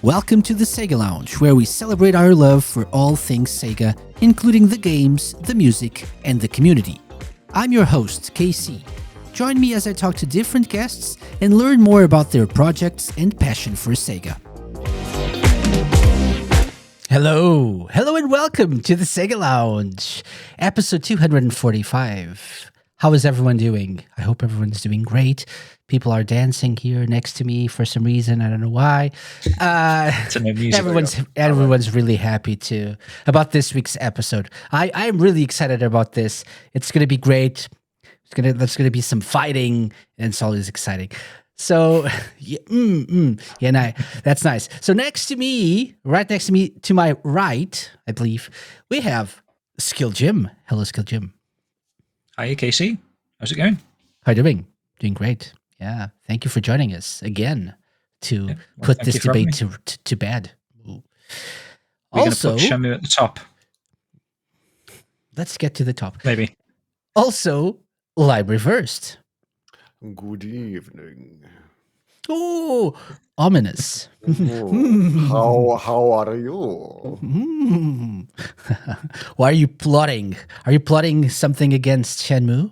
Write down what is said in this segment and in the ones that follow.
Welcome to the SEGA Lounge, where we celebrate our love for all things SEGA, including the games, the music, and the community. I'm your host, KC. Join me as I talk to different guests and learn more about their projects and passion for SEGA. Hello, and welcome to the SEGA Lounge, episode 245. How is everyone doing? I hope everyone's doing great. People are dancing here next to me for some reason. I don't know why. Everyone's really happy about this week's episode. I'm really excited about this. It's going to be great. There's going to be some fighting, and it's always exciting. So, that's nice. So right next to me, to my right, I believe, we have SkillJim. Hello, SkillJim. Hi, Casey. How's it going? How are you doing? Doing great. Yeah. Thank you for joining us again to put this debate to bed. We're going to put Shenmue at the top. Let's get to the top. Maybe. Also, live reversed. Good evening. Oh, ominous. How are you? Why are you plotting? Are you plotting something against Shenmue?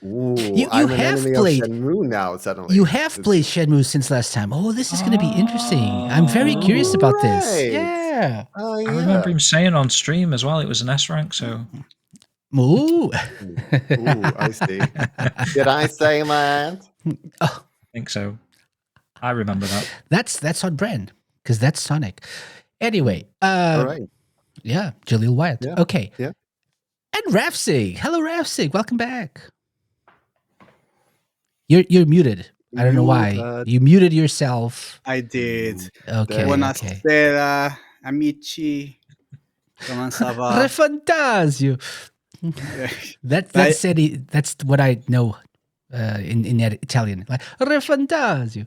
Ooh, you I'm have an enemy played of Shenmue now. Suddenly, you have played Shenmue since last time. Oh, this is going to be interesting. I'm very curious about this. Right. Yeah. I remember him saying on stream as well it was an S rank. So. Ooh. I see. Did I say that? Oh. I think so. I remember that. That's on brand because that's Sonic. Anyway, All right. Yeah, Jaleel Wyatt. Yeah. Okay. Yeah. And Ravsieg. Hello, Ravsieg. Welcome back. You're muted. I don't know why. You muted yourself. I did. Okay. Buonasera, amici. Comment ça va? Refantasio. That's what I know in Italian. Like Refantasio.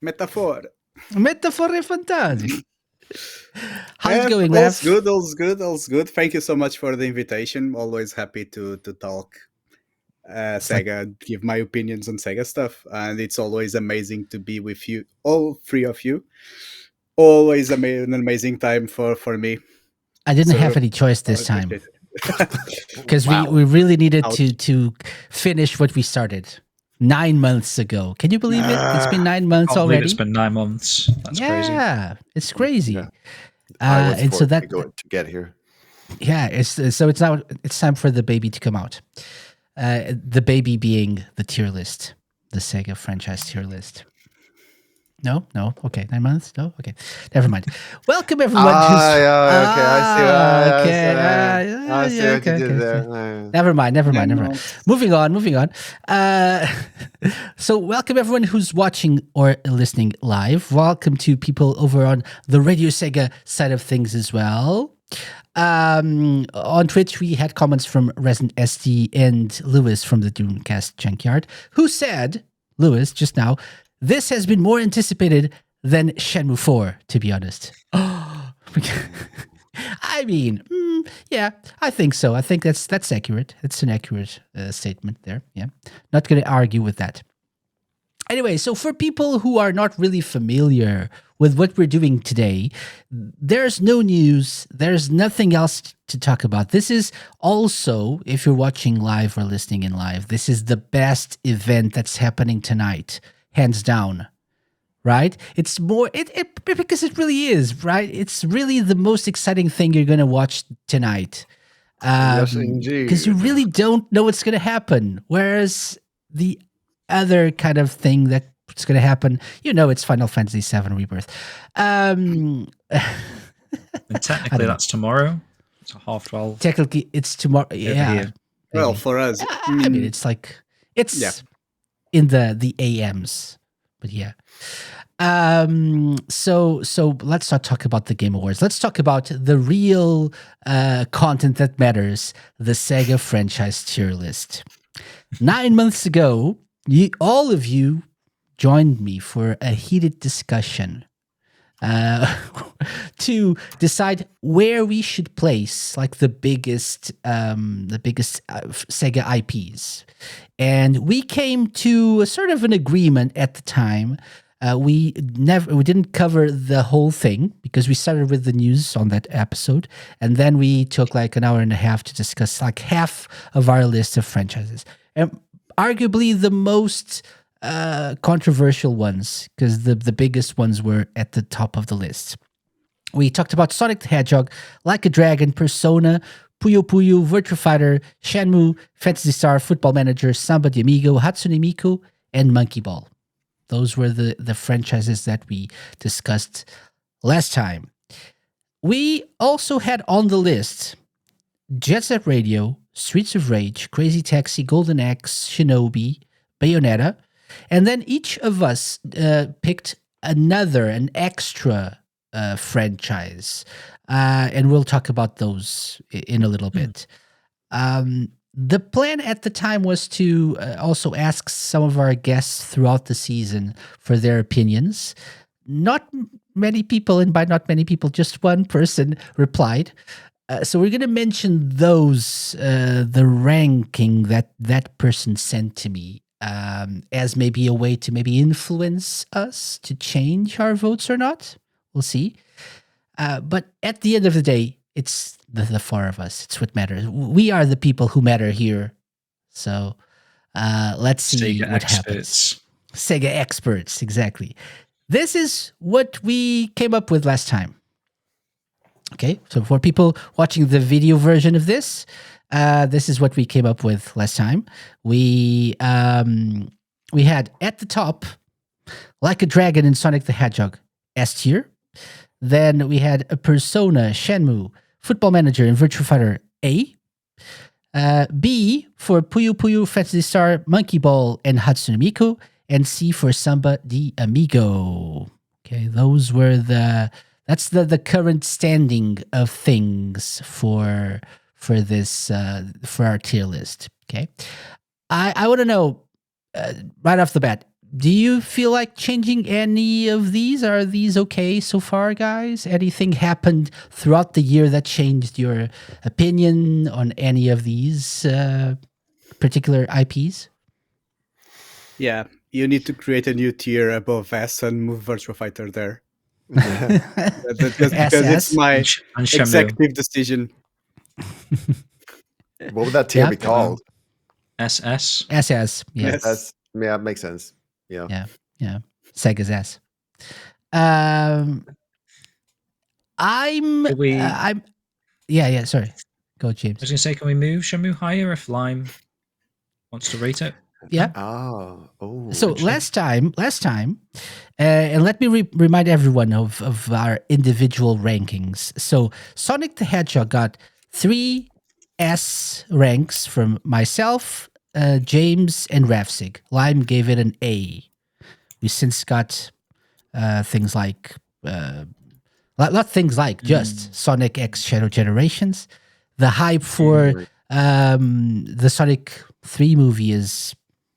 Metaphor. Refantasio. How's it going, Rav? All's good. Thank you so much for the invitation. Always happy to talk Sega, give my opinions on Sega stuff. And it's always amazing to be with you, all three of you. Always an amazing time for me. I didn't have any choice this time. Because we really needed to finish what we started 9 months ago. Can you believe it? It's been 9 months already. It's been 9 months. That's crazy. Yeah, it's crazy. Yeah. And so that to get here. Yeah, it's time for the baby to come out. The baby being the tier list, the Sega franchise tier list. No, okay, 9 months. No, okay, never mind. Welcome everyone. I see what you did there. Never mind. Moving on. So welcome everyone who's watching or listening live. Welcome to people over on the Radio Sega side of things as well. On Twitch, we had comments from Resident SD and Lewis from the Dreamcast Junkyard, who said, Lewis, just now, this has been more anticipated than Shenmue 4, to be honest. I mean, yeah, I think so. I think that's accurate. It's an accurate statement there. Yeah, not going to argue with that. Anyway, so for people who are not really familiar with what we're doing today, there's no news. There's nothing else to talk about. This is also, if you're watching live or listening in live, this is the best event that's happening tonight, hands down. Right? It's more because it really is, right? It's really the most exciting thing you're going to watch tonight. Yes, indeed. Because you really don't know what's going to happen. Whereas the other kind of thing that's going to happen, it's Final Fantasy VII Rebirth. And technically, that's tomorrow. It's 12:30. Technically, it's tomorrow. Yeah. Well, for us, I mean, it's like in the AMs, but yeah. So let's not talk about the Game Awards. Let's talk about the real content that matters, the Sega franchise tier list. 9 months ago, all of you joined me for a heated discussion to decide where we should place like the biggest Sega IPs. And we came to a sort of an agreement at the time We didn't cover the whole thing because we started with the news on that episode, and then we took like an hour and a half to discuss like half of our list of franchises, and arguably the most controversial ones, because the biggest ones were at the top of the list. We talked about Sonic the Hedgehog, Like a Dragon, Persona, Puyo Puyo, Virtua Fighter, Shenmue, Phantasy Star, Football Manager, Samba de Amigo, Hatsune Miku, and Monkey Ball. Those were the franchises that we discussed last time. We also had on the list Jet Set Radio, Streets of Rage, Crazy Taxi, Golden Axe, Shinobi, Bayonetta, and then each of us picked an extra franchise, and we'll talk about those in a little bit. The plan at the time was to also ask some of our guests throughout the season for their opinions. Not many people, and by not many people, just one person replied. So we're going to mention those, the ranking that person sent to me, as maybe a way to maybe influence us to change our votes or not. We'll see. But at the end of the day, it's the four of us. It's what matters. We are the people who matter here. So let's see Sega what experts. happens. Sega experts, exactly. This is what we came up with last time. Okay, so for people watching the video version of this, this is what we came up with last time. We had at the top Like a Dragon and Sonic the Hedgehog, S tier. Then we had a Persona, Shenmue, Football Manager, and Virtua Fighter, A. B for Puyo Puyo, Phantasy Star, Monkey Ball, and Hatsune Miku. And C for Samba de Amigo. Okay, those were that's the current standing of things for this for our tier list. Okay, I want to know right off the bat, do you feel like changing any of these? Are these okay so far, guys? Anything happened throughout the year that changed your opinion on any of these particular IPs? Yeah, you need to create a new tier above S and move Virtua Fighter there. Because it's SS? my And Shenmue. executive decision. What would that tier Yeah. be called? SS. SS, yeah. Yes. That makes sense. Yeah. Yeah. Sega's S. I'm Did we- yeah, sorry. Go, I James. was going to say, can we move Shenmue higher if Lime wants to rate it? Yeah. Oh. So interesting. last time, and let me remind everyone of our individual rankings. So Sonic the Hedgehog got 3 S ranks from myself, James, and Ravsieg. Lime gave it an A. We since got things like, not things like, just Sonic X Shadow Generations. The hype for the Sonic 3 movie is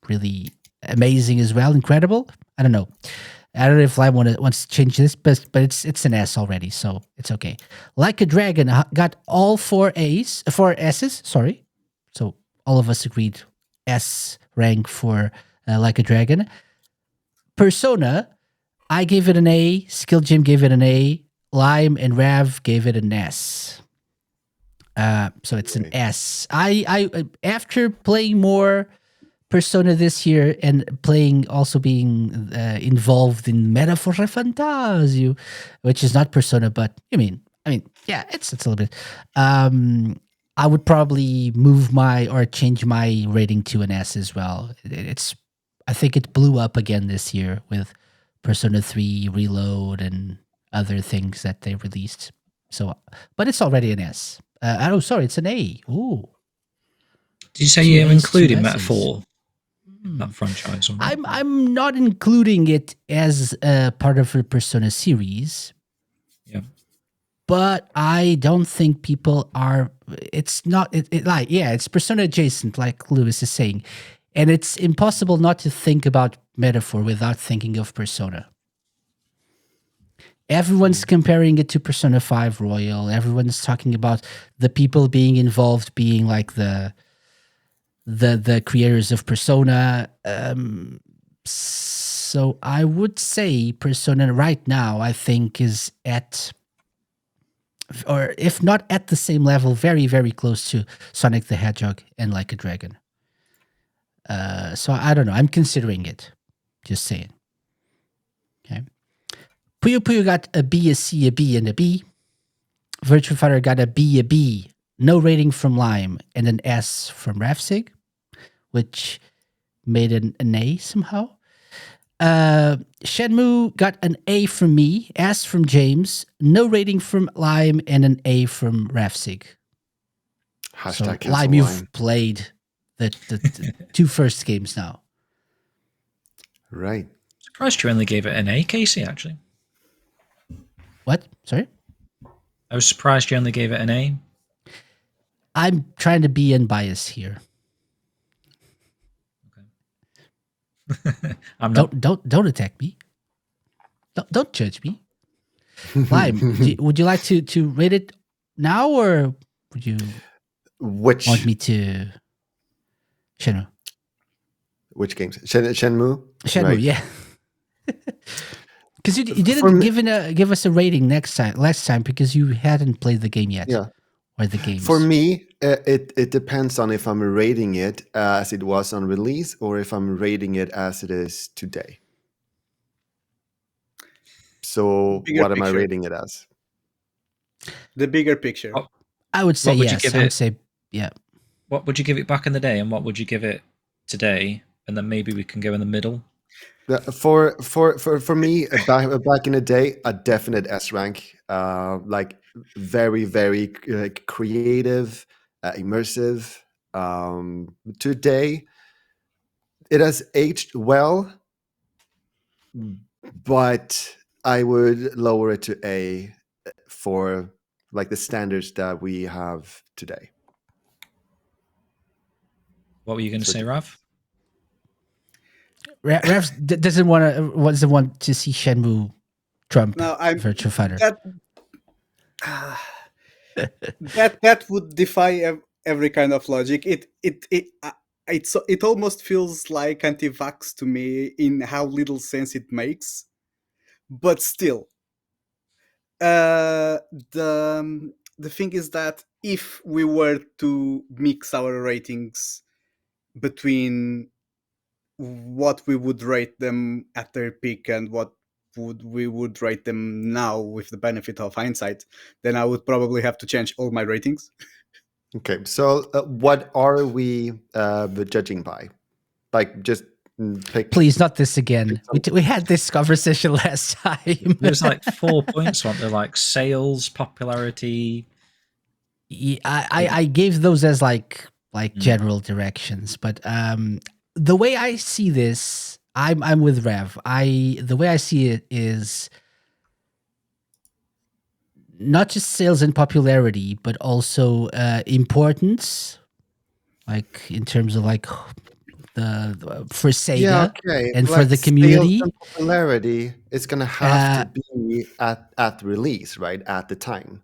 really amazing as well, incredible. I don't know if Lime wants to change this, but it's an S already, so it's okay. Like a Dragon got all 4 S's, sorry. So all of us agreed S rank for Like a Dragon. Persona, I gave it an A, SkillJim gave it an A, Lime and Rav gave it an S. So it's an S. I after playing more Persona this year and also being involved in Metaphor Fantasio, which is not Persona, but I mean, yeah, it's a little bit. I would probably change my rating to an S as well. I think it blew up again this year with Persona 3 Reload and other things that they released. So, but it's already an S. Sorry, it's an A. Ooh. Did you say Two you're A's, including two Metaphor? That franchise? Or not? I'm not including it as part of the Persona series. Yeah. But I don't think people are. It's not. It's Persona adjacent, like Lewis is saying, and it's impossible not to think about Metaphor without thinking of Persona. Everyone's comparing it to Persona 5 Royal. Everyone's talking about the people being involved being like the creators of Persona. So I would say Persona right now, I think, is at, or if not at the same level, very, very close to Sonic the Hedgehog and Like a Dragon. So I don't know. I'm considering it. Just saying. Okay. Puyo Puyo got a B, a C, a B, and a B. Virtua Fighter got a B, a B. No rating from Lime, and an S from Ravsieg, which made an A somehow. Shenmue got an A from me, S from James, no rating from Lime, and an A from Ravsieg. So Hashtag Lime, cancel you've Lime. played the two first games now. Right. Surprised you only gave it an A, Casey, actually. What? Sorry? I was surprised you only gave it an A. I'm trying to be unbiased here. I'm not. Don't attack me. Don't judge me. Lime, would you like to rate it now, or would you Which want me to? Shenmue. which games? Shenmue? Shenmue, Right. yeah. Because you For didn't me- give us a rating last time because you hadn't played the game yet. Yeah. Or the games. For me, it depends on if I'm rating it as it was on release or if I'm rating it as it is today. So Bigger what am I picture. rating it as? The bigger picture. Oh. I would say What would you yes. give I would it? say yeah. What would you give it back in the day, and what would you give it today? And then maybe we can go in the middle. For me, back in the day, a definite S rank. Like very, very creative, immersive. Today, it has aged well, but I would lower it to A for like the standards that we have today. What were you going to So say, Rav? Revs doesn't want to see Shenmue trump No, I'm Virtua Fighter. that would defy every kind of logic. It almost feels like anti-vax to me in how little sense it makes. But still, the thing is that if we were to mix our ratings between what we would rate them at their peak and what we would rate them now with the benefit of hindsight, then I would probably have to change all my ratings. Okay, so what are we judging by? Like just pick. Please, not this again. We had this conversation last time. There's like 4 points, weren't there? Like sales, popularity. Yeah, I gave those as like general directions, but the way I see this, I'm with Rev. The way I see it is not just sales and popularity, but also importance, like in terms of like the for Sega and for like the community. sales and popularity is gonna have to be at release, right? At the time.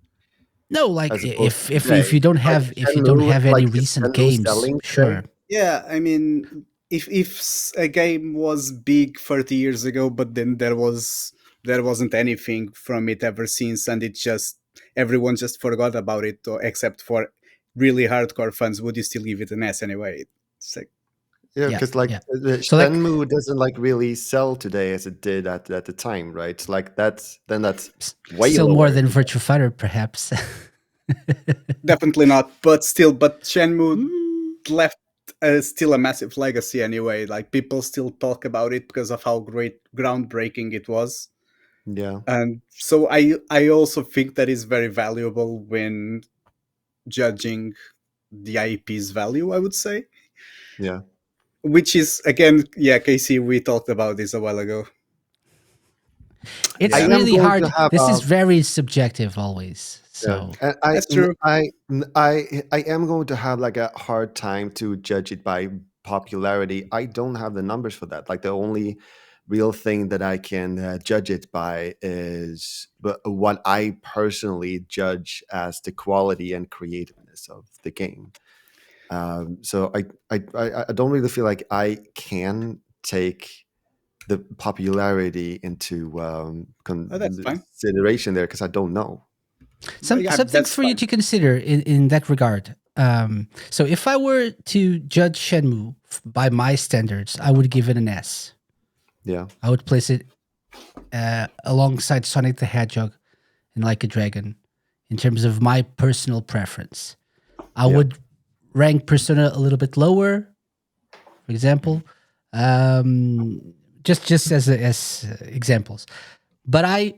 No, like As opposed to if today. you don't Like have any is recent Shenmue games, selling sure. today? Yeah, I mean, if a game was big 30 years ago, but then there wasn't anything from it ever since, and it just everyone just forgot about it, or except for really hardcore fans, would you still give it an S anyway? It's like, Yeah, Yeah, because like yeah. the So, like- Shenmue doesn't like really sell today as it did at the time, right? It's like that's way Still more lower. than Virtua Fighter, perhaps. definitely not, but still, but Shenmue left still a massive legacy anyway. Like people still talk about it because of how groundbreaking it was. Yeah. And so I also think that is very valuable when judging the IP's value, I would say. Yeah. Which is, again, yeah, Casey, we talked about this a while ago. It's I am really going hard. to have This a- is very subjective always. So And That's true. I am going to have like a hard time to judge it by popularity. I don't have the numbers for that. Like the only real thing that I can judge it by is what I personally judge as the quality and creativeness of the game. So I don't really feel like I can take the popularity into Oh, that's fine. consideration there, because I don't know. Yeah, Something that's for you fine. to consider in that regard. So if I were to judge Shenmue by my standards, I would give it an S. Yeah, I would place it alongside Sonic the Hedgehog and Like a Dragon in terms of my personal preference. I Yeah. would rank Persona a little bit lower, for example, just as examples. But I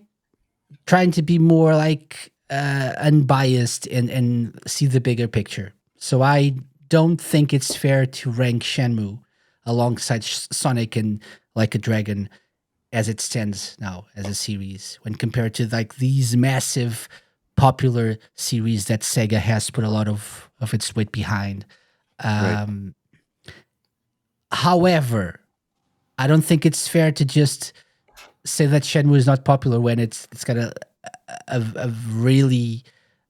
trying to be more like unbiased and see the bigger picture. So I don't think it's fair to rank Shenmue alongside Sonic and Like a Dragon as it stands now as a series when compared to like these massive popular series that Sega has put a lot of its weight behind. Right. However, I don't think it's fair to just say that Shenmue is not popular when it's got a really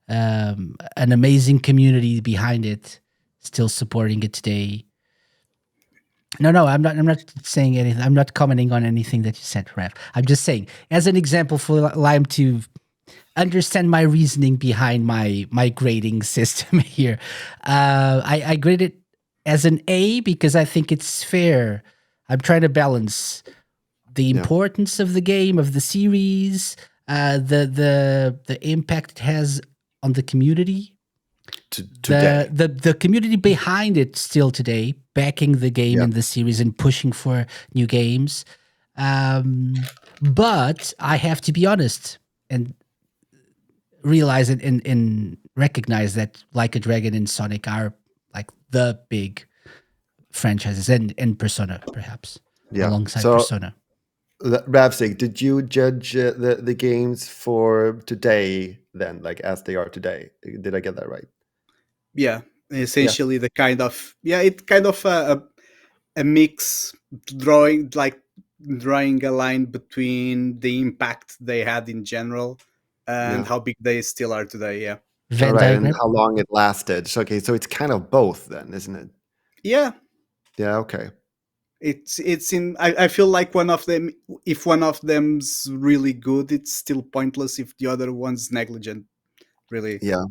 an amazing community behind it, still supporting it today. No, I'm not. I'm not saying anything. I'm not commenting on anything that you said, Rev. I'm just saying, as an example for Lime to understand my reasoning behind my grading system here. I grade it as an A because I think it's fair. I'm trying to balance the importance of the game, of the series, the impact it has on the community, Today. the community behind it still today, backing the game and the series and pushing for new games. But I have to be honest and realize it and recognize that Like a Dragon and Sonic are like the big franchises and Persona perhaps alongside So, Persona. Ravsieg, did you judge the games for today then, like as they are today? Did I get that right? Yeah, essentially the kind of it kind of a mix, drawing a line between the impact they had in general and Yeah. how big they still are today. Yeah, All Venn right, and diagram. how long it lasted. So, okay, so it's kind of both then, isn't it? yeah. Yeah. Okay. It's in. I feel like one of them. If one of them's really good, it's still pointless. If the other one's negligent, really Yeah.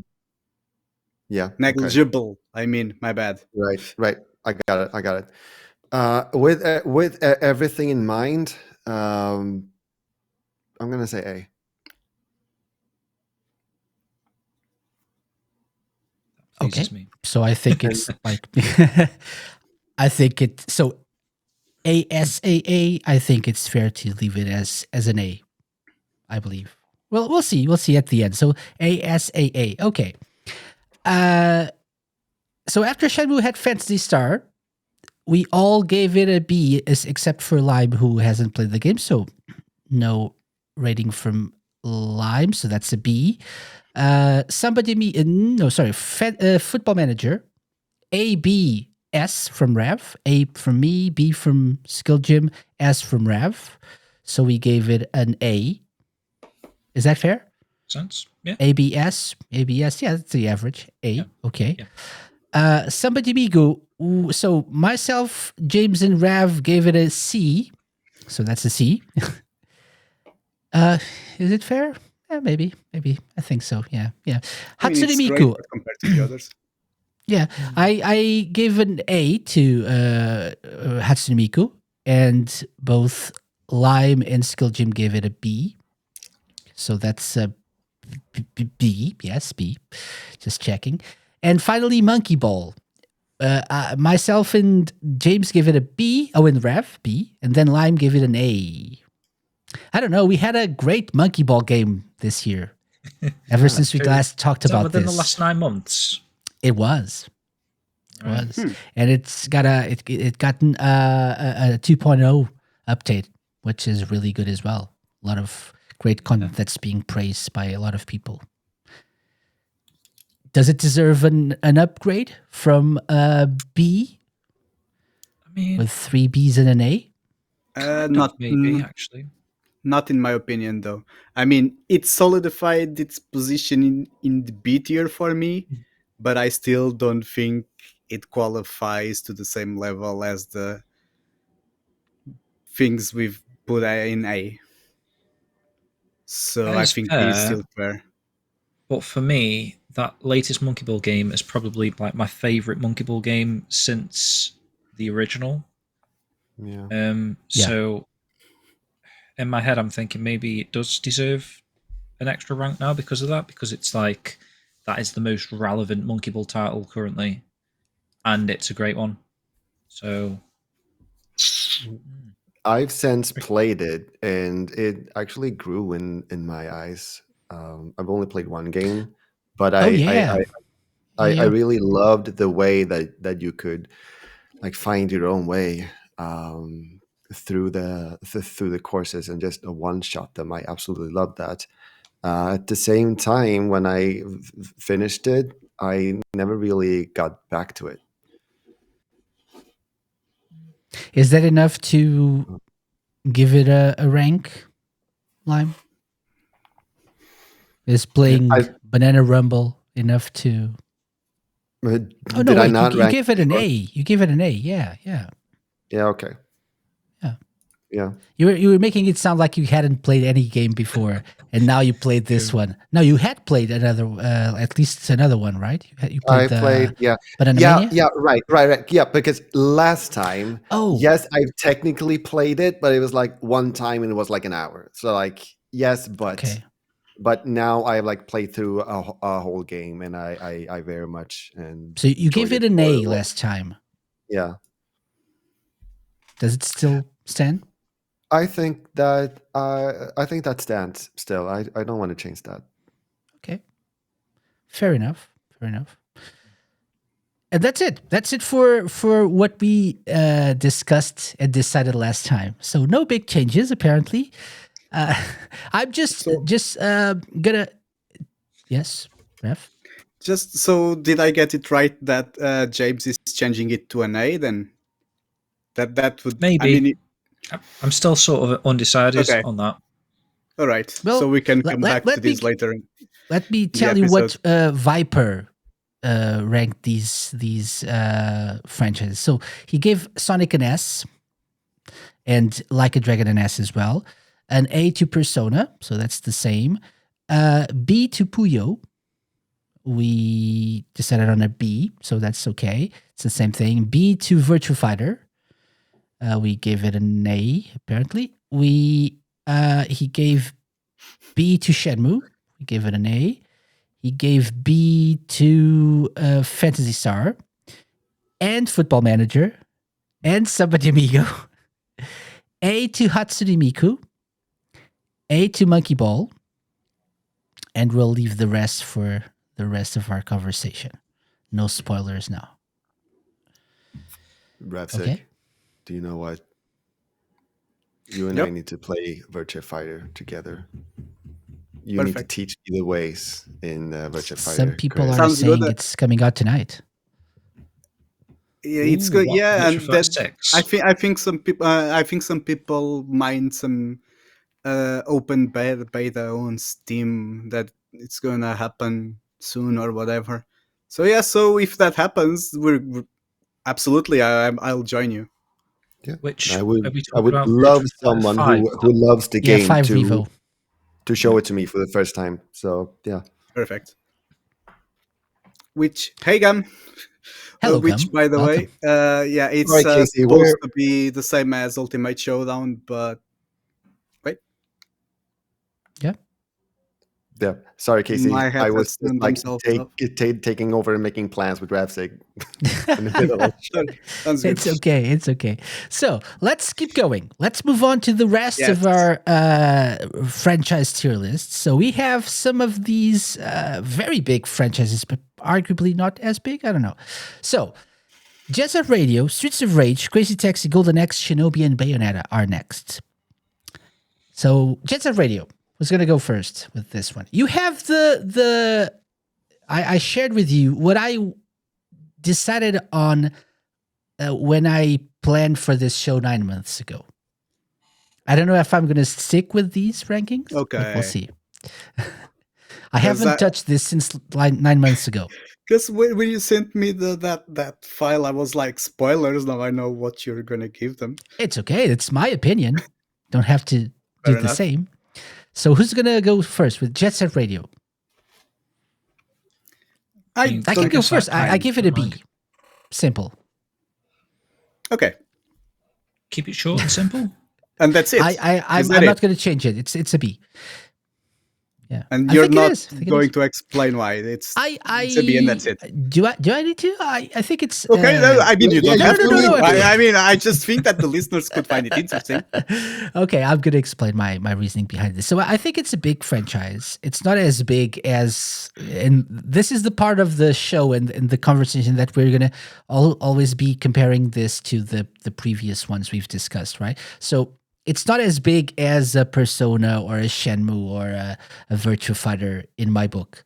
Yeah. Okay. negligible. I mean, my bad. Right. Right. I got it. I got it. With everything in mind, I'm gonna say A. Pleases Okay. me. So I think it's like I think it so ASAA, I think it's fair to leave it as an A, I believe. Well, we'll see. We'll see at the end. So ASAA. Okay. Uh so after Shenmue had Fantasy Star, we all gave it a B except for Lime who hasn't played the game, so no rating from Lime, so that's a B. Football Manager, A B S from Rev, A from me, B from SkillJim, S from Rev. So we gave it an A. Is that fair? Sense? Yeah. ABS, ABS, yeah, that's the average. A, Yeah. okay. Yeah. Somebody Migo. So myself, James, and Rav gave it a C. So that's a C. Is it fair? Yeah, maybe. I think so. Yeah. I mean, Hatsune it's great Miku. compared to the others. Yeah, I gave an A to Hatsune Miku, and both Lime and SkillJim gave it a B. So that's a B. Yes, B. Just checking. And finally, Monkey Ball. Myself and James gave it a B. Oh, and Rev, B. And then Lime gave it an A. I don't know. We had a great Monkey Ball game this year. Ever since we last talked about within this. the last 9 months. It was. Right. And it's got it gotten a 2.0 update, which is really good as well. A lot of great content that's being praised by a lot of people. Does it deserve an upgrade from a B I mean, with 3 Bs and an A? Not maybe, actually. Not in my opinion, though. I mean, it solidified its position in the B tier for me, but I still don't think it qualifies to the same level as the things we've put in A. So That I is think B is fair. still fair. But for me, that latest Monkey Ball game is probably like my favorite Monkey Ball game since the original. Yeah. Yeah. So in my head, I'm thinking maybe it does deserve an extra rank now because of that, because it's like that is the most relevant Monkey Ball title currently, and it's a great one. So I've since played it, and it actually grew in my eyes. I've only played one game, but Oh yeah. I Yeah. really loved the way that you could like find your own way through through the courses and just one shot them. I absolutely loved that. At the same time, when I finished it, I never really got back to it. Is that enough to give it a rank, Lime? Is playing I Banana Rumble enough to? Oh no, did I wait. You, not you rank give it an before? A. You give it an A. Yeah, yeah, Yeah. Okay. yeah. Yeah. You were making it sound like you hadn't played any game before, and now you played this one. No, you had played another, at least another one, right? You played I the played, yeah, Banana yeah, Mania. yeah, right, yeah. Because last time, Oh, yes, I technically played it, but it was like one time and it was like an hour. So like, yes, okay. but now I like played through a whole game, and I very much So you gave enjoyed it it an more. A last time. Yeah, Does it still stand? I think that stands still. I don't want to change that. Okay, fair enough. Fair enough. And that's it. That's it for what we discussed and decided last time. So no big changes apparently. Uh, I'm just So- gonna yes, Ref. Just so, did I get it right that James is changing it to an A? Then that would, I maybe mean, I'm still sort of undecided Okay. on that. all right. Well, So we can let- come let- back to let me- this later. Let me the tell you what episode. Viper ranked these franchises. So he gave Sonic an S, and Like a Dragon an S as well. An A to Persona, so that's the same. B to Puyo. We decided on a B, so that's okay. It's the same thing. B to Virtua Fighter. We gave it an A, apparently. He gave B to Shenmue. We gave it an A. He gave B to Fantasy Star and Football Manager and Samba de Amigo. A to Hatsune Miku. A to Monkey Ball. And we'll leave the rest for the rest of our conversation. No spoilers now. Ravsieg, Okay. do you know what? You and I Yep. need to play Virtua Fighter together. You need to Perfect. teach me the ways in Virtua Fighter. Some people Chris. are Sounds saying good. it's coming out tonight. Yeah, it's Ooh, good. what, Yeah, Virtua and Fighter that 6? I think some people mind some open beta on Steam that it's gonna happen soon or whatever. So yeah, so if that happens, we're absolutely I'll join you. Yeah, Which I are would. we I talking would about? love Virtua Fighter someone 5 who loves the Yeah, game 5 Revo. to show it to me for the first time. So yeah, Perfect. Which hey Gam. Hello, Which Gum. by the Welcome. way, yeah, it's All right, Casey, supposed to be the same as Ultimate Showdown, but wait, yeah. Sorry, Casey. my I was headsets just turned like themselves off. taking over and making plans with Ravsieg in the middle of the show. Sounds good. It's okay. It's okay. So let's keep going. Let's move on to the rest Yes. of our franchise tier list. So we have some of these very big franchises, but arguably not as big. I don't know. So Jet Set Radio, Streets of Rage, Crazy Taxi, Golden Axe, Shinobi, and Bayonetta are next. So Jet Set Radio was going to go first with this one. You have I shared with you what I decided on when I planned for this show 9 months ago. I don't know if I'm going to stick with these rankings. but Okay. we'll see. I haven't touched this since like 9 months ago. Because when you sent me that file, I was like, spoilers. Now I know what you're gonna give them. It's okay. It's my opinion. Don't have to do Fair the enough. same. So who's gonna go first with Jet Set Radio? I can go first. I give it a B. Simple. Okay. Keep it short and simple. And that's it. I'm not going to change it. It's a B. Yeah. And you're not going to explain why it's a B, and that's it. Do I need to? I think it's okay. I mean, you don't have to. No, I mean, I just think that the listeners could find it interesting. Okay, I'm going to explain my reasoning behind this. So I think it's a big franchise. It's not as big as, and this is the part of the show and the conversation that we're going to always be comparing this to the previous ones we've discussed, right? So it's not as big as a Persona or a Shenmue or a Virtua Fighter in my book,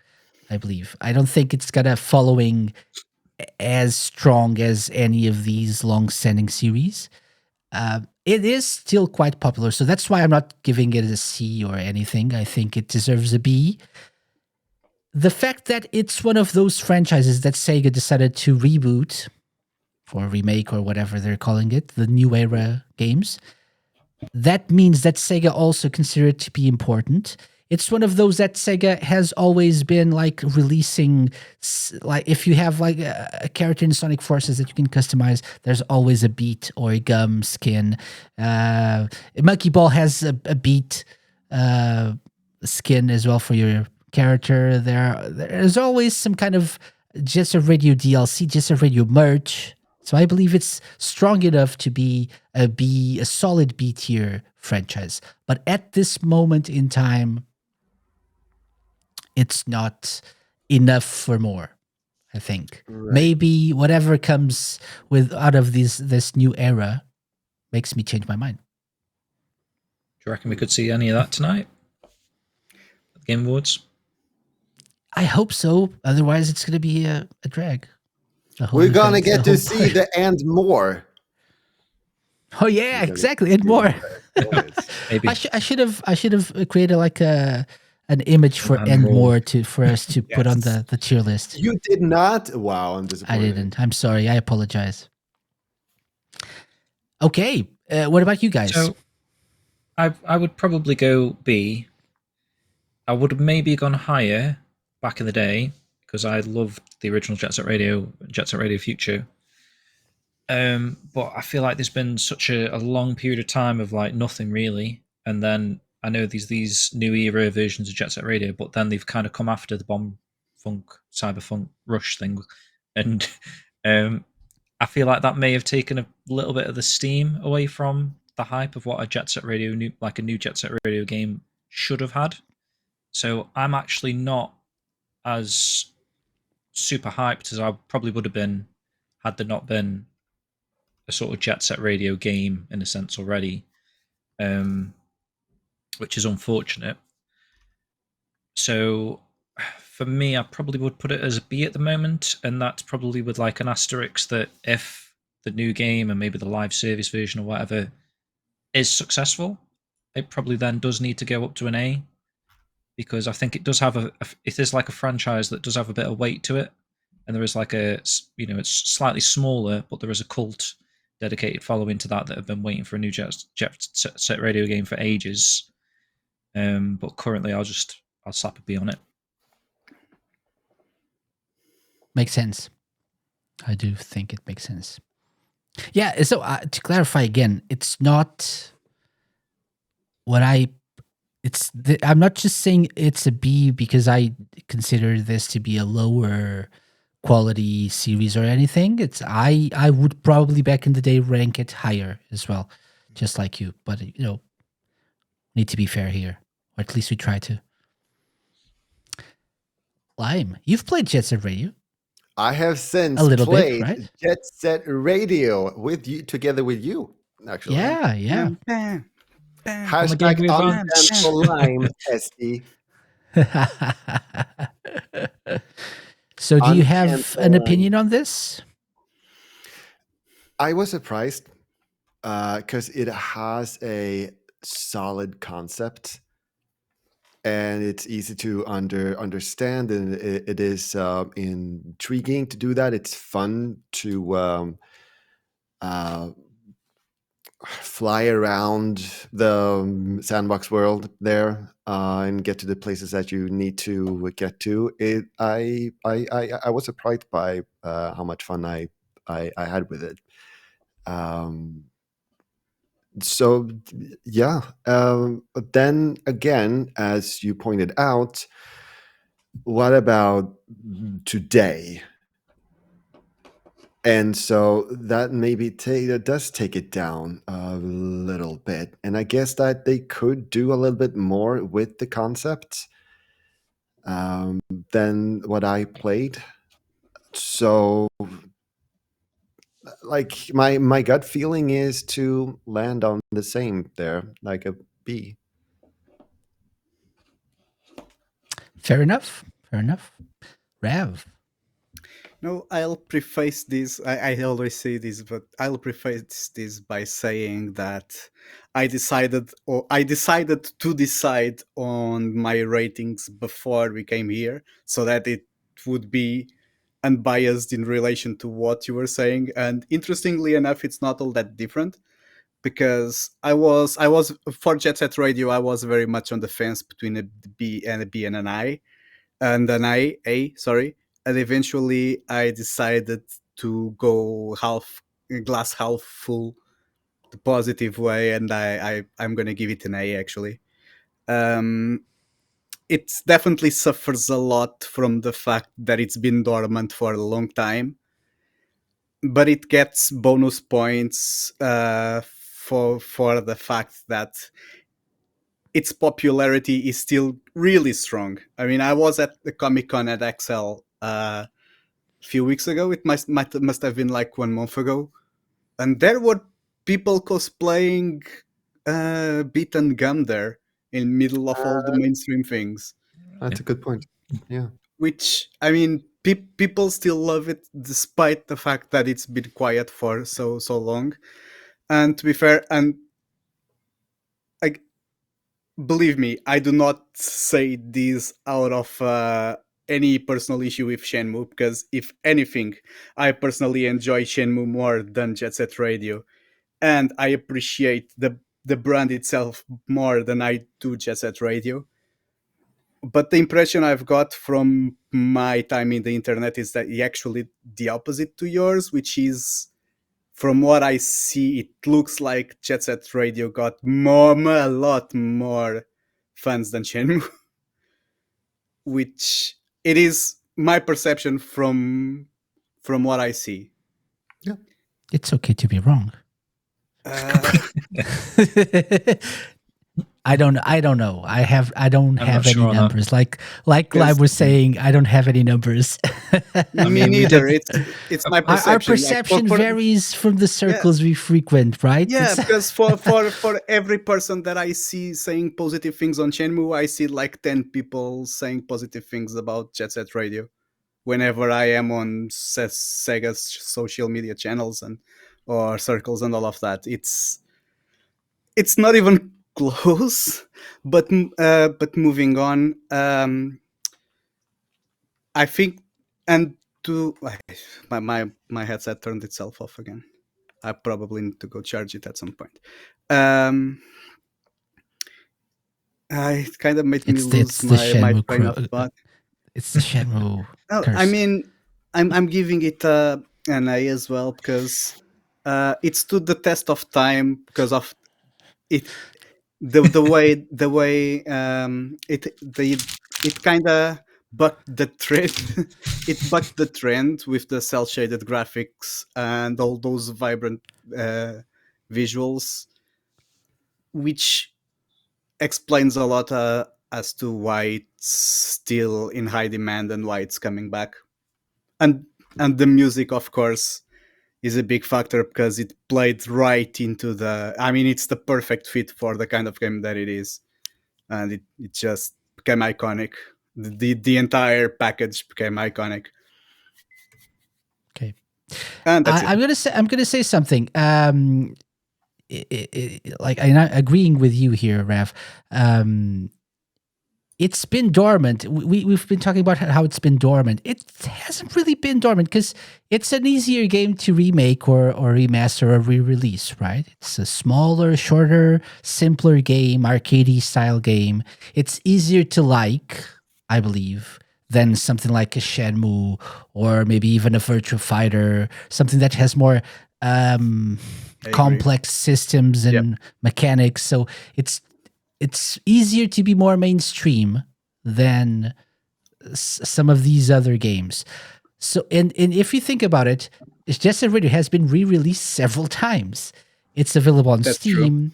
I believe. I don't think it's got a following as strong as any of these long-standing series. It is still quite popular, so that's why I'm not giving it a C or anything. I think it deserves a B. The fact that it's one of those franchises that Sega decided to reboot or remake or whatever they're calling it, the new era games, that means that Sega also considered it to be important. It's one of those that Sega has always been like releasing, like if you have like a character in Sonic Forces that you can customize, there's always a Beat or a Gum skin. Monkey Ball has a Beat skin as well for your character. There's always some kind of Jet Set Radio DLC, Jet Set Radio merch. So I believe it's strong enough to be a solid B tier franchise. But at this moment in time, it's not enough for more, I think. Right. Maybe whatever comes out of this new era makes me change my mind. Do you reckon we could see any of that tonight at the Game Awards? I hope so. Otherwise, it's going to be a drag. We're going to get to see the and more. Oh yeah, exactly. And more. Maybe. I should have created like an image for and more for us to put on the tier list. You did not? Wow, I'm disappointed. I didn't. I'm sorry. I apologize. Okay. What about you guys? So I would probably go B. I would have maybe gone higher back in the day because I loved the original Jet Set Radio, Jet Set Radio Future. But I feel like there's been such a long period of time of like nothing really, and then I know these new era versions of Jet Set Radio, but then they've kind of come after the Bomb Funk, Cyberfunk Rush thing, and I feel like that may have taken a little bit of the steam away from the hype of what a Jet Set Radio, like a new Jet Set Radio game should have had. So I'm actually not as super hyped as I probably would have been had there not been a sort of Jet Set Radio game in a sense already, which is unfortunate. So for me, I probably would put it as a B at the moment, and that's probably with like an asterisk that if the new game and maybe the live service version or whatever is successful, it probably then does need to go up to an A, because I think it does have it is like a franchise that does have a bit of weight to it, and there is like it's slightly smaller, but there is a cult dedicated following to that have been waiting for a new Jet Set Radio game for ages. But currently, I'll slap a B on it. Makes sense. I do think it makes sense. Yeah. So to clarify again, it's not what I'm not just saying it's a B because I consider this to be a lower quality series or anything. I would probably back in the day rank it higher as well, just like you. But need to be fair here, or at least we try to. Lime, you've played Jet Set Radio. I have since played Jet Set Radio with you, together with you. Actually, yeah. Hashtag uncancel Lime, SE. So do you have an opinion on this? I was surprised because it has a solid concept. and it's easy to understand, and it is intriguing to do that. It's fun to uh, fly around the sandbox world there and get to the places that you need to get to. I was surprised by how much fun I had with it. Um, so yeah, but then again, as you pointed out, what about today? And so that maybe that does take it down a little bit. And I guess that they could do a little bit more with the concept than what I played. So, like, my gut feeling is to land on the same there, like a B. Fair enough. Fair enough. Rav. No, I'll preface this. I always say this, but I'll preface this by saying that I decided to decide on my ratings before we came here, so that it would be unbiased in relation to what you were saying. And interestingly enough, it's not all that different, because I was for Jet Set Radio, I was very much on the fence between a B and an I, and an A, sorry. And eventually I decided to go glass half full, the positive way, and I'm gonna give it an A actually. Um, it definitely suffers a lot from the fact that it's been dormant for a long time, but it gets bonus points for the fact that its popularity is still really strong. I mean, I was at the Comic Con at XL few weeks ago. It must have been like 1 month ago, and there were people cosplaying Beat and Gum there in middle of all the mainstream things. That's a good point. Yeah. Which, I mean, people still love it despite the fact that it's been quiet for so long. And to be fair, and like, believe me, I do not say this out of any personal issue with Shenmue, because if anything, I personally enjoy Shenmue more than Jet Set Radio, and I appreciate the brand itself more than I do Jet Set Radio. But the impression I've got from my time in the internet is that actually the opposite to yours, which is, from what I see, it looks like Jet Set Radio got a lot more fans than Shenmue, which it is my perception from what I see. Yeah. It's okay to be wrong. Uh, I don't know. I don't I'm have not any sure on that. numbers. Like Clive was saying, I don't have any numbers. me mean, we neither. did- It's my perception. Our Like, perception varies from the circles we frequent, right? Yeah, It's- because for every person that I see saying positive things on Shenmue, I see like 10 people saying positive things about Jet Set Radio. Whenever I am on Sega's social media channels and or circles and all of that, it's not even close. But moving on, I think, and to my headset turned itself off again. I probably need to go charge it at some point. It kind of made me lose the my Shenmue train of thought. It's the Shenmue No, curse. I mean, I'm giving it an A as well, because it stood the test of time because of it, the way it kind of bucked the trend. It bucked the trend with the cel shaded graphics and all those vibrant visuals, which explains a lot as to why it's still in high demand and why it's coming back. And the music, of course, is a big factor, because it played right into the, I mean, it's the perfect fit for the kind of game that it is, and it just became iconic. The entire package became iconic. Okay. And that's it. I'm gonna say something. Like I'm not agreeing with you here, Rav. it's been dormant. We've been talking about how it's been dormant. It hasn't really been dormant because it's an easier game to remake or remaster or re-release, right? It's a smaller, shorter, simpler game, arcadey style game. It's easier to like, I believe, than something like a Shenmue or maybe even a Virtua Fighter, something that has more I agree. complex systems and mechanics. So it's easier to be more mainstream than some of these other games. So, and if you think about it, Jet Set Radio has been re-released several times. It's available on That's true. Steam.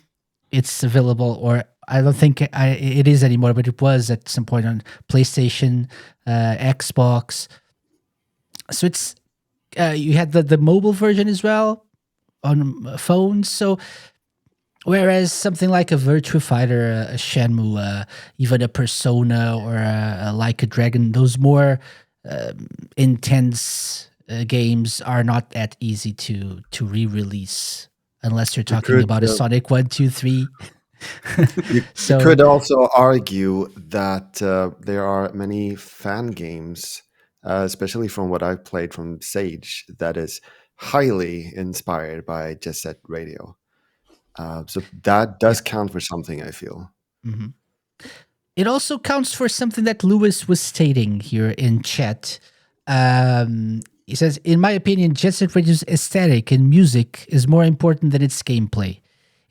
It's available, or I don't think it is anymore, but it was at some point on PlayStation, Xbox. So it's you had the mobile version as well on phones. So whereas something like a Virtua Fighter, a Shenmue, even a Persona or a Like a Dragon, those more intense games are not that easy to re-release unless you're talking could, about a Sonic 1, 2, 3. You So could also argue that there are many fan games, especially from what I've played from Sage, that is highly inspired by Jet Set Radio. So that does count for something, I feel. mhm. It also counts for something that Lewis was stating here in chat. He says, in my opinion, Jet Set Radio's aesthetic and music is more important than its gameplay.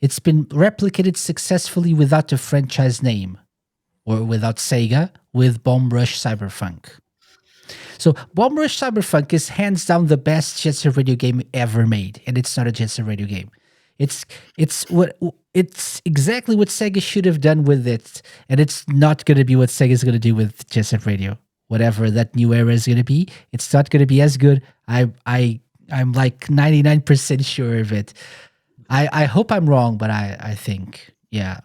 It's been replicated successfully without a franchise name, or without SEGA, with Bomb Rush Cyberpunk. So Bomb Rush Cyberpunk is hands down the best Jet Set Radio game ever made, and it's not a Jet Set Radio game. It's exactly what Sega should have done with it, and it's not going to be what Sega's going to do with Jet Set Radio. Whatever that new era is going to be, it's not going to be as good. I'm like 99% sure of it. I hope I'm wrong, but I think, yeah.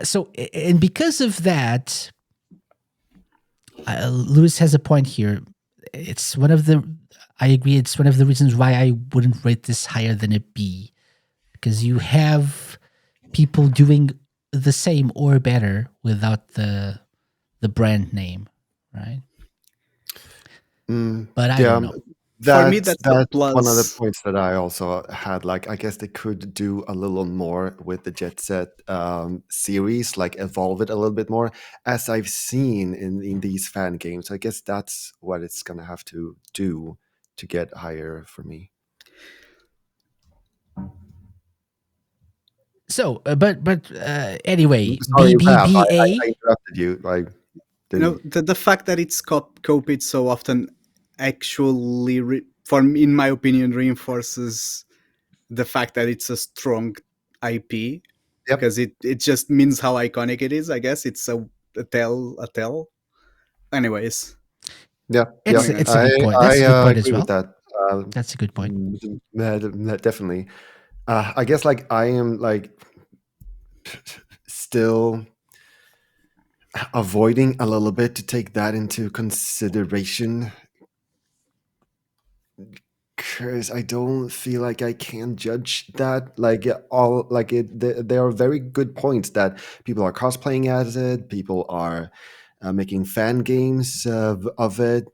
So, and because of that, Lewis has a point here. It's one of the, I agree, it's one of the reasons why I wouldn't rate this higher than a B. Because you have people doing the same or better without the brand name, right? But I don't know. For me, that's a one of the plus. points that I also had. Like, I guess they could do a little more with the Jet Set series, like evolve it a little bit more, as I've seen in these fan games. I guess that's what it's gonna have to do to get higher for me. So, but anyway, Sorry, Raf, I BBBA. interrupted you. I didn't. The fact that it's copied so often actually, in my opinion, reinforces the fact that it's a strong IP. Yep. Because it just means how iconic it is. I guess it's a tell. Anyways, Yeah, It's yeah. a good point. That's a good point as agree well. with that. That's a good point. Definitely. I guess like I am like still avoiding a little bit to take that into consideration because I don't feel like I can judge that. Like all like it, there are very good points that people are cosplaying as it. People are making fan games of it.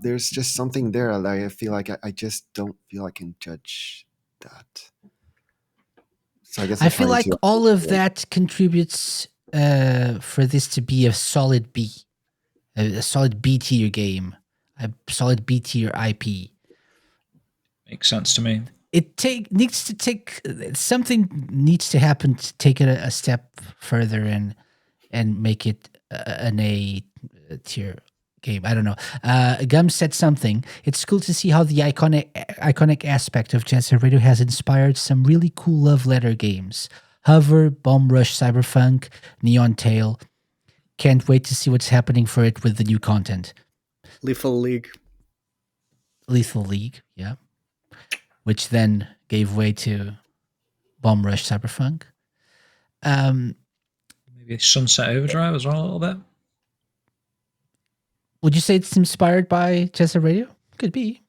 There's just something there. Like I feel like I just don't feel I can judge that. So I guess I feel like all of that contributes for this to be a solid B, a solid B tier game, a solid B tier IP. Makes sense to me. Needs to happen to take it a step further and make it an A tier game. I don't know. Gum said something. It's cool to see how the iconic aspect of Jet Set Radio has inspired some really cool love letter games. Hover, Bomb Rush, Cyberpunk, Neon Tail. Can't wait to see what's happening for it with the new content. Lethal League, yeah. Which then gave way to Bomb Rush, Cyberpunk. Maybe Sunset Overdrive as well, a little bit. Would you say it's inspired by Jet Set Radio? Could be.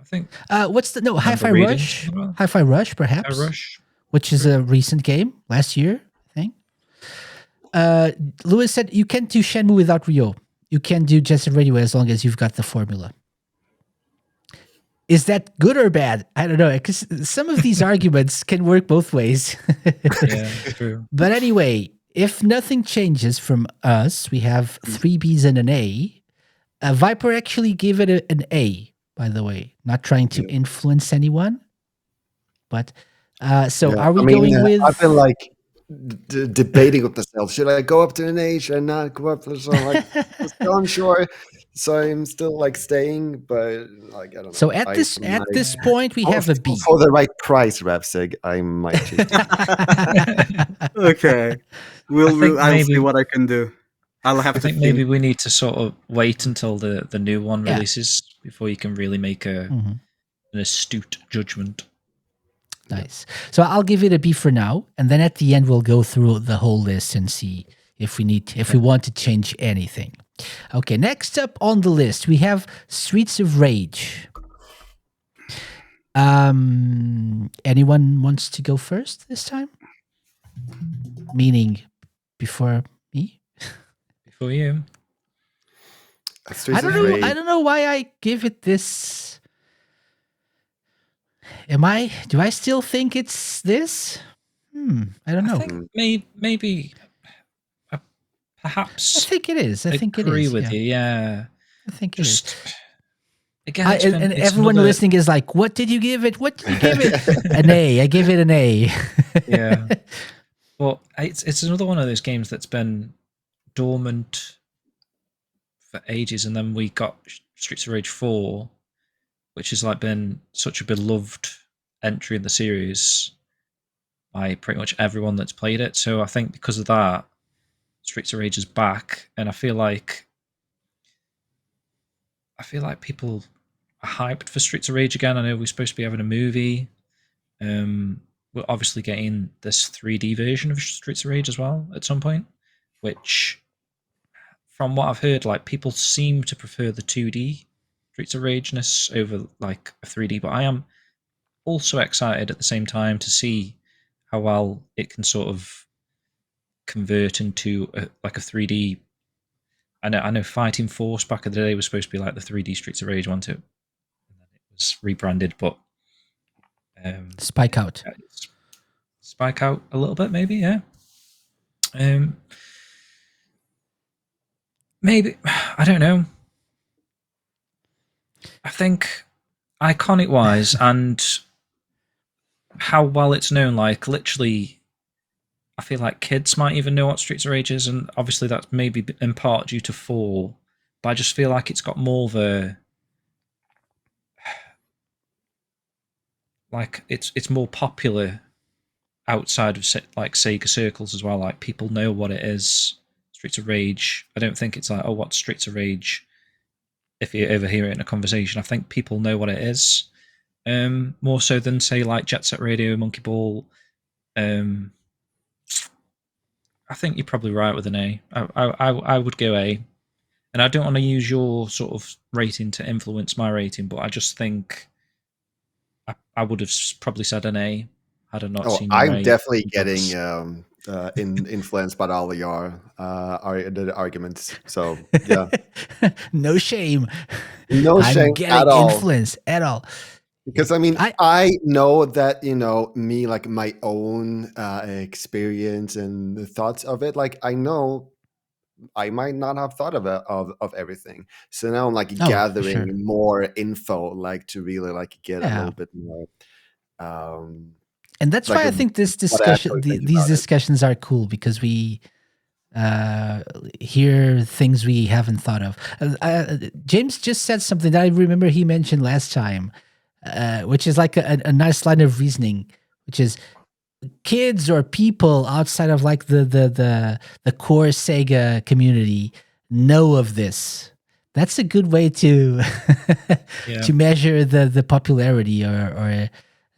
I think. Hi-Fi Rush? Hi-Fi Rush, perhaps. Rush. Which is a recent game, last year, I think. Lewis said you can't do Shenmue without Ryo. You can do Jet Set Radio as long as you've got the formula. Is that good or bad? I don't know, because some of these arguments can work both ways. Yeah, true. But anyway, if nothing changes from us, we have 3 Bs and an A. Viper actually gave it an A, by the way. Not trying to influence anyone. But, so are we going with... I've been like debating with myself. Should I go up to an A? Should I not go up? So I'm still unsure. So I'm still like staying, but like I don't know. So at this point, we have a B. For the right price, Ravsieg, I might choose. Okay, I'll see what I can do. I'll have I to think maybe we need to sort of wait until the new one Yeah. releases before you can really make an astute judgment. Nice. So I'll give it a B for now, and then at the end we'll go through the whole list and see if we want to change anything. Okay, next up on the list we have Streets of Rage. Anyone wants to go first this time? Meaning before me? Before you. I don't know why I give it this. Do I still think it's this? I don't know. I think maybe perhaps I think it is. I think it is. Agree with you, yeah. I think it is. Again, and everyone listening is like, what did you give it? What did you give it? An A. I give it an A. Yeah. Well, it's another one of those games that's been dormant for ages, and then we got Streets of Rage 4, which has like been such a beloved entry in the series by pretty much everyone that's played it. So I think because of that, Streets of Rage is back, and I feel like people are hyped for Streets of Rage again. I know we're supposed to be having a movie. We're obviously getting this 3D version of Streets of Rage as well at some point, which, from what I've heard, like people seem to prefer the 2D Streets of Rageness over like a 3D. But I am also excited at the same time to see how well it can sort of convert into a 3D. I know Fighting Force back in the day was supposed to be like the 3D Streets of Rage one too, and then it was rebranded. But Spike Out a little bit, maybe, yeah. Maybe, I don't know. I think iconic wise and how well it's known, like literally, I feel like kids might even know what Streets of Rage is, and obviously that's maybe in part due to 4, but I just feel like it's got more of a, like it's more popular outside of like Sega circles as well. Like people know what it is, Streets of Rage. I don't think it's like, oh, what's Streets of Rage? If you ever hear it in a conversation, I think people know what it is, more so than say like Jet Set Radio, Monkey Ball. I think you're probably right with an A. I would go A, and I don't want to use your sort of rating to influence my rating, but I just think I would have probably said an A had I not seen. I'm definitely getting influenced by all of your the arguments. So yeah, no shame. No shame at all. Influence at all. Because I mean, I know that, me, like my own experience and the thoughts of it. Like I know I might not have thought of everything. So now I'm like gathering more info, like to really like get a little bit more. And that's why I think this discussion, these discussions are cool, because we hear things we haven't thought of. James just said something that I remember he mentioned last time, which is like a nice line of reasoning, which is kids or people outside of like the core Sega community know of this. That's a good way to to measure the popularity or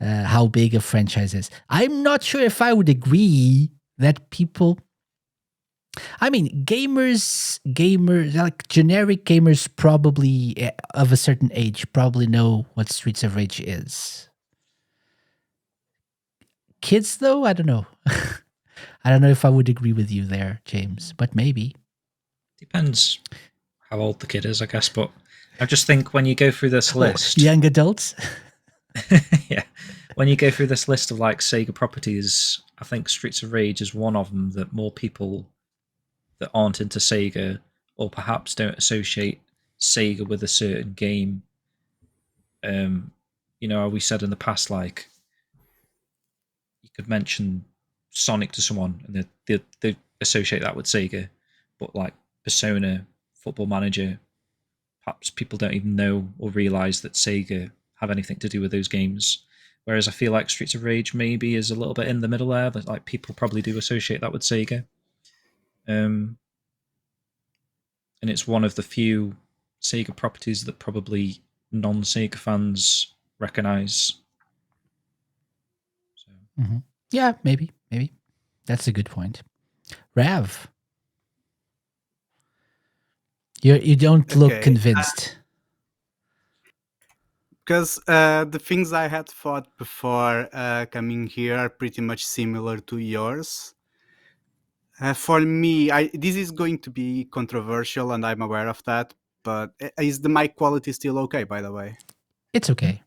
how big a franchise is. I'm not sure if I would agree that people. I mean, gamers, like generic gamers, probably of a certain age, probably know what Streets of Rage is. Kids, though, I don't know. I don't know if I would agree with you there, James, but maybe. Depends how old the kid is, I guess. But I just think when you go through this list, Young adults. yeah, when you go through this list of like Sega properties, I think Streets of Rage is one of them that more people that aren't into Sega or perhaps don't associate Sega with a certain game. We said in the past, like you could mention Sonic to someone and they associate that with Sega, but like Persona, Football Manager, perhaps people don't even know or realize that Sega have anything to do with those games. Whereas I feel like Streets of Rage maybe is a little bit in the middle there, but like people probably do associate that with Sega. And it's one of the few Sega properties that probably non-Sega fans recognize. So. Mm-hmm. Yeah, maybe. That's a good point. Rav, you don't look Okay, convinced. because the things I had thought before coming here are pretty much similar to yours. For me, this is going to be controversial, and I'm aware of that. But is the mic quality still okay? By the way, It's okay.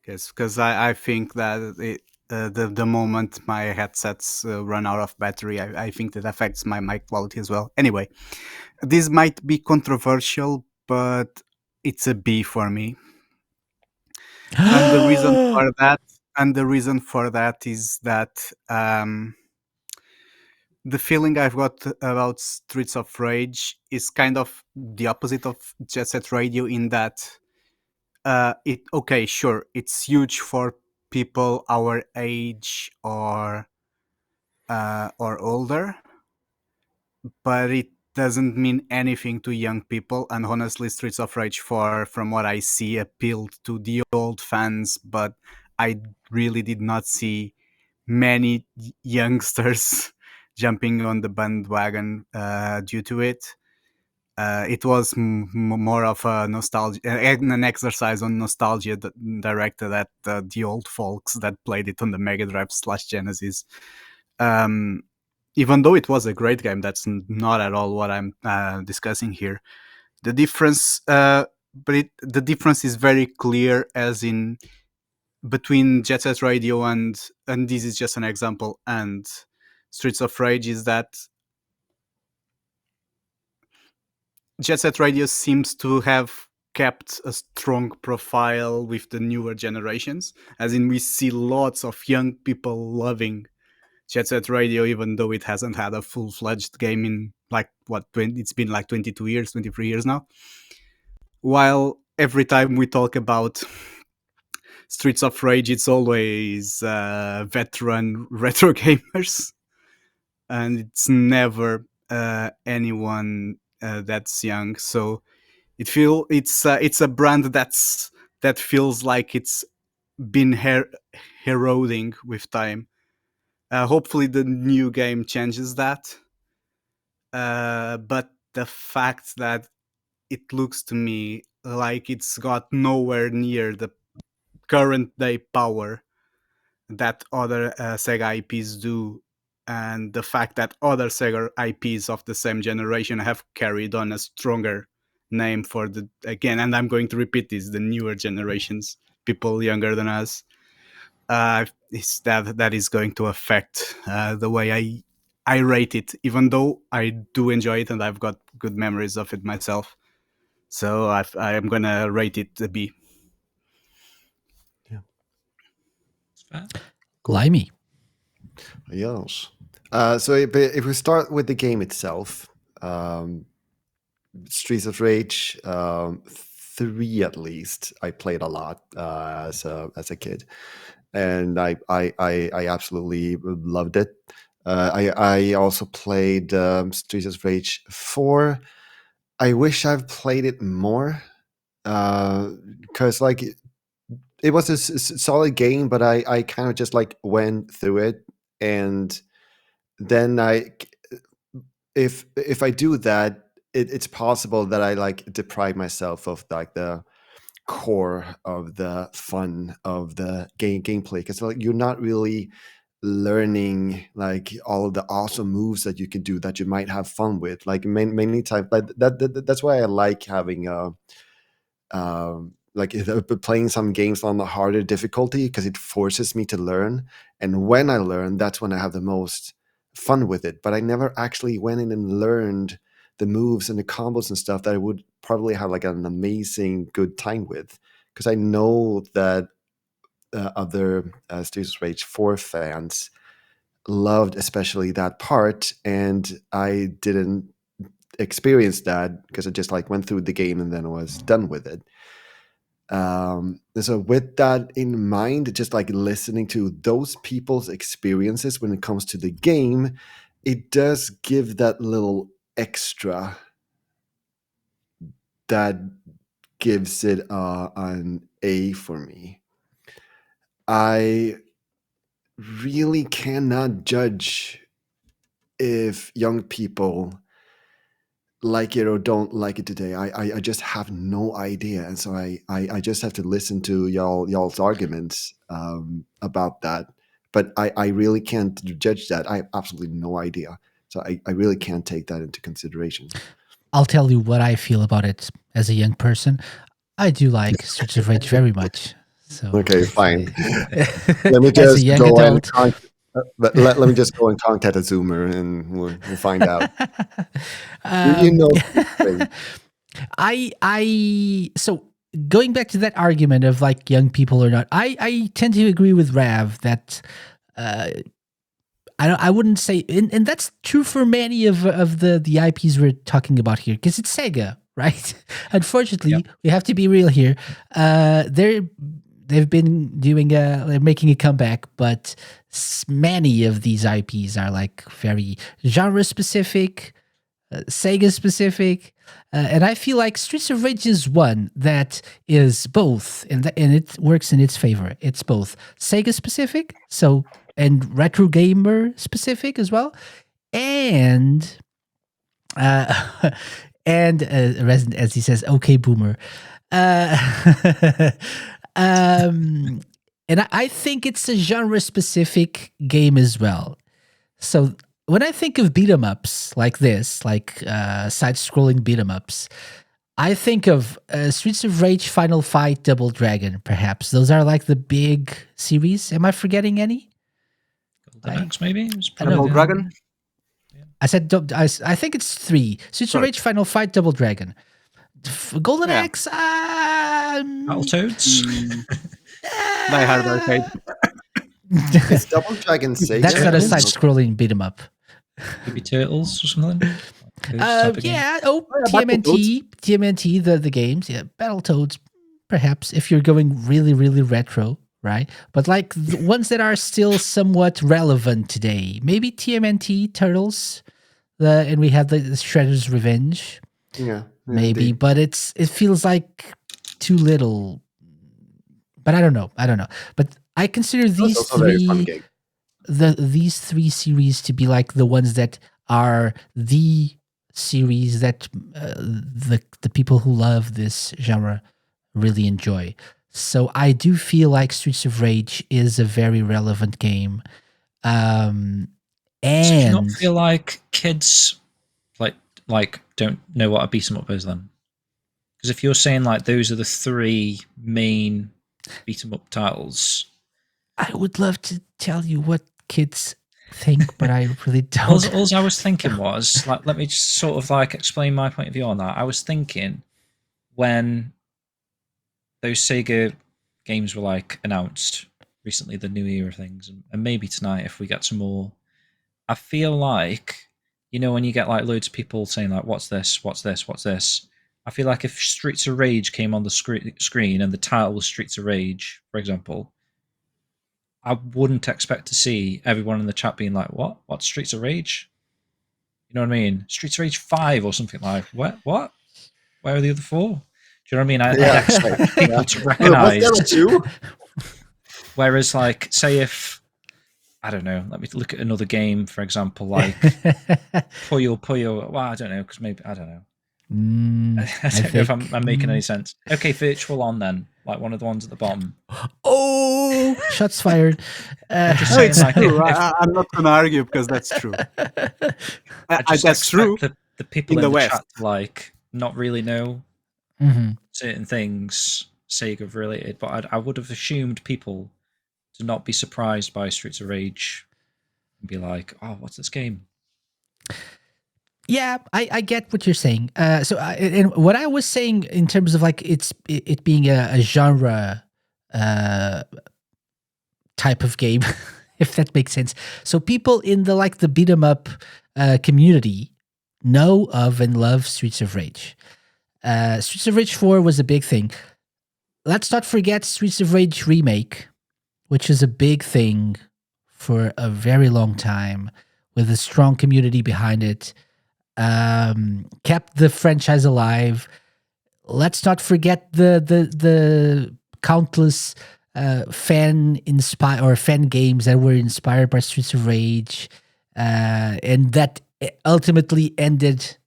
because I think that the moment my headsets run out of battery, I think that affects my mic quality as well. Anyway, this might be controversial, but it's a B for me. And the reason for that is that the feeling I've got about Streets of Rage is kind of the opposite of Jet Set Radio in that it's huge for people our age or older, but it doesn't mean anything to young people. And honestly, Streets of Rage 4, from what I see, appealed to the old fans, but I really did not see many youngsters jumping on the bandwagon due to it. It was more of a nostalgia, an exercise on nostalgia directed at the old folks that played it on the Mega Drive / Genesis. Even though it was a great game, that's not at all what I'm discussing here. The difference, the difference is very clear, as in between Jet Set Radio and this is just an example, and Streets of Rage, is that Jet Set Radio seems to have kept a strong profile with the newer generations, as in we see lots of young people loving Jet Set Radio, even though it hasn't had a full-fledged game in it's been like 22 years, 23 years now. While every time we talk about Streets of Rage, it's always veteran retro gamers, and it's never anyone that's young. So it's a brand that feels like it's been eroding with time. Hopefully, the new game changes that. But the fact that it looks to me like it's got nowhere near the current day power that other Sega IPs do, and the fact that other Sega IPs of the same generation have carried on a stronger name for the, again, and I'm going to repeat this, the newer generations, people younger than us, is that is going to affect the way I rate it, even though I do enjoy it and I've got good memories of it myself. So I am gonna rate it a B. Cool. Limey. Yes. So if we start with the game itself, Streets of Rage 3 at least, I played a lot as a kid, and I absolutely loved it. I also played Streets of Rage 4. I wish I've played it more because like it was a solid game, but I kind of just like went through it, and then if I do that, it's possible that I like deprive myself of like the core of the fun of the gameplay, because like you're not really learning like all of the awesome moves that you can do that you might have fun with. Like mainly type like that's why I like having playing some games on the harder difficulty, because it forces me to learn. And when I learn, that's when I have the most fun with it. But I never actually went in and learned the moves and the combos and stuff that I would probably have like an amazing good time with, because I know that other Streets of Rage 4 fans loved especially that part, and I didn't experience that because I just like went through the game and then was done with it. And so with that in mind, just like listening to those people's experiences when it comes to the game, it does give that little extra that gives it an A for me. I really cannot judge if young people like it or don't like it today. I just have no idea, and so I just have to listen to y'all's arguments about that. But I really can't judge that. I have absolutely no idea, so I really can't take that into consideration. I'll tell you what I feel about it as a young person. I do like Streets of Rage very much. So Okay, fine. let Let me as a just young go adult. let me just go and contact a Zoomer, and we'll find out. You Um, know, so going back to that argument of like young people or not, I tend to agree with Rav that I wouldn't say, and that's true for many of the IPs we're talking about here, because it's Sega, right? Unfortunately, we have to be real here. They've been doing they're making a comeback, but many of these IPs are like very genre specific, Sega specific, and I feel like Streets of Rage is one that is both, and it works in its favor. It's both Sega specific, and retro gamer specific as well, and Resident, as he says, okay, boomer. And I think it's a genre specific game as well. So when I think of beat 'em ups like this, like side scrolling beat 'em ups, I think of Streets of Rage, Final Fight, Double Dragon, perhaps. Those are like the big series. Am I forgetting any? Golden Axe, maybe? It was I know. Double Dragon. I said I think it's 3. Streets of Rage, Final Fight, Double Dragon. Golden Yeah. Axe. Battletoads? Die Hard Arcade. it's Double Dragon Sega. That's not a side-scrolling beat 'em up. Maybe Turtles or something? Those type of games. Yeah. Oh, yeah, TMNT, the games. Yeah, Battletoads, perhaps if you're going really, really retro, right? But like the ones that are still somewhat relevant today, maybe TMNT, Turtles, and we have the Shredder's Revenge, Yeah, maybe. indeed. But it feels like too little. But I don't know. But I consider these also a very fun three game. these 3 series to be like the ones that are the series that the people who love this genre really enjoy. So I do feel like Streets of Rage is a very relevant game. So do you not And feel like kids like don't know what a beat 'em up is then? Because if you're saying like those are the 3 main beat 'em up titles, I would love to tell you what kids think, but I really don't. all I was thinking was like, let me just sort of like explain my point of view on that. I was thinking when those Sega games were like announced recently, the new era things, and maybe tonight if we get some more, I feel like, you know, when you get like loads of people saying like, what's this, what's this, what's this, I feel like if Streets of Rage came on the screen and the title was Streets of Rage, for example, I wouldn't expect to see everyone in the chat being like, what? What's Streets of Rage? You know what I mean? Streets of Rage 5 or something like, what? Where are the other 4? Do you know what I mean? I'd expect people to recognise. What's the other 2? Whereas, like, say if, I don't know, let me look at another game, for example, like Puyo. Well, I don't know, because maybe, I don't know. I don't know if I'm making any sense. Okay, Virtual On then. like one of the ones at the bottom. Oh, shots fired. Just No, saying, it's like, true. if- I'm not going to argue because that's true. I just That's true. expect the people in in the the West. chat to like not really know Mhm. certain things Sega related, but I would have assumed people to not be surprised by Streets of Rage and be like, "Oh, what's this game?" Yeah, I get what you're saying. And what I was saying in terms of like it being a genre type of game, if that makes sense. So people in the beat 'em up community know of and love Streets of Rage. Streets of Rage 4 was a big thing. Let's not forget Streets of Rage Remake, which is a big thing for a very long time with a strong community behind it. Kept the franchise alive. Let's not forget the countless fan games that were inspired by Streets of Rage, and that ultimately ended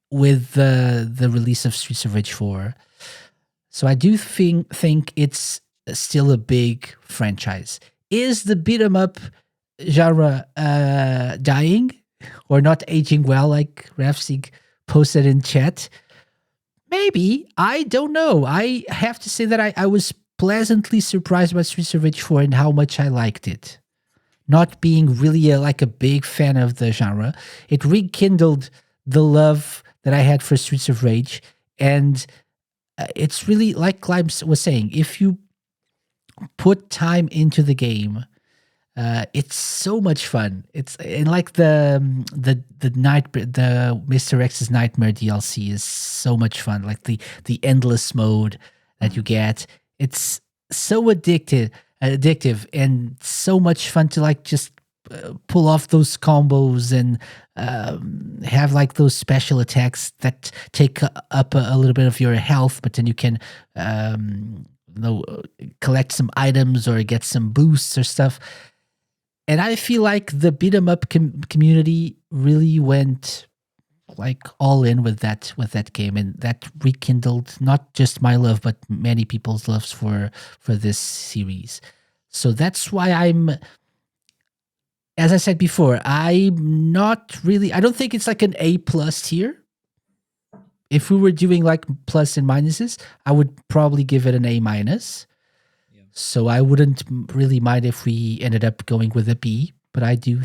with the release of Streets of Rage 4. So I do think it's still a big franchise. Is the beat 'em up genre dying or not aging well, like Ravsieg posted in chat? Maybe. I don't know. I have to say that I was pleasantly surprised by Streets of Rage 4 and how much I liked it. Not being really a big fan of the genre, it rekindled the love that I had for Streets of Rage. And it's really, like Climbs was saying, if you put time into the game, it's so much fun. It's and like the Mr. X's Nightmare DLC is so much fun. Like the endless mode that you get, it's so addictive and so much fun to just pull off those combos and have those special attacks that take up a little bit of your health, but then you can collect some items or get some boosts or stuff. And I feel like the beat 'em up community really went all in with that game, and that rekindled not just my love but many people's loves for this series. So that's why as I said before, I'm not really. I don't think it's an A+ tier. If we were doing plus and minuses, I would probably give it an A-. So I wouldn't really mind if we ended up going with a B, but I do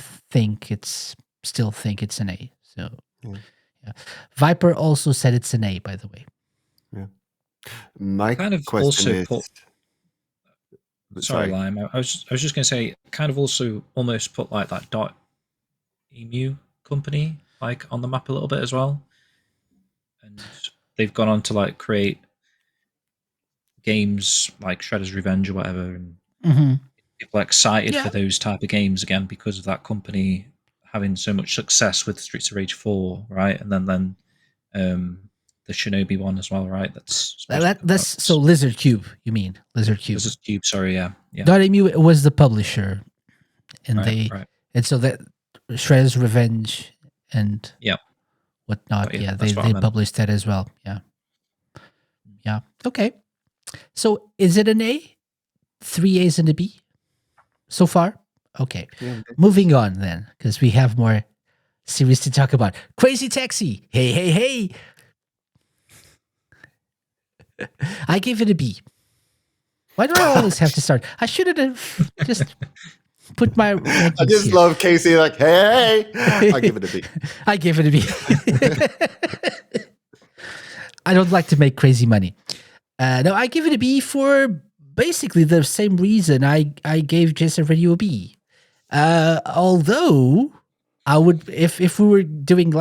still think it's an A. So, yeah. Viper also said it's an A, by the way. Yeah. My Kind of question also is. put. Sorry, Lime. I was just going to say, kind of also almost put that .emu company on the map a little bit as well, and they've gone on to create games like Shredder's Revenge or whatever, and people are excited for those type of games again because of that company having so much success with Streets of Rage 4, right? And then the Shinobi one as well, right? That's so Lizard Cube. You mean Lizard Cube? Lizard Cube. Sorry, yeah. .emu was the publisher, and right. and so that Shredder's Revenge and whatnot. They published that as well. Yeah. Okay. So is it an A? 3 A's and a B so far? Okay. Yeah. Moving on then, because we have more series to talk about. Crazy Taxi. Hey. I give it a B. Why do I always have to start? I should have just put my rankings I just here. love Casey hey. I give it a B. I give it a B. I don't like to make crazy money. No, I give it a B for basically the same reason I gave Jason Radio a B. Although I would, if we were doing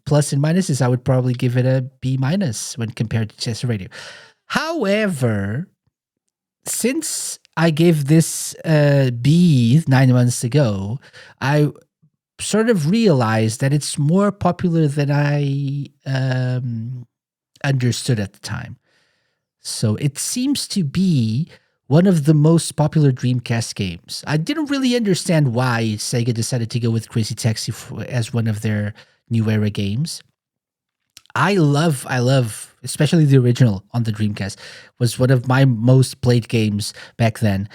plus and minuses, I would probably give it a B- when compared to Jason Radio. However, since I gave this B 9 months ago, I sort of realized that it's more popular than I understood at the time. So it seems to be one of the most popular Dreamcast games. I didn't really understand why Sega decided to go with Crazy Taxi as one of their new era games. I love, especially the original on the Dreamcast was one of my most played games back then.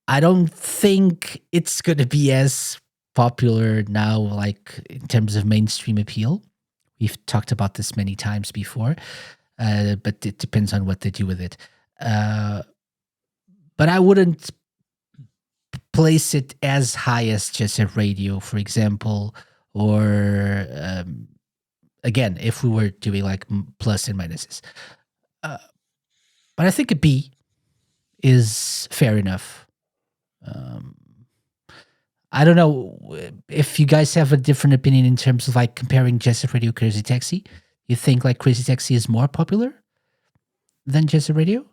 I don't think it's going to be as popular now, like in terms of mainstream appeal. We've talked about this many times before, but it depends on what they do with it. But I wouldn't place it as high as Jet Set Radio, for example, or again, if we were doing like plus and minuses. But I think a B is fair enough. I don't know if you guys have a different opinion in terms of like comparing Jet Set Radio, Crazy Taxi. You think like Crazy Taxi is more popular than Jet Set Radio?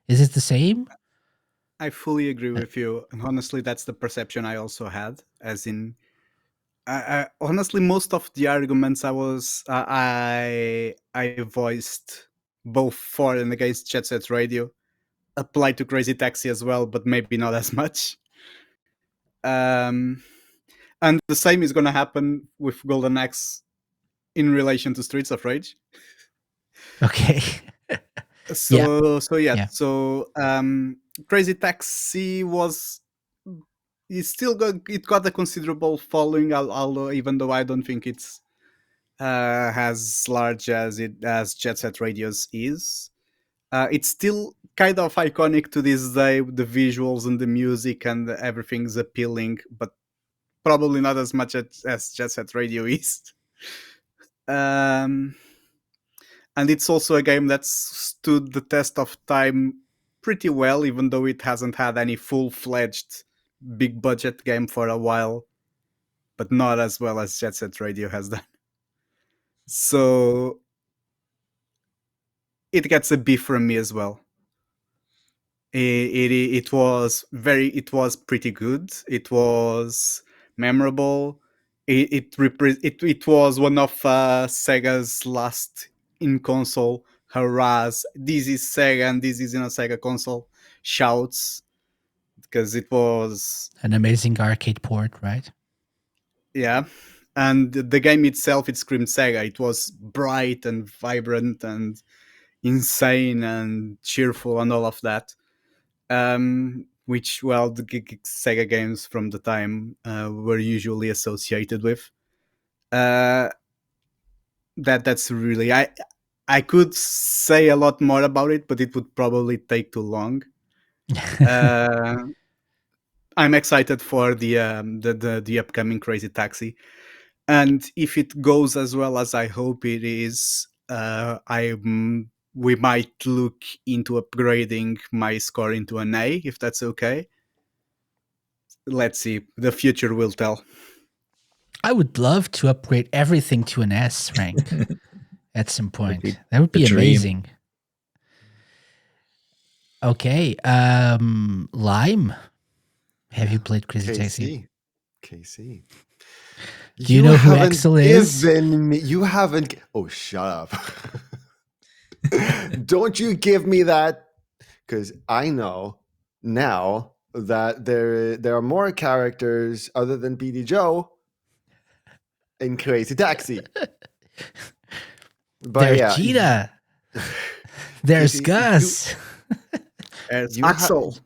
Is it the same? I fully agree with you, and honestly, that's the perception I also had. As in, honestly, most of the arguments I voiced both for and against Jet Set Radio apply to Crazy Taxi as well, but maybe not as much. And the same is going to happen with Golden Axe in relation to Streets of Rage. Okay. So Yeah. Crazy Taxi it got a considerable following, although even though I don't think it's as large as Jet Set Radio's is. It's still kind of iconic to this day. The visuals and the music and everything's appealing, but probably not as much as Jet Set Radio is. And it's also a game that's stood the test of time pretty well, even though it hasn't had any full-fledged big budget game for a while, but not as well as Jet Set Radio has done. So it gets a B from me as well. It was pretty good. It was memorable. It was one of Sega's last in console hurrahs. This is Sega and this is in a Sega console shouts, because it was an amazing arcade port, right? Yeah, and the game itself, it screamed Sega. It was bright and vibrant and insane and cheerful and all of that. Which, well, the Sega games from the time were usually associated with. That's really, I could say a lot more about it, but it would probably take too long. I'm excited for the upcoming Crazy Taxi, and if it goes as well as I hope it is, we might look into upgrading my score into an A, if that's okay. Let's see. The future will tell. I would love to upgrade everything to an S rank at some point. Be That would be the dream. amazing. Okay. Lime. Have you played Crazy Taxi? KC. Do you know who Axel is? You haven't. Oh, shut up. Don't you give me that, because I know now that there are more characters other than BD Joe in Crazy Taxi. But There's yeah, Gina. There's Gus. There's Axel.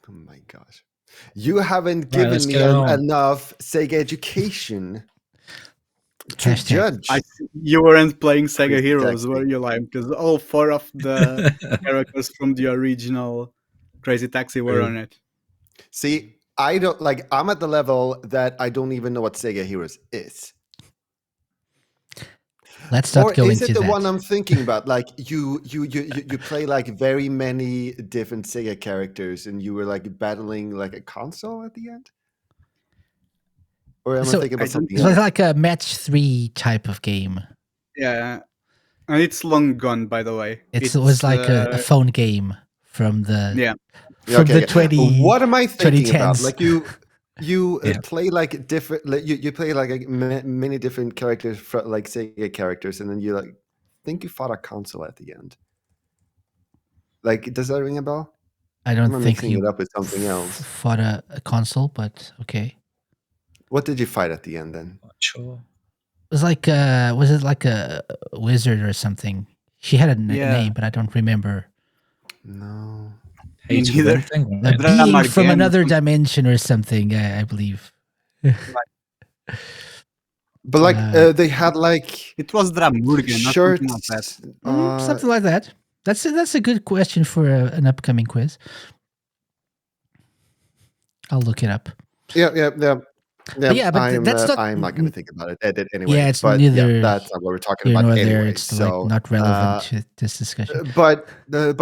Oh my gosh. You haven't given me enough Sega education to judge. You weren't playing Sega Heroes, were you, Lime? Because all 4 of the characters from the original Crazy Taxi were on it. See, I don't like. I'm at the level that I don't even know what Sega Heroes is. Let's not go into that. Or is it the one I'm thinking about? Like you play like very many different Sega characters, and you were like battling like a console at the end. Or am I thinking about something else? It's like a match 3 type of game. Yeah, and it's long gone, by the way. It was like a phone game from the the 20. What am I thinking 2010s. about? Like you play like different. Like you play like many different characters, like Sega characters, and then you like think you fought a console at the end. Like, does that ring a bell? I don't think mixing you it up with something else. Fought a console, but okay. What did you fight at the end then? Not sure. was like was it like a wizard or something? She had a Yeah. name, but I don't remember. No. Pay to neither. win thing, A wasn't it? Drama being from again. another dimension or something, I believe. But they had like It was Dramurgen, not something like that. shirts. Something like that. That's a good question for an upcoming quiz. I'll look it up. Yeah. yeah, but that's not- I'm not going to think about it anyway. Yeah, it's but neither that's not what we're talking here about nor there. anyway. It's So like not relevant to this discussion. But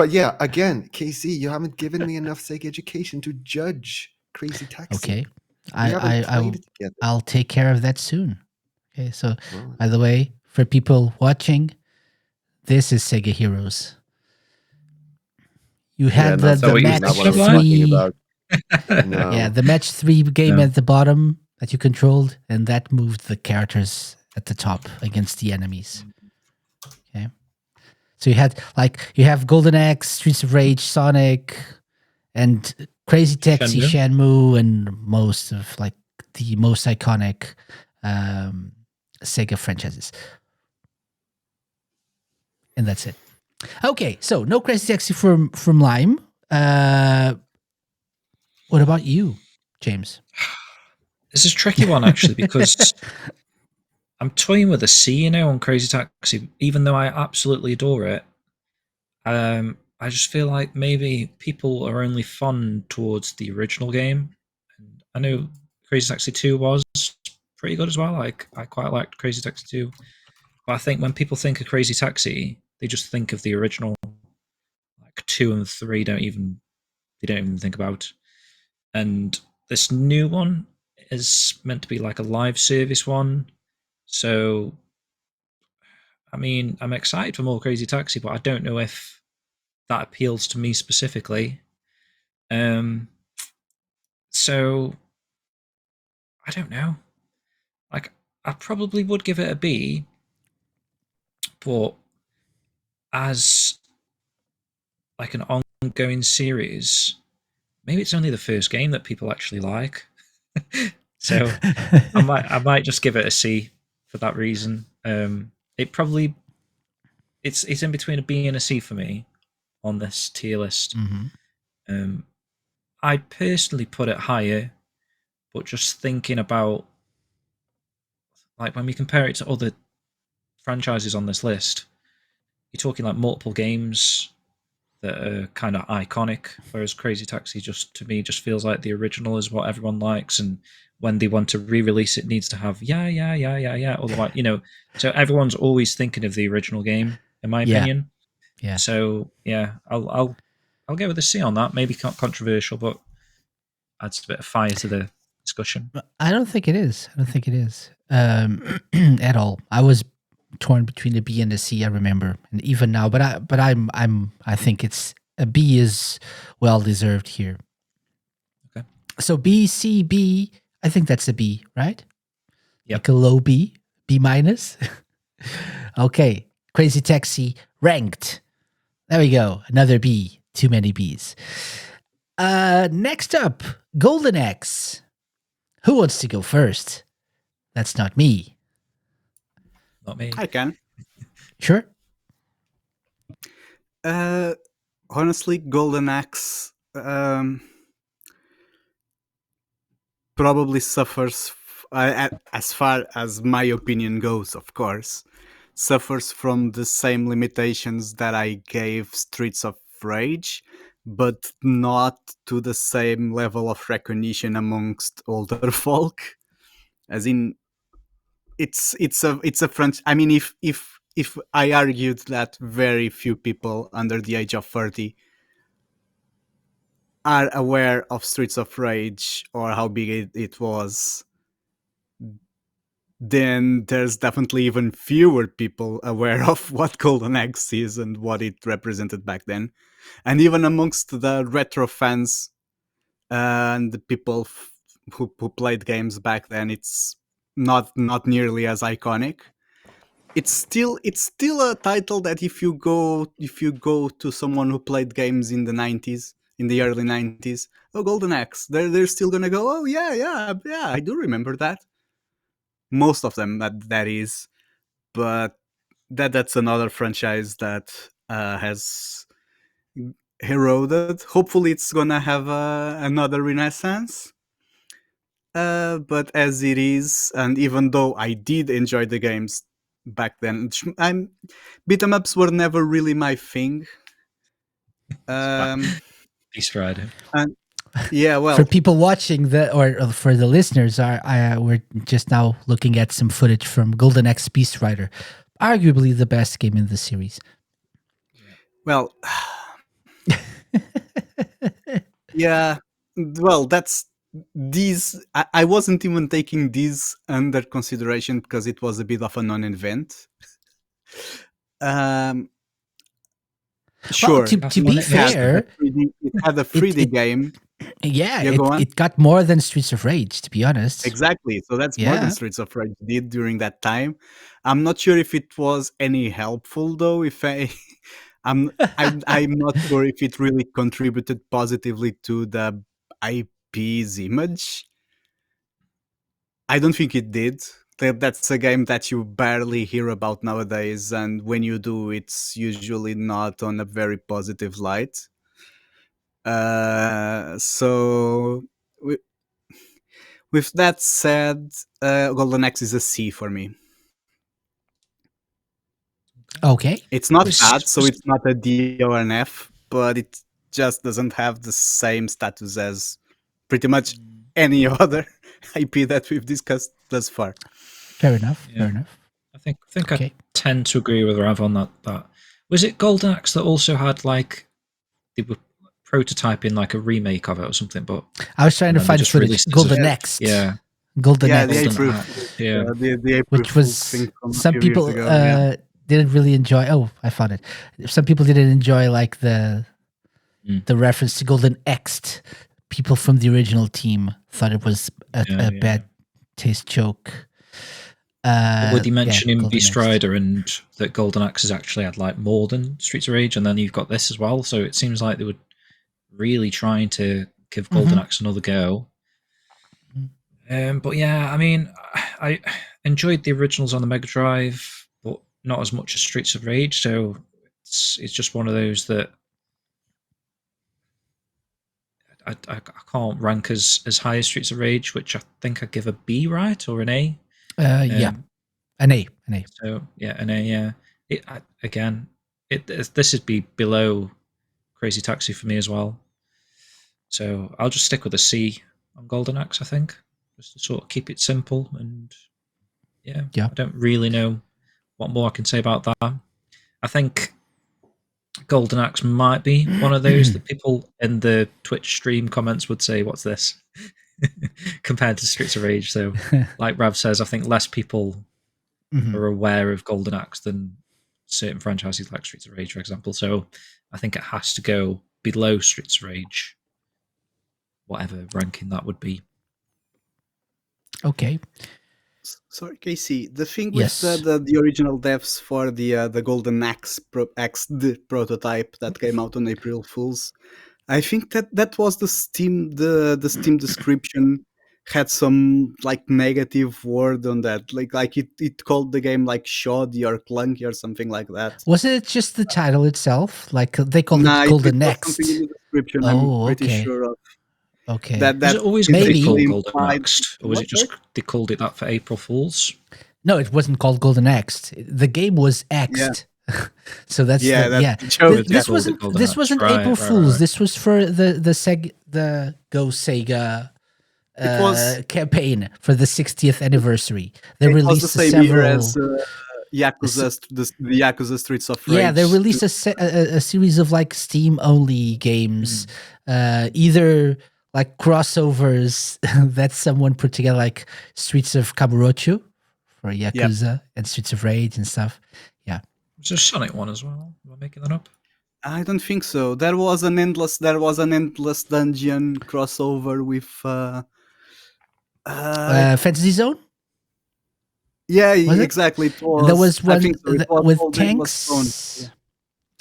yeah, again, KC, you haven't given me enough Sega education to judge Crazy Taxi. Okay, We haven't played it together. I'll take care of that soon. Okay, so Well, by the way, for people watching, this is Sega Heroes. You had that's the what you match said, what I'm talking 3. about. No. Yeah, the match 3 game No. at the bottom that you controlled, and that moved the characters at the top against the enemies. Okay. So you have Golden Axe, Streets of Rage, Sonic, and Crazy Taxi, Shenmue, and most of like the most iconic Sega franchises. And that's it. Okay, so no Crazy Taxi from Lime. What about you, James? This is a tricky one actually because I'm toying with a C, on Crazy Taxi, even though I absolutely adore it. I just feel like maybe people are only fond towards the original game. And I know Crazy Taxi 2 was pretty good as well. Like I quite liked Crazy Taxi 2. But I think when people think of Crazy Taxi, they just think of the original. Like 2 and 3 they don't even think about. And this new one is meant to be like a live service one. So I mean, I'm excited for more Crazy Taxi, but I don't know if that appeals to me specifically. So I don't know. Like I probably would give it a B, but as like an ongoing series, maybe it's only the first game that people actually like. So I might just give it a C for that reason. It probably it's in between a B and a C for me on this tier list. Mm-hmm. I'd personally put it higher, but just thinking about like when we compare it to other franchises on this list, you're talking like multiple games that are kind of iconic, whereas Crazy Taxi just to me just feels like the original is what everyone likes, and when they want to re-release it needs to have otherwise so everyone's always thinking of the original game in my opinion. Yeah. So yeah, I'll go with a C on that. Maybe not controversial, but adds a bit of fire to the discussion. I don't think it is. At all. I was torn between a B and a C. I remember, and even now, but I think it's a B is well deserved here. Okay. So B, C, B. I think that's a B, right? Yep. Like a low B, B minus. Okay, Crazy Taxi ranked. There we go. Another B. Too many Bs. Next up, Golden Axe. Who wants to go first? That's not me. Not me. I can. Sure. Honestly, Golden Axe probably suffers, as far as my opinion goes, of course, suffers from the same limitations that I gave Streets of Rage, but not to the same level of recognition amongst older folk. As in, it's a front. I mean, if I argued that very few people under the age of 30 are aware of Streets of Rage or how big it was, then there's definitely even fewer people aware of what Golden Axe is and what it represented back then. And even amongst the retro fans and the people who played games back then, it's not nearly as iconic. It's still a title that if you go to someone who played games in the 90s, in the early 90s, oh, Golden Axe, they're still gonna go, oh yeah, I do remember that. most of them, that is. But that's another franchise that has eroded. Hopefully, it's gonna have another renaissance. But as it is, and even though I did enjoy the games back then, beat 'em ups were never really my thing. Beast Rider. And yeah, well, For people watching or for the listeners, we're just now looking at some footage from Golden Axe Beast Rider, arguably the best game in the series. well, yeah, well, that's these. I wasn't even taking these under consideration because it was a bit of a non-event. Sure. To be fair, it had a 3D game. Yeah, go on. it got more than Streets of Rage, to be honest. Exactly. So that's more Yeah. than Streets of Rage did during that time. I'm not sure if it was any helpful though. If I'm not sure if it really contributed positively to the IP's image. I don't think it did. That's a game that you barely hear about nowadays, and when you do, it's usually not on a very positive light. So with that said, Golden Axe is a C for me. Okay. It's not bad, so it's not a D or an F, but it just doesn't have the same status as pretty much any other IP that we've discussed thus far. Fair enough. Fair enough. I think I tend to agree with Rav on that. Was it Golden Axe that also had like they were prototyping like a remake of it or something? But I was trying to find footage. Golden Axe. Yeah. Golden Axe. The Golden April, Axe. Yeah. the April Which was thing from some a few people years ago, didn't really enjoy. Oh, I found it. Some people didn't enjoy like the reference to Golden Axe. People from the original team thought it was a bad taste joke. Were they mentioning Golden Beast Axe. Rider and that Golden Axe has actually had like more than Streets of Rage, and then you've got this as well. So it seems like they were really trying to give Golden Axe another go. But yeah, I mean, I enjoyed the originals on the Mega Drive, but not as much as Streets of Rage. So it's just one of those that I can't rank as high as Streets of Rage, which I think I'd give a B, right, or an A. Yeah, an A. So yeah, an A. Yeah. This would be below Crazy Taxi for me as well. So I'll just stick with a C on Golden Axe, I think, just to sort of keep it simple. And yeah, I don't really know what more I can say about that. I think Golden Axe might be one of those that people in the Twitch stream comments would say, "What's this?" compared to Streets of Rage. So, like Rav says, I think less people are aware of Golden Axe than certain franchises like Streets of Rage, for example. So, I think it has to go below Streets of Rage, whatever ranking that would be. Okay. Sorry, Casey. The thing with the original devs for the Golden Axe the prototype that came out on April Fools, I think that was the Steam Steam description had some like negative word on that, like it called the game like shoddy or clunky or something like that. Was it just the title itself? Like they called it Golden Axe. Something in the description. I'm pretty sure of. Okay. That was it always maybe called Golden Axe, or was it just they called it that for April Fools? No, it wasn't called Golden Axe. The game was Axed. So that's This wasn't April Fools. This was for the Go Sega campaign for the 60th anniversary. They released several. Yakuza, the Yakuza Streets of Rage. Yeah, they released a series of like Steam only games, either like crossovers that someone put together, like Streets of Kamurocho for Yakuza and Streets of Rage and stuff. Yeah. Was there a Sonic one as well? Am I making that up? I don't think so. There was an endless dungeon crossover with Fantasy Zone. Yeah, exactly. It was. There was one with tanks. tanks.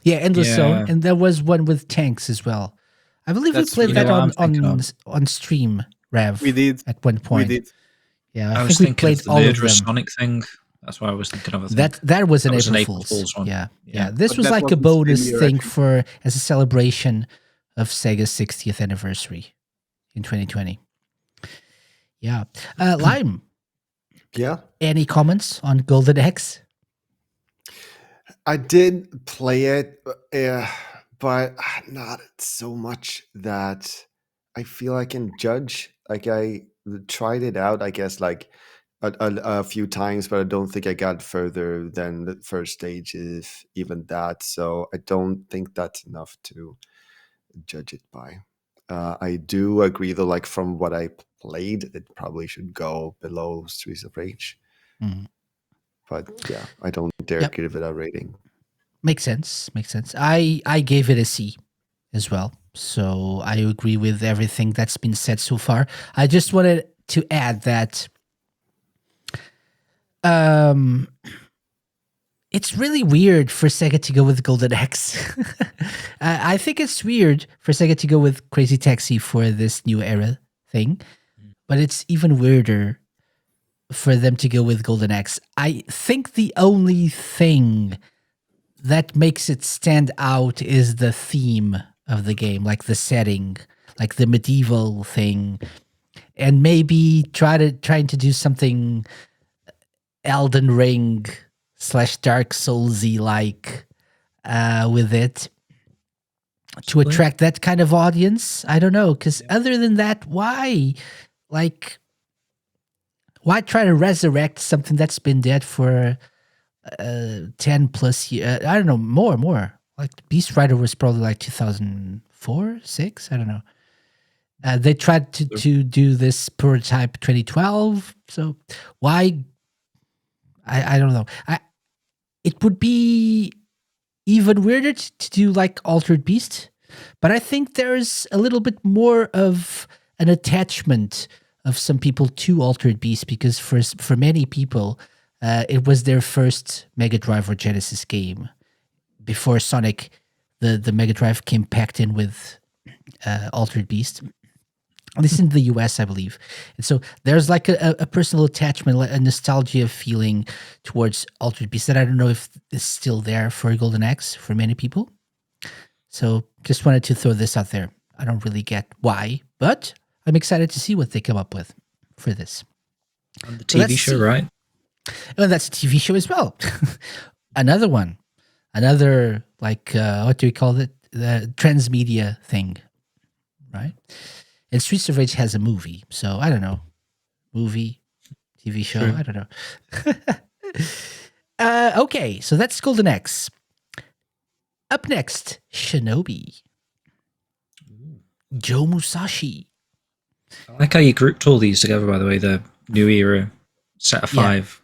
Endless Zone, and there was one with tanks as well. I believe we played that on stream, Rav. We did at one point. We did. Yeah, I I was think we thinking of played the all of murderous them. Sonic thing. That's why I was thinking of. I think That was an that was an April April Fools. Fool's one. Yeah. This But was that like a wasn't the same bonus year, thing actually. for as a celebration of Sega's 60th anniversary in 2020. Yeah. Lime, Yeah. any comments on Golden Axe? I did play it, but not so much that I feel I can judge. Like I tried it out, I guess, like a few times, but I don't think I got further than the first stage, if even that. So I don't think that's enough to judge it by. I do agree, though. Like from what I played, it probably should go below Streets of Rage. Mhm. But yeah, I don't dare Yep. give it a rating. Makes sense. I gave it a C as well. So I agree with everything that's been said so far. I just wanted to add that it's really weird for Sega to go with Golden Axe. I think it's weird for Sega to go with Crazy Taxi for this new era thing, but it's even weirder for them to go with Golden Axe. I think the only thing that makes it stand out is the theme of the game, like the setting, like the medieval thing, and maybe trying to do something Elden Ring / Dark Soulsy like with it to Possibly. attract that kind of audience. I don't know, because other than that, why? Like, why try to resurrect something that's been dead for 10 plus years? I don't know, more. Like Beast Rider was probably like 2004, 6. I don't know. They tried to do this prototype 2012. So why? I don't know. It would be even weirder to do like Altered Beast, but I think there's a little bit more of an attachment of some people to Altered Beast because for many people, it was their first Mega Drive or Genesis game. Before Sonic, the Mega Drive came packed in with Altered Beast. This is in the US, I believe. And so there's like a personal attachment, like a nostalgia feeling towards Altered Beast that I don't know if is still there for Golden Axe for many people. So just wanted to throw this out there. I don't really get why, but I'm excited to see what they come up with for this. And the So let's TV show, see. right? Oh, that's a TV show as well. Another one. Another, like, what do we call it? The transmedia thing, right? And Streets of Rage has a movie. So I don't know. Movie, TV show, True. I don't know. Okay, so that's Golden Axe. Up next, Shinobi. Joe Musashi. I like how you grouped all these together, by the way, the new era set of Yeah. 5.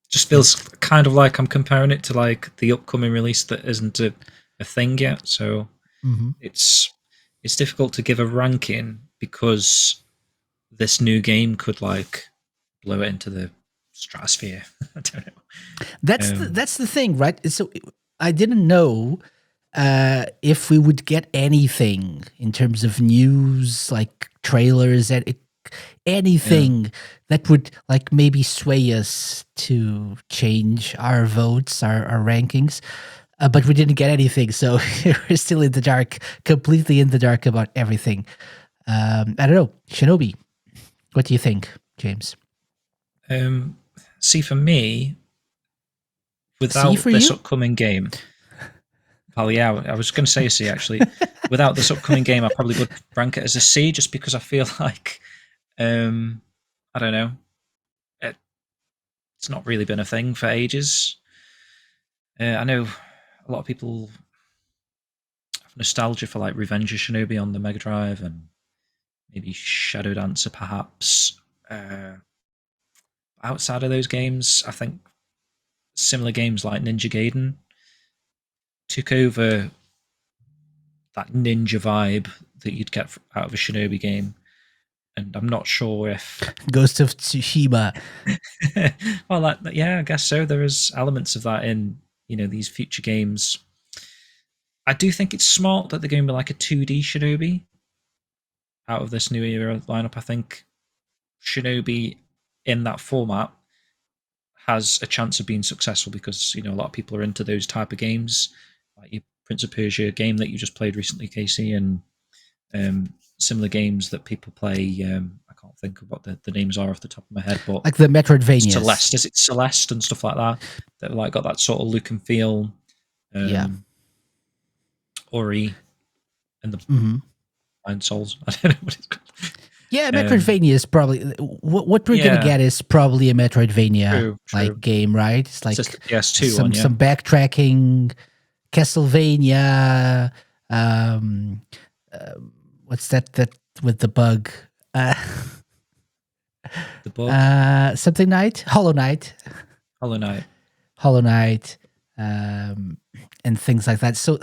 Just feels kind of like I'm comparing it to like the upcoming release that isn't a thing yet. So Mhm. it's difficult to give a ranking because this new game could like blow it into the stratosphere. I don't know. That's the thing, right? So I didn't know if we would get anything in terms of news, like trailers and anything that would like maybe sway us to change our votes, our rankings. But we didn't get anything, so we're still in the dark, completely in the dark about everything. I don't know, Shinobi. What do you think, James? See, for me, C without for this you? upcoming game, well, yeah, I was going to say a C actually. Without this upcoming game, I probably would rank it as a C, just because I feel like, I don't know, it's not really been a thing for ages. I know a lot of people have nostalgia for like Revenge of Shinobi on the Mega Drive and maybe Shadow Dancer, perhaps. Outside of those games, I think similar games like Ninja Gaiden took over that ninja vibe that you'd get out of a Shinobi game. And I'm not sure if Ghost of Tsushima. well, yeah, I guess so. There is elements of that in these future games. I do think it's smart that they're going to be like a 2D Shinobi out of this new era lineup. I think Shinobi in that format has a chance of being successful because a lot of people are into those type of games, like your Prince of Persia game that you just played recently, Casey, and similar games that people play. I can't think of what the names are off the top of my head, but Like the Metroidvanias. Celeste, is it Celeste and stuff like that? That like got that sort of look and feel. Yeah. Ori and the Blind Souls. I don't know what it's called. Yeah, Metroidvania is probably what we're gonna get is probably a Metroidvania True. like game, right? It's like It's just the PS2 some backtracking, Castlevania. What's that with the bug? The bug. Something Knight, Hollow Knight, and things like that. So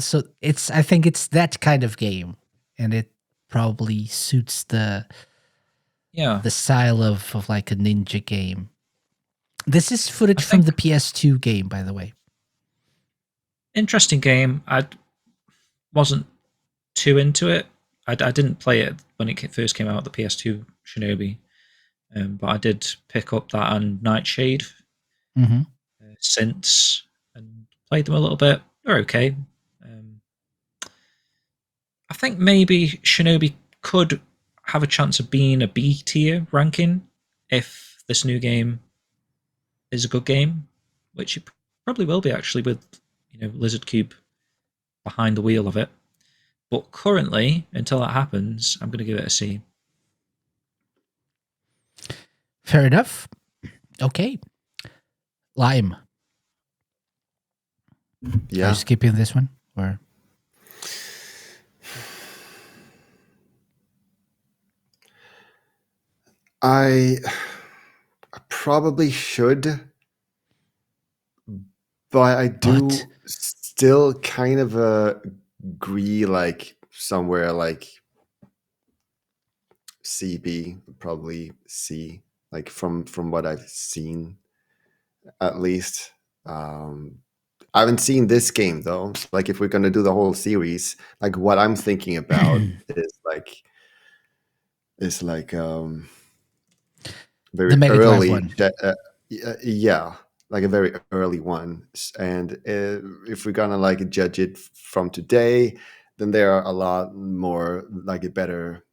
I think it's that kind of game, and it probably suits the style of like a ninja game. This is footage from the PS2 game, by the way. Interesting game. I wasn't too into it. I didn't play it when it first came out, the PS2 Shinobi, but I did pick up that and Nightshade since and played them a little bit. They're okay. I think maybe Shinobi could have a chance of being a B tier ranking if this new game is a good game, which it probably will be actually with Lizard Cube behind the wheel of it. But currently, until that happens, I'm going to give it a C. Fair enough. Okay. Lime. Yeah. Are you skipping this one? Or I probably should, but I do still kind of agree, like somewhere like CB, probably C, like from what I've seen, at least. I haven't seen this game though. So, like, if we're gonna do the whole series, like what I'm thinking about is like very the Mega Drive early. one. Yeah, like a very early one. And if we're gonna like judge it from today, then there are a lot more like better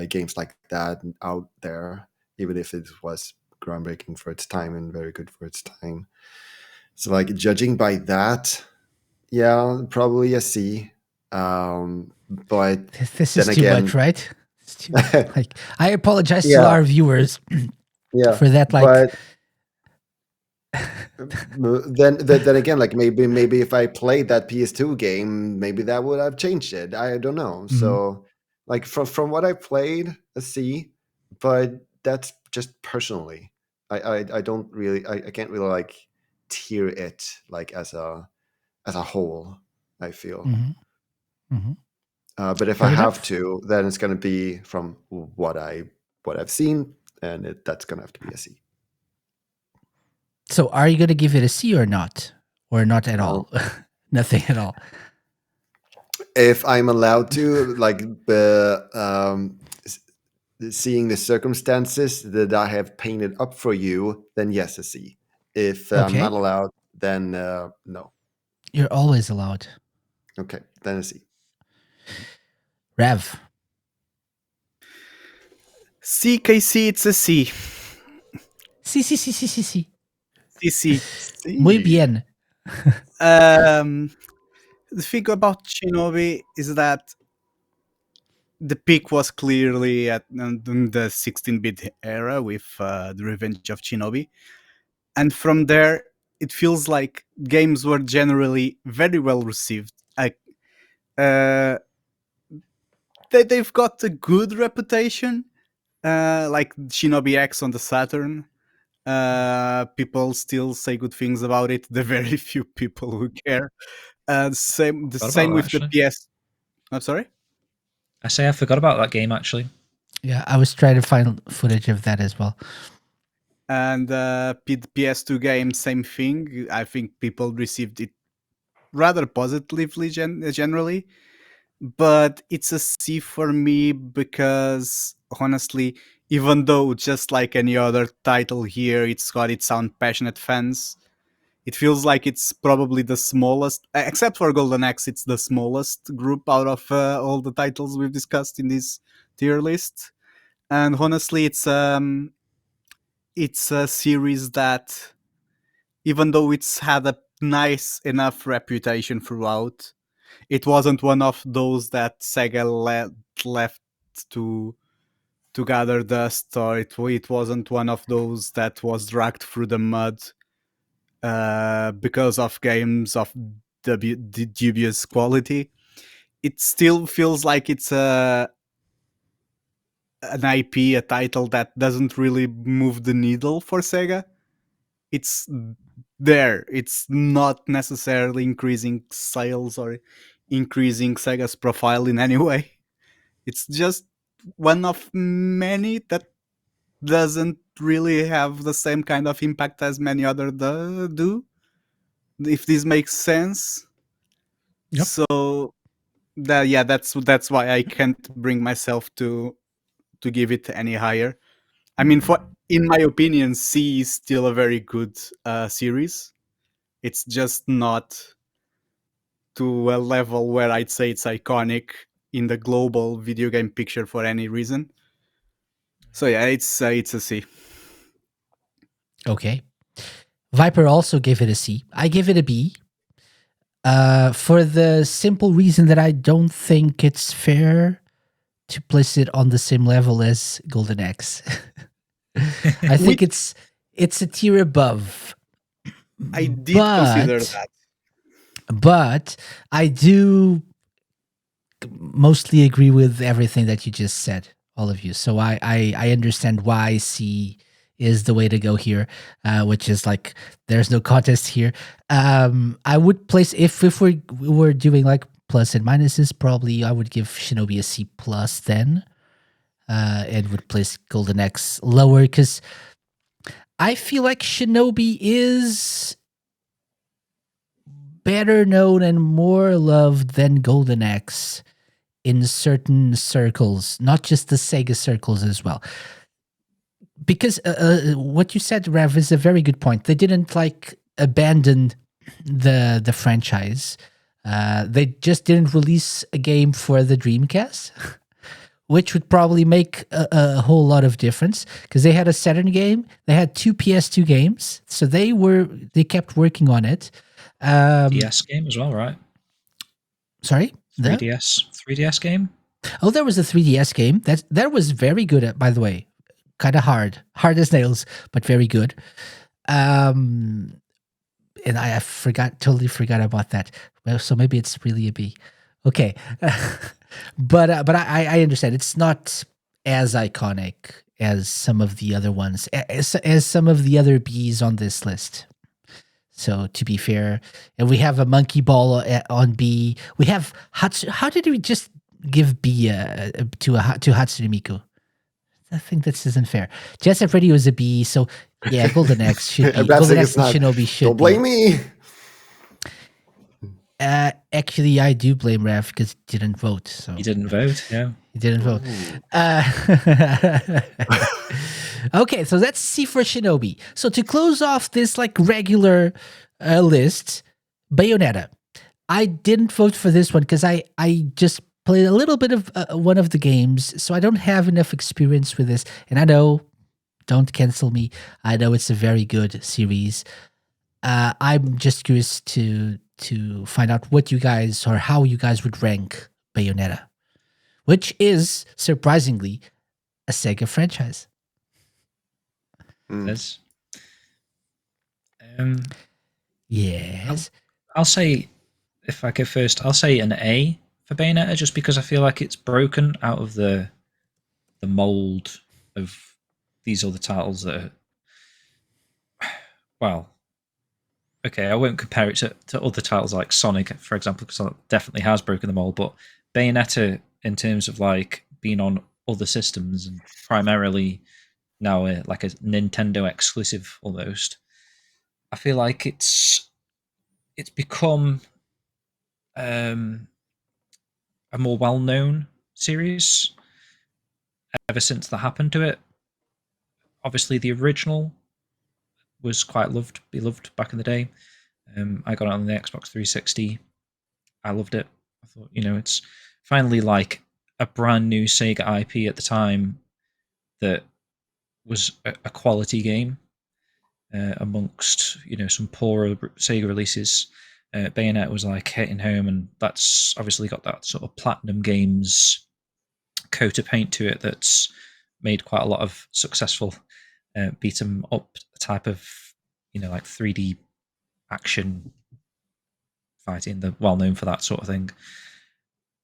games like that out there, even if it was groundbreaking for its time and very good for its time. So like judging by that, yeah, probably a C. But this is then too again, much, right? It's too like I apologize to Yeah. our viewers yeah, for that. Like, then again, like maybe if I played that PS2 game, maybe that would have changed it. I don't know. So like from what I played, a C, but that's just personally. I don't really I can't really like tier it like as a whole, I feel. But if Fair I have enough. to, then it's going to be from what I've seen, and that's going to have to be a C. So are you going to give it a C or not? Or not at all? Nothing at all. If I'm allowed to, like, seeing the circumstances that I have painted up for you, then yes, a C. If I'm Okay. not allowed, then no. You're always allowed. Okay, then a C. Rav. CKC, it's a C. Sí. CC. Muy bien. The thing about Shinobi is that the peak was clearly in the 16-bit era with the Revenge of Shinobi, and from there it feels like games were generally very well received. They've got a good reputation, like Shinobi X on the Saturn. People still say good things about it. The very few people who care. Same with the PS. I'm sorry. I forgot about that game actually. Yeah, I was trying to find footage of that as well. And PS2 game, same thing. I think people received it rather positively generally, but it's a C for me because honestly, even though just like any other title here, it's got its own passionate fans. It feels like it's probably the smallest, except for Golden Axe, it's the smallest group out of all the titles we've discussed in this tier list. And honestly, it's a series that, even though it's had a nice enough reputation throughout, it wasn't one of those that Sega left to gather dust, or it wasn't one of those that was dragged through the mud because of games of dubious quality. It still feels like it's an IP, a title that doesn't really move the needle for Sega. It's there. It's not necessarily increasing sales or increasing Sega's profile in any way. It's just one of many that doesn't really have the same kind of impact as many other do, if this makes sense. Yep. So that's why I can't bring myself to give it any higher. I mean, in my opinion, C is still a very good series. It's just not to a level where I'd say it's iconic in the global video game picture for any reason. So yeah, it's a C. Okay. Viper also gave it a C. I give it a B. For the simple reason that I don't think it's fair to place it on the same level as Golden Axe. I think it's a tier above. I did consider But- that. But I do mostly agree with everything that you just said, all of you. So I understand why C is the way to go here, which is like there's no contest here. I would place if we were doing like plus and minuses, probably I would give Shinobi a C plus then, and would place Golden Axe lower because I feel like Shinobi is better known and more loved than Golden Axe in certain circles, not just the Sega circles as well. Because what you said, Rav, is a very good point. They didn't like abandon the franchise. They just didn't release a game for the Dreamcast, which would probably make a whole lot of difference because they had a Saturn game, they had 2 PS2 games, so they kept working on it. DS game as well, right? Sorry, 3DS game. Oh, there was a 3DS game that was very good. By the way, kind of hard as nails, but very good. And I totally forgot about that. Well, so maybe it's really a B. Okay, but I understand it's not as iconic as some of the other ones, as some of the other Bs on this list. So to be fair, and we have a monkey ball on B. We have how did we just give B to Hatsune Miku? I think this isn't fair. Jet Set Radio is a B, so yeah, Golden Axe should be. Golden Axe and Shinobi should Don't blame me. Actually, I do blame Rev because he didn't vote. So You didn't vote, yeah. he didn't vote. Okay, so that's C for Shinobi. So to close off this like regular list, Bayonetta. I didn't vote for this one because I just played a little bit of one of the games, so I don't have enough experience with this. And I know, don't cancel me. I know it's a very good series. I'm just curious to find out what you guys or how you guys would rank Bayonetta, which is surprisingly a Sega franchise. There's, Yes. I'll say, if I go first, I'll say an A for Bayonetta, just because I feel like it's broken out of the mold of these other titles that are, well, okay, I won't compare it to other titles like Sonic, for example, because that definitely has broken the mold, but Bayonetta, in terms of like being on other systems and primarily now like a Nintendo exclusive almost, I feel like it's become a more well-known series ever since that happened to it. obviously the original was quite beloved back in the day. I got it on the Xbox 360. I loved it. I thought, it's finally like a brand new Sega IP at the time that was a quality game amongst some poorer Sega releases. Bayonetta was like hitting home, and that's obviously got that sort of Platinum Games coat of paint to it that's made quite a lot of successful beat 'em up type of like 3D action fighting. They're well known for that sort of thing.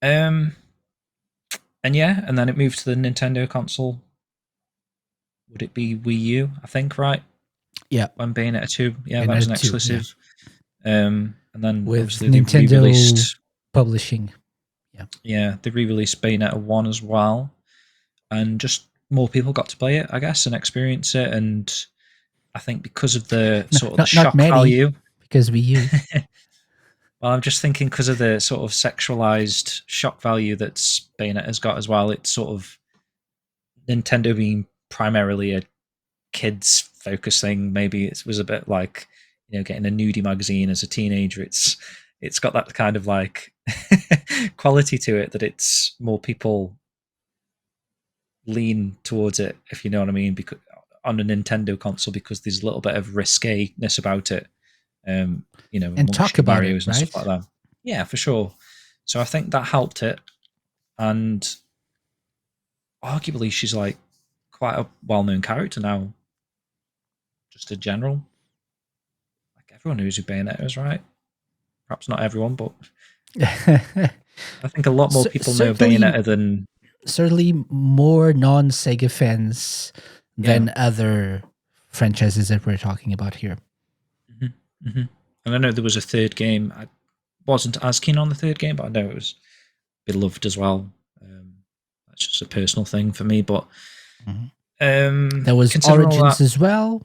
And then it moved to the Nintendo console. Would it be Wii U? I think, right? Yeah. When Bayonetta 2, that Bayonetta was an 2, exclusive. And then with obviously they Nintendo re-released. publishing. Yeah, they re-released Bayonetta 1 as well, and just more people got to play it, I guess, and experience it. And I think because of the sort of the shock value, because Wii U. Well, I'm just thinking because of the sort of sexualized shock value that Bayonetta's got as well. It's sort of Nintendo being primarily a kids focus thing. Maybe it was a bit like getting a nudie magazine as a teenager. It's got that kind of like quality to it that it's more people lean towards it, if you know what I mean, because on a Nintendo console, because there's a little bit of risque-ness about it. And talk about Marios it, and right? stuff like that. Yeah, for sure. So I think that helped it, and arguably she's like quite a well-known character now. Just in general, like everyone knows who Bayonetta is, right? Perhaps not everyone, but I think a lot more people know Bayonetta than certainly more non-Sega fans than other franchises that we're talking about here. Mm-hmm. Mm-hmm. And I know there was a third game. I wasn't as keen on the third game, but I know it was beloved as well. That's just a personal thing for me. But there was Origins as well,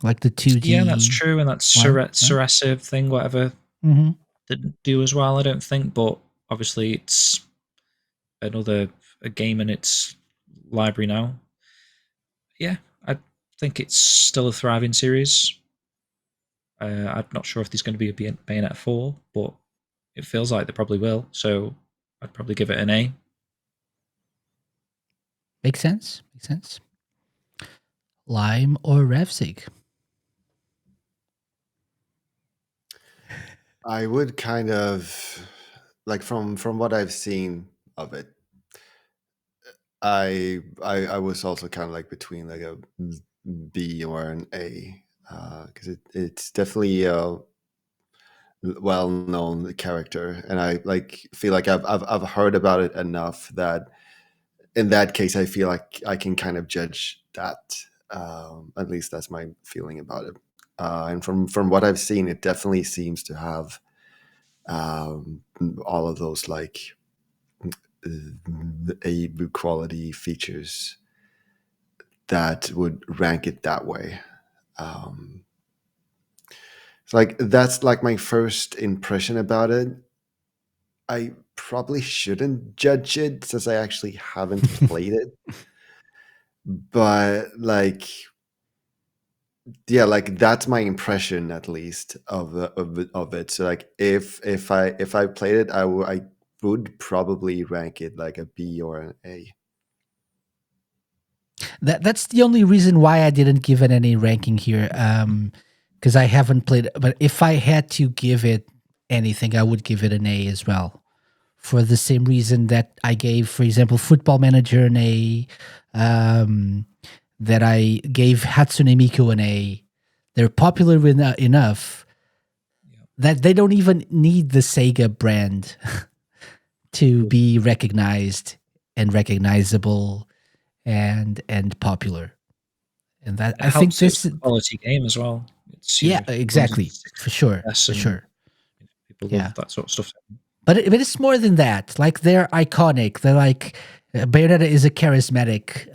like the 2D. Yeah, that's true, and that's Suressive thing, whatever. Didn't do as well, I don't think. But obviously, it's a game in its library now. Yeah, I think it's still a thriving series. I'm not sure if there's going to be a Bayonetta 4, but it feels like they probably will. So I'd probably give it an A. Makes sense. Lime or Ravsieg? I would kind of like from what I've seen of it. I was also kind of like between like a B or an A because it's definitely a well-known character, and I feel like I've heard about it enough that in that case I feel like I can kind of judge that. At least that's my feeling about it. And from what I've seen, it definitely seems to have all of those like A quality features that would rank it that way. So like that's like my first impression about it. I probably shouldn't judge it since I actually haven't played it. But like that's my impression at least of it. So like if I played it, I would probably rank it like a B or an A. That's the only reason why I didn't give it any ranking here, because I haven't played it. But if I had to give it anything, I would give it an A as well, for the same reason that I gave, for example, Football Manager an A, that I gave Hatsune Miku an A. They're popular enough that they don't even need the Sega brand to be recognized and recognizable and popular. And that I think this is a quality game as well. It's, exactly, for sure. People love that sort of stuff. But it's more than that. Like, they're iconic. They're like Bayonetta is a charismatic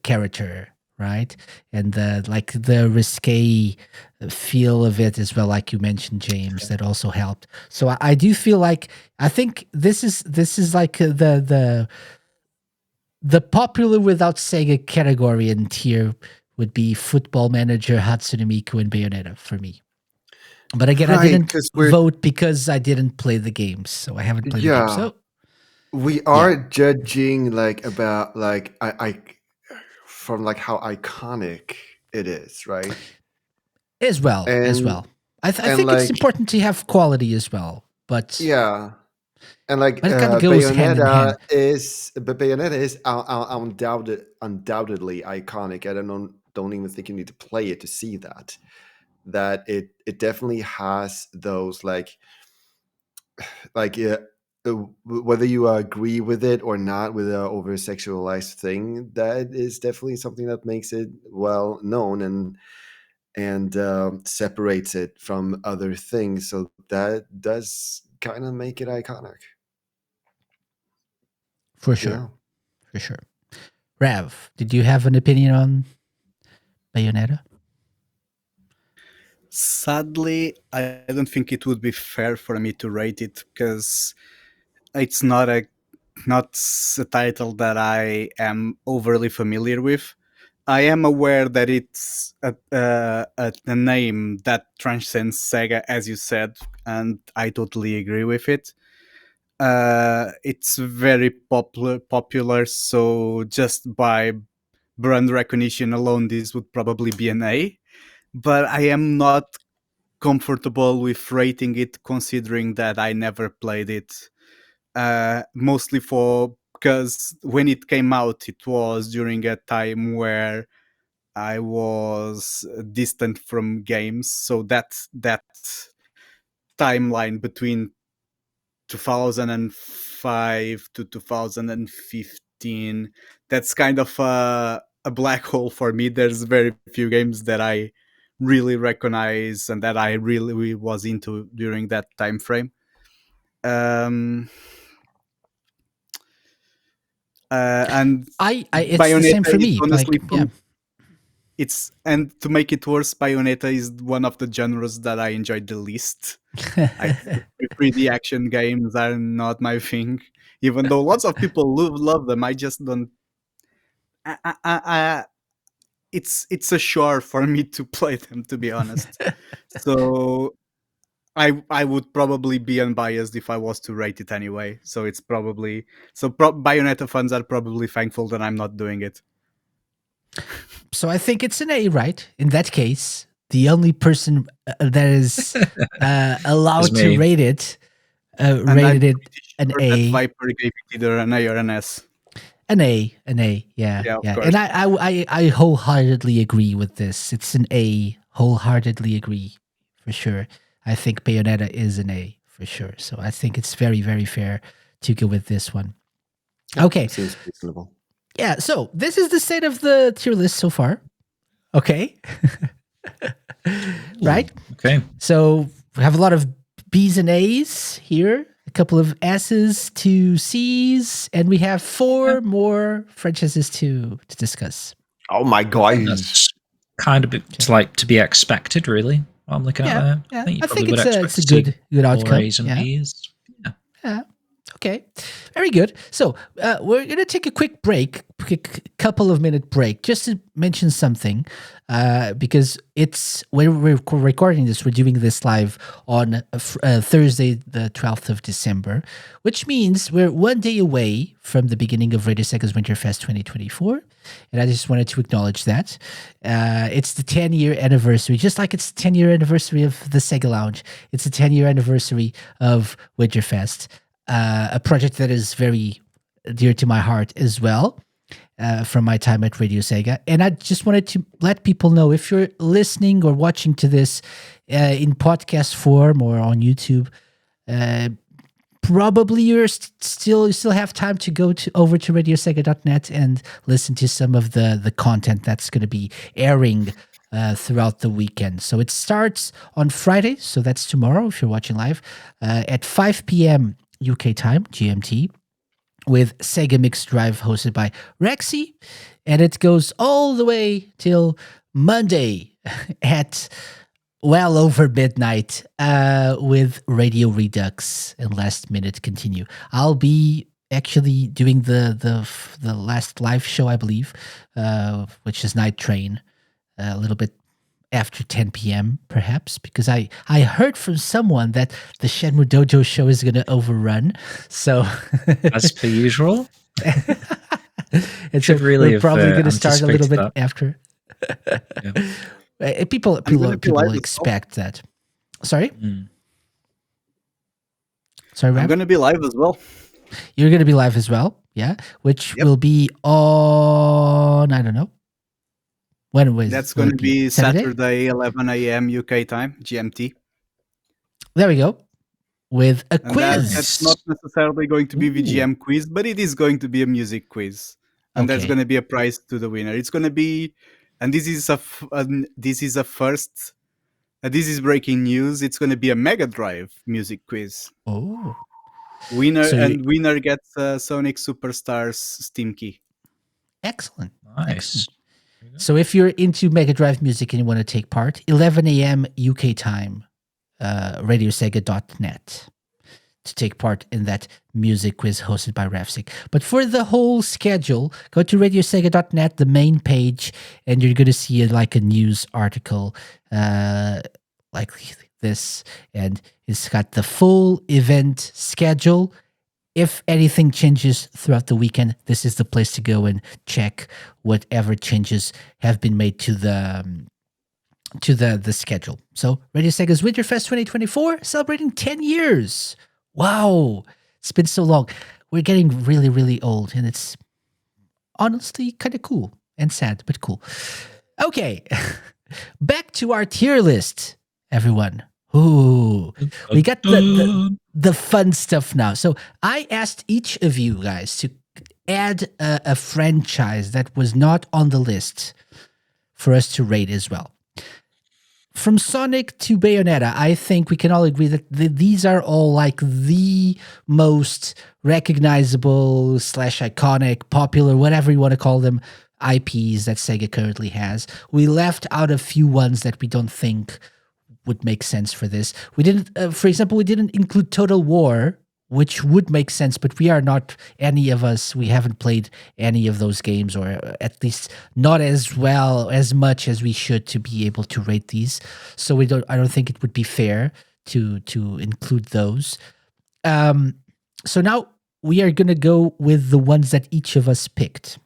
character, right? And the risque feel of it as well, like you mentioned, James, that also helped. So I do feel like I think this is like the popular without Sega category and tier would be Football Manager, Hatsune Miku, and Bayonetta for me. But again, I Right, didn't 'cause we're- vote because I didn't play the games, so I haven't played the game. Yeah. So We are judging like about like I from like how iconic it is, right? as well. I And think it's like important to have quality as well, but yeah, and like But it kinda goes hand in hand. Bayonetta is undoubtedly iconic. I don't even think you need to play it to see that. That it definitely has those like whether you agree with it or not with the over sexualized thing, that is definitely something that makes it well known and separates it from other things. So that does kind of make it iconic. for sure, Yeah. for sure. Rav, did you have an opinion on Bayonetta? Sadly, I don't think it would be fair for me to rate it because it's not a title that I am overly familiar with. I am aware that it's a name that transcends Sega, as you said, and I totally agree with it. It's very popular, so just by brand recognition alone, this would probably be an A. But I am not comfortable with rating it, considering that I never played it. Mostly because when it came out, it was during a time where I was distant from games, so that timeline between 2005 to 2015, that's kind of a black hole for me. There's very few games that I really recognize and that I really was into during that time frame. And It's Bayonetta the same for is me. honestly Yeah. it's, and to make it worse, Bayonetta is one of the genres that I enjoyed the least. 3D action games are not my thing, even though lots of people love them. I just don't. It's a chore for me to play them, to be honest. So I would probably be unbiased if I was to rate it anyway. So it's probably Bayonetta fans are probably thankful that I'm not doing it. So I think it's an A, right? In that case, the only person that is allowed Is to me. rate it And rated I'm it an pretty sure that A. Viper gave it either an A or an S. An A, yeah, Yeah, of yeah. course. And I wholeheartedly agree with this. It's an A. Wholeheartedly agree, for sure. I think Bayonetta is an A, for sure. So I think it's very, very fair to go with this one. Okay. Seems reasonable. Yeah, so this is the state of the tier list so far. Okay. Right? Okay. So we have a lot of B's and A's here, a couple of S's, 2 C's, and we have 4 more franchises to discuss. Oh my god! That's kind of it's like to be expected, really. What I'm looking at there. Yeah. I think you I probably think would it's expect a to see good more outcome. A's and Yeah. B's. Yeah. Yeah. Okay. Very good. So we're going to take a quick couple of minute break, just to mention something, because when we're recording this, we're doing this live on Thursday, the 12th of December, which means we're one day away from the beginning of Radio Sega's Winterfest 2024. And I just wanted to acknowledge that. It's the 10-year anniversary, just like it's the 10-year anniversary of the Sega Lounge. It's the 10-year anniversary of Winterfest. A project that is very dear to my heart as well, from my time at Radio Sega. And I just wanted to let people know, if you're listening or watching to this in podcast form or on YouTube, probably you still have time to go over to radiosega.net and listen to some of the content that's going to be airing throughout the weekend. So it starts on Friday, so that's tomorrow if you're watching live, at 5 p.m. UK time, GMT, with Sega Mix Drive hosted by Rexy, and it goes all the way till Monday at well over midnight with Radio Redux and Last Minute Continue. I'll be actually doing the last live show, I believe, which is Night Train. a little bit after 10 p.m. perhaps, because I heard from someone that the Shenmue Dojo show is going to overrun. So As per usual. and Should so really we're have, probably going to start a little anticipated bit after. Yeah. People gonna be live as well. expect that. Sorry, Mm. sorry, I'm Ram? going to be live as well. You're going to be live as well, yeah? Which Yep. will be on, I don't know. When was That's will going to it be Saturday, 11 a.m. UK time, GMT. There we go. With a And that's quiz. not necessarily going to be Ooh. VGM quiz, but it is going to be a music quiz. And there's Okay. going to be a prize to the winner. It's going to be, and this is a first. This is breaking news. It's going to be a Mega Drive music quiz. Oh. Winner So and winner gets Sonic Superstars Steam key. Excellent. Nice. Excellent. So if you're into Mega Drive music and you want to take part, 11 a.m. UK time, radiosega.net to take part in that music quiz hosted by Ravsieg. But for the whole schedule, go to radiosega.net, the main page, and you're going to see like a news article like this, and it's got the full event schedule. If anything changes throughout the weekend, this is the place to go and check whatever changes have been made to the schedule. So Radio Sega's Winterfest 2024 celebrating 10 years. Wow, it's been so long. We're getting really, really old, and it's honestly kind of cool and sad, but cool. Okay, back to our tier list, everyone. Ooh, we got the fun stuff now. So I asked each of you guys to add a franchise that was not on the list for us to rate as well. From Sonic to Bayonetta, I think we can all agree that these are all like the most recognizable / iconic, popular, whatever you want to call them, IPs that Sega currently has. We left out a few ones that we don't think would make sense for this. We didn't, for example, we didn't include Total War, which would make sense, but we are not, any of us, we haven't played any of those games, or at least not as much as we should to be able to rate these. So I don't think it would be fair to include those. So now we are going to go with the ones that each of us picked.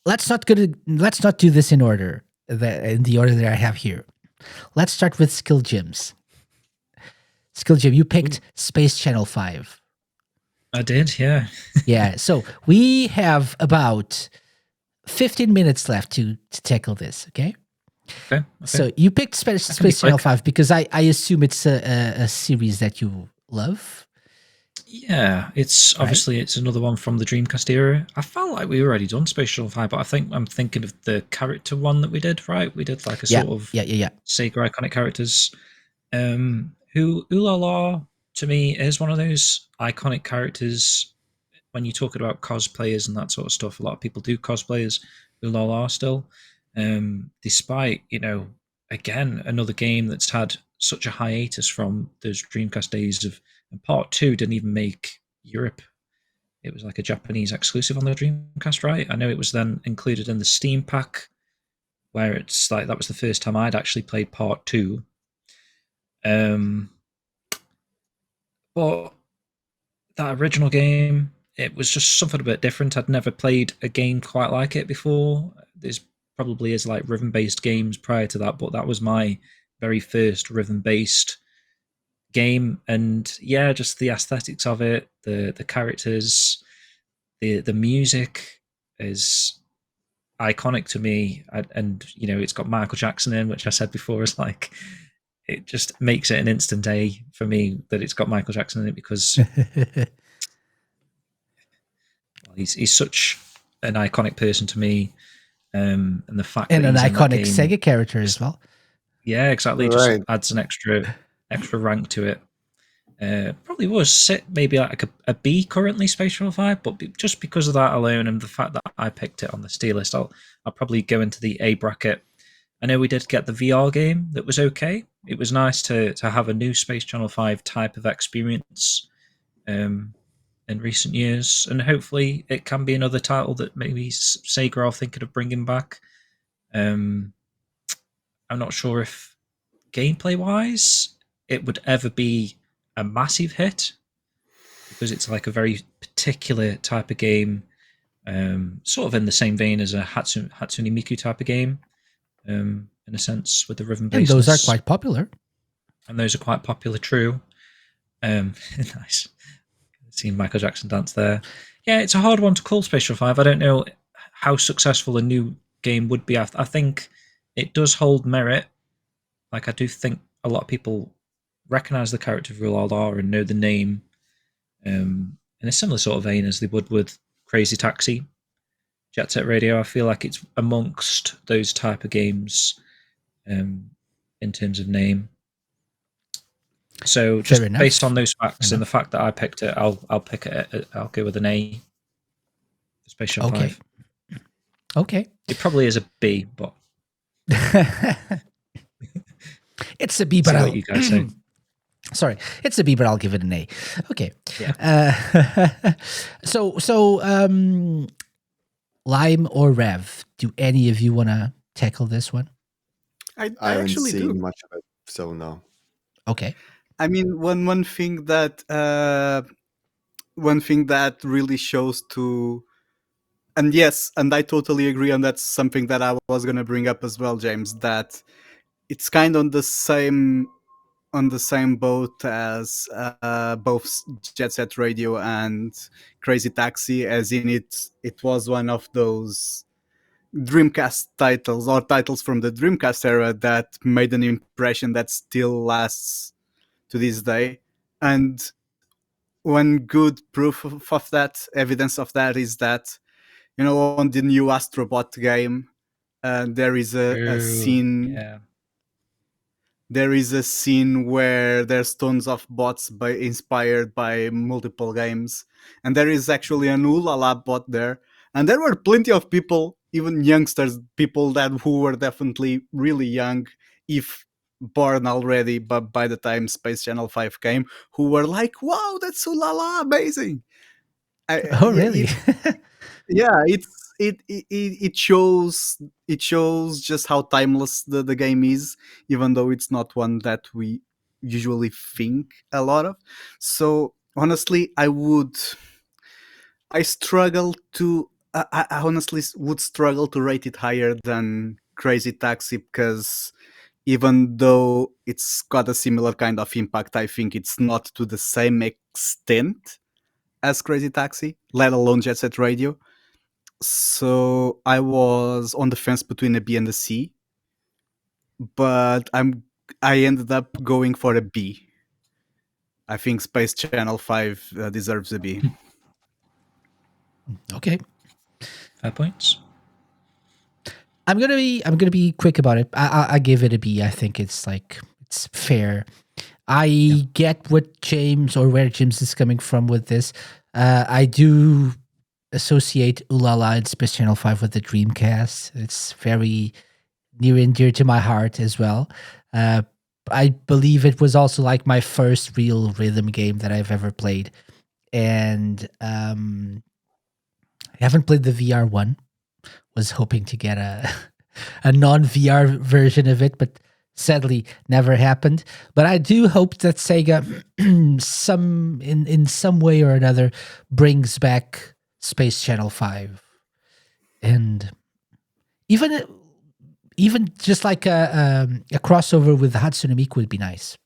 Let's not do this in order, in the order that I have here. Let's start with SkillJims. SkillJim, you picked Space Channel 5. I did, yeah. Yeah, so we have about 15 minutes left to tackle this, okay? Okay. So you picked Space Channel 5 because I assume it's a series that you love. Yeah, it's obviously it's another one from the Dreamcast era. I felt like we already done Space Shuttle 5, but I think I'm thinking of the character one that we did, right? We did like a sort of Sega iconic characters. Ulala to me is one of those iconic characters. When you're talking about cosplayers and that sort of stuff, a lot of people do cosplayers. Ulala still, despite again another game that's had such a hiatus from those Dreamcast days of. And part 2 didn't even make Europe. It was like a Japanese exclusive on the Dreamcast, right? I know it was then included in the Steam pack, where it's like that was the first time I'd actually played part 2. But that original game, it was just something a bit different. I'd never played a game quite like it before. There's probably is like rhythm-based games prior to that, but that was my very first rhythm-based game. And yeah, just the aesthetics of it, the characters, the music is iconic to me. And it's got Michael Jackson in, which I said before is like, it just makes it an instant A for me that it's got Michael Jackson in it, because he's such an iconic person to me. And the fact and that an he's iconic in that Sega game, character as well. Yeah, exactly. Right. Just adds an extra rank to it. Probably was sit maybe like a B currently, Space Shuttle 5, but just because of that alone and the fact that I picked it on the tier list, I'll probably go into the A bracket. I know we did get the VR game that was okay. It was nice to have a new Space Channel 5 type of experience. in recent years, and hopefully it can be another title that maybe Sega are thinking of bringing back. I'm not sure if gameplay wise it would ever be a massive hit, because it's like a very particular type of game, sort of in the same vein as a Hatsune Miku type of game, in a sense, with the rhythm And basedness. those are quite popular. And those are quite popular, true. Nice. Seeing Michael Jackson dance there. Yeah, it's a hard one to call, Space Shuttle 5. I don't know how successful a new game would be. I think it does hold merit. Like, I do think a lot of people recognize the character of Rulaldar and know the name, in a similar sort of vein as they would with Crazy Taxi, Jet Set Radio. I feel like it's amongst those type of games, in terms of name. So just based on those facts and the fact that I picked it, I'll pick it. I'll go with an A for Space Shuttle 5. Okay. It probably is a B, but it's a B. But what you guys say. Sorry, it's a B, but I'll give it an A. Okay. Yeah. So, Lime or Rev? Do any of you want to tackle this one? I haven't actually seen do. much of it, so no. Okay. I mean, one thing that really shows to, and yes, and I totally agree, and that's something that I was gonna bring up as well, James. That it's kind of on the same boat as both Jet Set Radio and Crazy Taxi, as in it was one of those Dreamcast titles or titles from the Dreamcast era that made an impression that still lasts to this day. And one good proof of that, evidence of that, is that, on the new Astrobot game, there is a scene. Yeah. There is a scene where there's tons of bots inspired by multiple games, and there is actually an Ulala bot there. And there were plenty of people, even youngsters, people who were definitely really young, if born already, but by the time Space Channel 5 came, who were like, "Wow, that's Ulala, amazing!" Oh, really? Yeah, it shows just how timeless the game is, even though it's not one that we usually think a lot of. So honestly, I honestly would struggle to rate it higher than Crazy Taxi, because even though it's got a similar kind of impact, I think it's not to the same extent as Crazy Taxi, let alone Jet Set Radio. So I was on the fence between a B and a C, but I ended up going for a B. I think Space Channel 5 deserves a B. Okay. 5 points. I'm gonna be quick about it. I give it a B. I think it's fair. I get what James, or where James is coming from with this. I do associate Ulala and Space Channel 5 with the Dreamcast. It's very near and dear to my heart as well. I believe it was also like my first real rhythm game that I've ever played. And I haven't played the VR one. Was hoping to get a non-VR version of it, but sadly never happened. But I do hope that Sega in some way or another brings back Space Channel 5, and even just like a crossover with Hatsune Miku would be nice.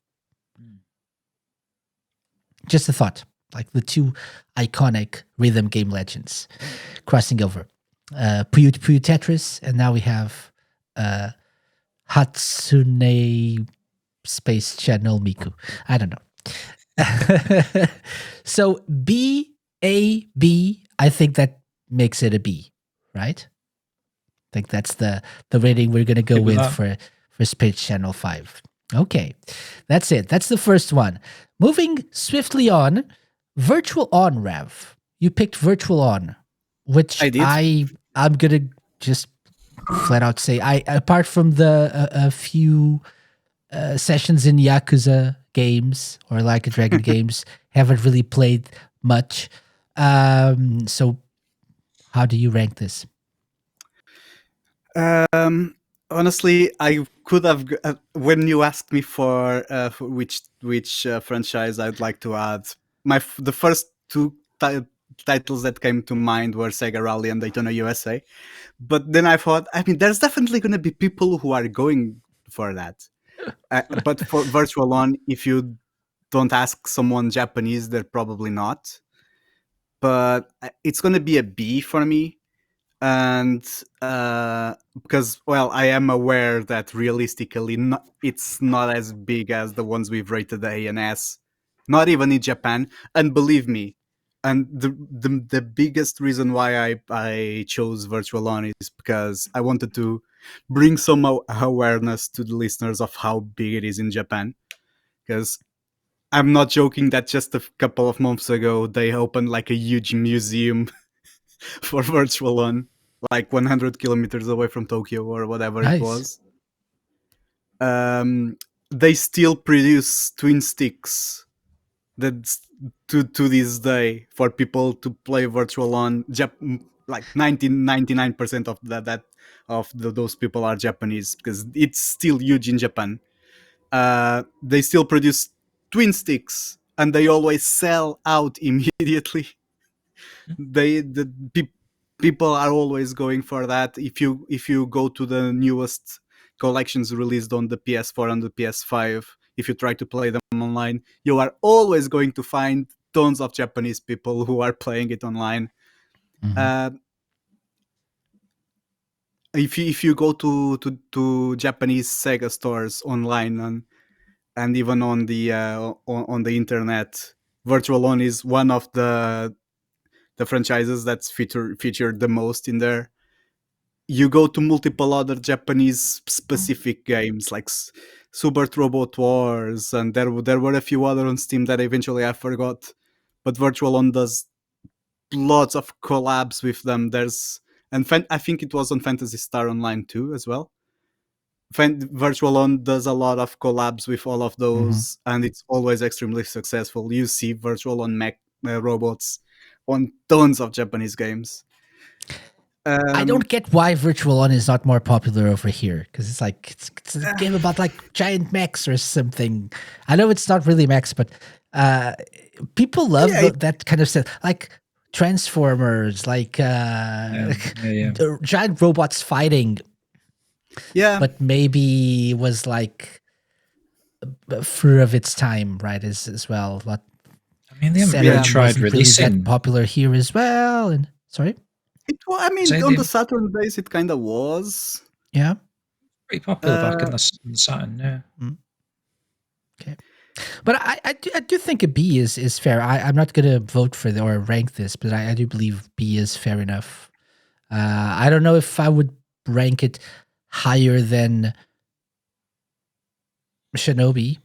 Just a thought, like the two iconic rhythm game legends crossing over. Puyo Puyo Tetris, and now we have Hatsune Space Channel Miku. I don't know. So B, A, B, I think that makes it a B, right? I think that's the rating we're going to go with for Space Channel 5. Okay, that's it. That's the first one. Moving swiftly on, Virtual On, Rev. You picked Virtual On, which I did. I'm going to just flat out say, apart from a few sessions in Yakuza games or Like a Dragon games, haven't really played much. So how do you rank this? Honestly, I could have when you asked me for which franchise I'd like to add. The first two titles that came to mind were Sega Rally and Daytona USA. But then I thought, I mean, there's definitely going to be people who are going for that. But for Virtual On, if you don't ask someone Japanese, they're probably not. But it's going to be a B for me. And because, well, I am aware that realistically it's not as big as the ones we've rated A and S, not even in Japan. And believe me, and the biggest reason why I chose Virtual On is because I wanted to bring some awareness to the listeners of how big it is in Japan. Because I'm not joking that just a couple of months ago they opened like a huge museum for Virtual On, like 100 kilometers away from Tokyo or whatever it Nice. was. They still produce twin sticks that's to this day for people to play Virtual On. Like 99% of those people are Japanese because it's still huge in Japan. They still produce twin sticks and they always sell out immediately. People are always going for that. If you go to the newest collections released on the PS4 and the PS5, if you try to play them online, you are always going to find tons of Japanese people who are playing it online. Mhm. If you go to Japanese Sega stores online and even on the internet, Virtual On is one of the franchises that's featured the most in there. You go to multiple other Japanese specific games like Super Robot Wars, and there were a few other on Steam that eventually I forgot. But Virtual On does lots of collabs with them. I think it was on Phantasy Star Online too as well. Virtual On does a lot of collabs with all of those, and it's always extremely successful. You see Virtual On mech robots on tons of Japanese games. I don't get why Virtual On is not more popular over here because it's like it's a game about like giant mechs or something. I know it's not really mechs, but people love that kind of stuff, like Transformers, like the giant robots fighting. Yeah, but maybe was like fur of its time, right? As well. But I mean, they haven't Saturn really tried wasn't really releasing. that popular here as well. And sorry, I mean, So on they- the Saturn days, it kind of was. yeah. Pretty popular back in the Saturn, yeah. Okay. But I do think a B is fair. I'm not going to vote for or rank this, but I do believe B is fair enough. I don't know if I would rank it higher than Shinobi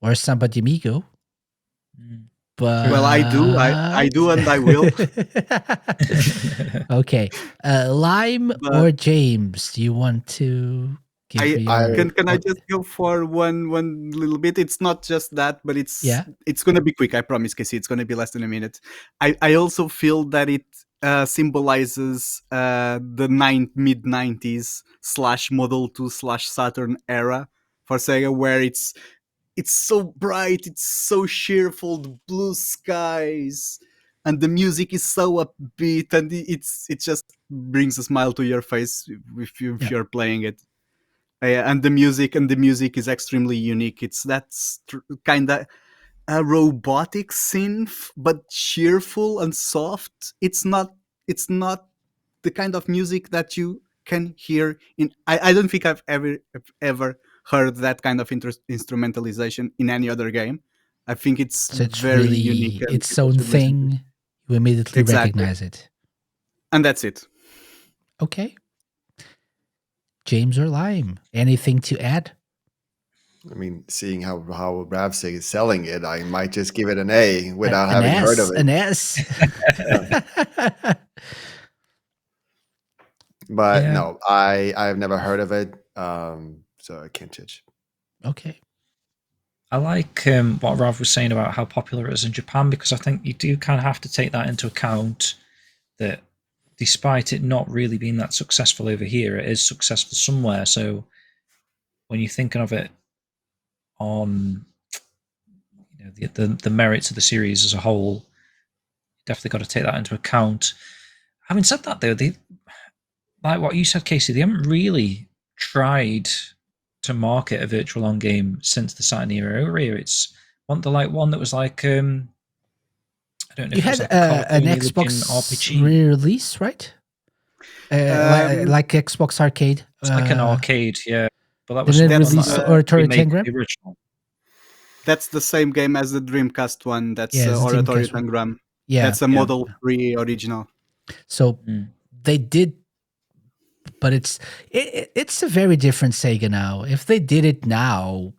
or Samba de Amigo. But Well, I do, and I will. Okay. Lime But or James? Do you want to give me your... Can I just go for one little bit? It's not just that, but it's Yeah. gonna be quick. I promise, Casey. It's gonna be less than a minute. I also feel that it symbolizes the mid 90s / Model 2 / Saturn era for Sega, where it's so bright, it's so cheerful, the blue skies, and the music is so upbeat, and it just brings a smile to your face if you're playing it. And the music is extremely unique. It's kind of a robotic synth, but cheerful and soft. It's not the kind of music that you can hear in. I don't think I've ever heard that kind of instrumentalization in any other game. I think it's So it's very unique, really and its people own should listen to it. thing. You immediately Exactly, recognize it. and that's it. Okay. James or Lime? Anything to add? I mean, seeing how Ravsieg is selling it, I might just give it an A without An having heard S, of it. an S. But Yeah. no, I've never heard of it, so I can't judge. Okay. I like what Rav was saying about how popular it is in Japan, because I think you do kind of have to take that into account, that despite it not really being that successful over here, it is successful somewhere. So when you're thinking of it on the merits of the series as a whole, definitely got to take that into account. Having said that, though, they, like what you said, Casey, they haven't really tried to market a virtual on game since the Saturn era over here. It's one that was like I don't know. You if it was had like a an cartoony looking Xbox RPG. release, right? Like Xbox Arcade. It's like an arcade, yeah. But that was Didn't it one release that Oratory remade Tangram? the original. That's the same game as the Dreamcast one. That's Yeah, it's the Oratory Dreamcast one. Tangram. Yeah. That's a Model 3 original. So they did, but it's a very different Sega now. If they did it now,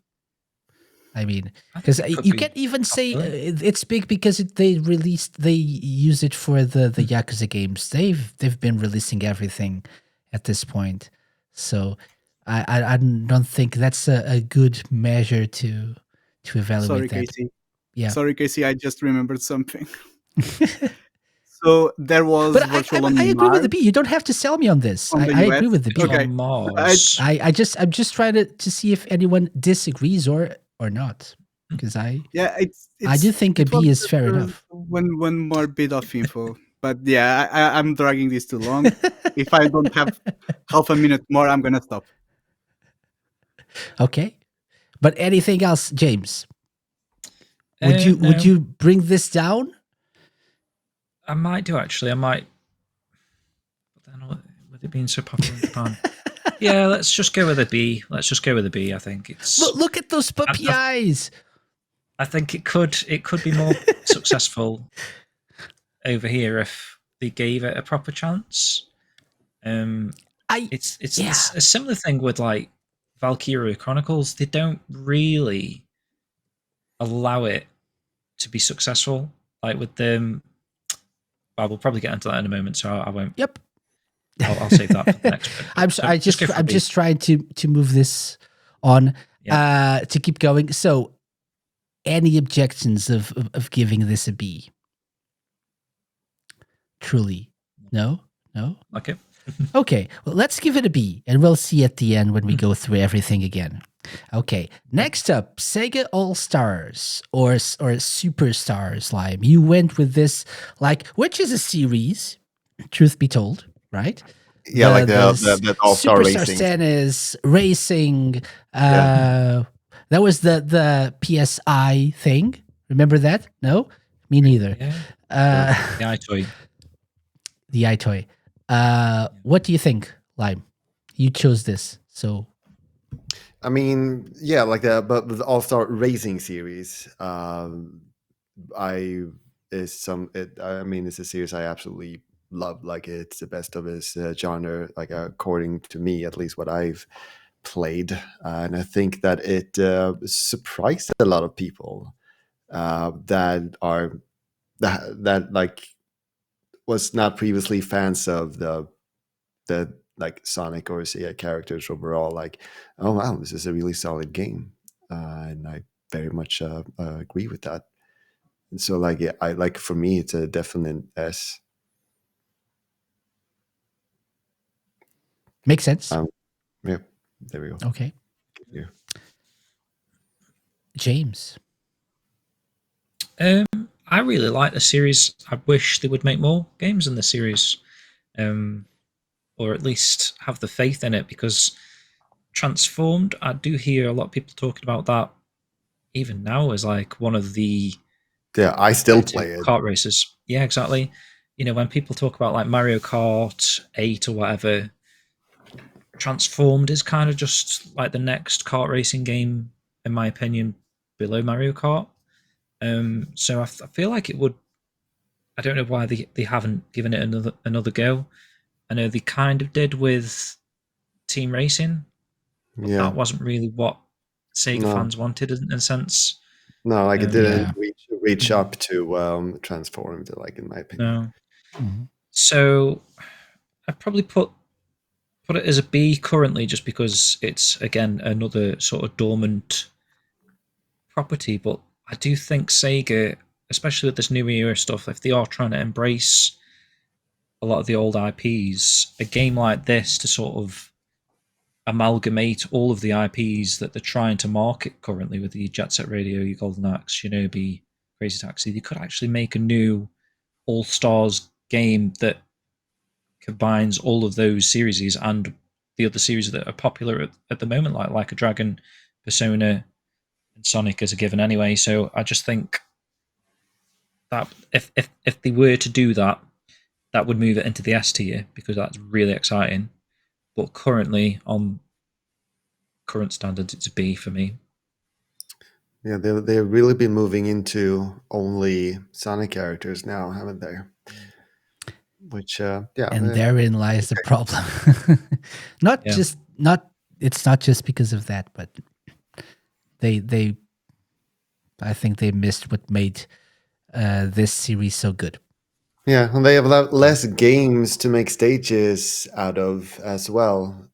I mean, because you can't even say it's big because they use it for the Yakuza games. They've been releasing everything at this point, so I don't think that's a good measure to evaluate Sorry, that. Casey. Yeah. Sorry, Casey. I just remembered something. So there was But virtual I on agree with Mars the B. You don't have to sell me on this. on the I US. agree with the B. Okay. On Mars. I'm just trying to see if anyone disagrees or not, because Yeah, I do think a it B was is just, fair enough. One more bit of info, but yeah, I'm dragging this too long. If I don't have half a minute more, I'm gonna stop. Okay, but anything else, James? Would No. you bring this down? I might do, actually. I might. But then, with it being so popular in Japan, yeah, let's just go with a B. I think it's. Look at those puppy eyes. I think it could be more successful over here if they gave it a proper chance. It's a similar thing with like Valkyria Chronicles. They don't really allow it to be successful. Like with them, well, we'll probably get into that in a moment, so I won't. Yep. I'll save that for the next bit. I'm just trying to move this on to keep going. So, any objections of giving this a B? Truly, no. Okay. Okay, well, let's give it a B, and we'll see at the end when we go through everything again. Okay, next up, Sega All Stars or Superstars. Lime, you went with this, like, which is a series, truth be told, right? Yeah, like the All-Star Superstar Racing. Tennis, racing. That was the PSI thing. Remember that? No, me neither. Yeah. The iToy. The iToy. What do you think, Lime? You chose this, so. I mean, yeah, like the All-Star Racing series. I mean, it's a series I absolutely love. Like, it's the best of its genre, like according to me, at least what I've played, and I think that it surprised a lot of people that like was not previously fans of the like Sonic or Sega characters overall. Like, oh wow, this is a really solid game, and I very much agree with that. And so, like, yeah, I like, for me, it's a definite S. Makes sense. Yeah, there we go. Okay. Yeah. James. I really like the series. I wish they would make more games in the series, or at least have the faith in it, because Transformed, I do hear a lot of people talking about that even now as like one of the I still play it. Kart races. Yeah, exactly. You know, when people talk about like Mario Kart 8 or whatever, Transformed is kind of just like the next kart racing game, in my opinion, below Mario Kart. So I feel like it would. I don't know why they haven't given it another go. I know they kind of did with Team Racing, but that wasn't really what Sega fans wanted in a sense. No, like, it didn't reach up to Transformed, like, in my opinion. No. Mm-hmm. So I'd probably put it as a B currently, just because it's, again, another sort of dormant property, but I do think Sega, especially with this new era stuff, if they are trying to embrace a lot of the old IPs, a game like this to sort of amalgamate all of the IPs that they're trying to market currently with the Jet Set Radio, your Golden Axe, Shinobi, Crazy Taxi, they could actually make a new All Stars game that combines all of those series and the other series that are popular at the moment, like a Dragon, Persona, and Sonic as a given anyway. So I just think that if they were to do that, that would move it into the S tier because that's really exciting. But currently, on current standards, it's a B for me. Yeah, they've really been moving into only Sonic characters now, haven't they? Which, yeah. And therein lies the problem. It's not just because of that, but they I think they missed what made this series so good. Yeah, and they have less games to make stages out of as well.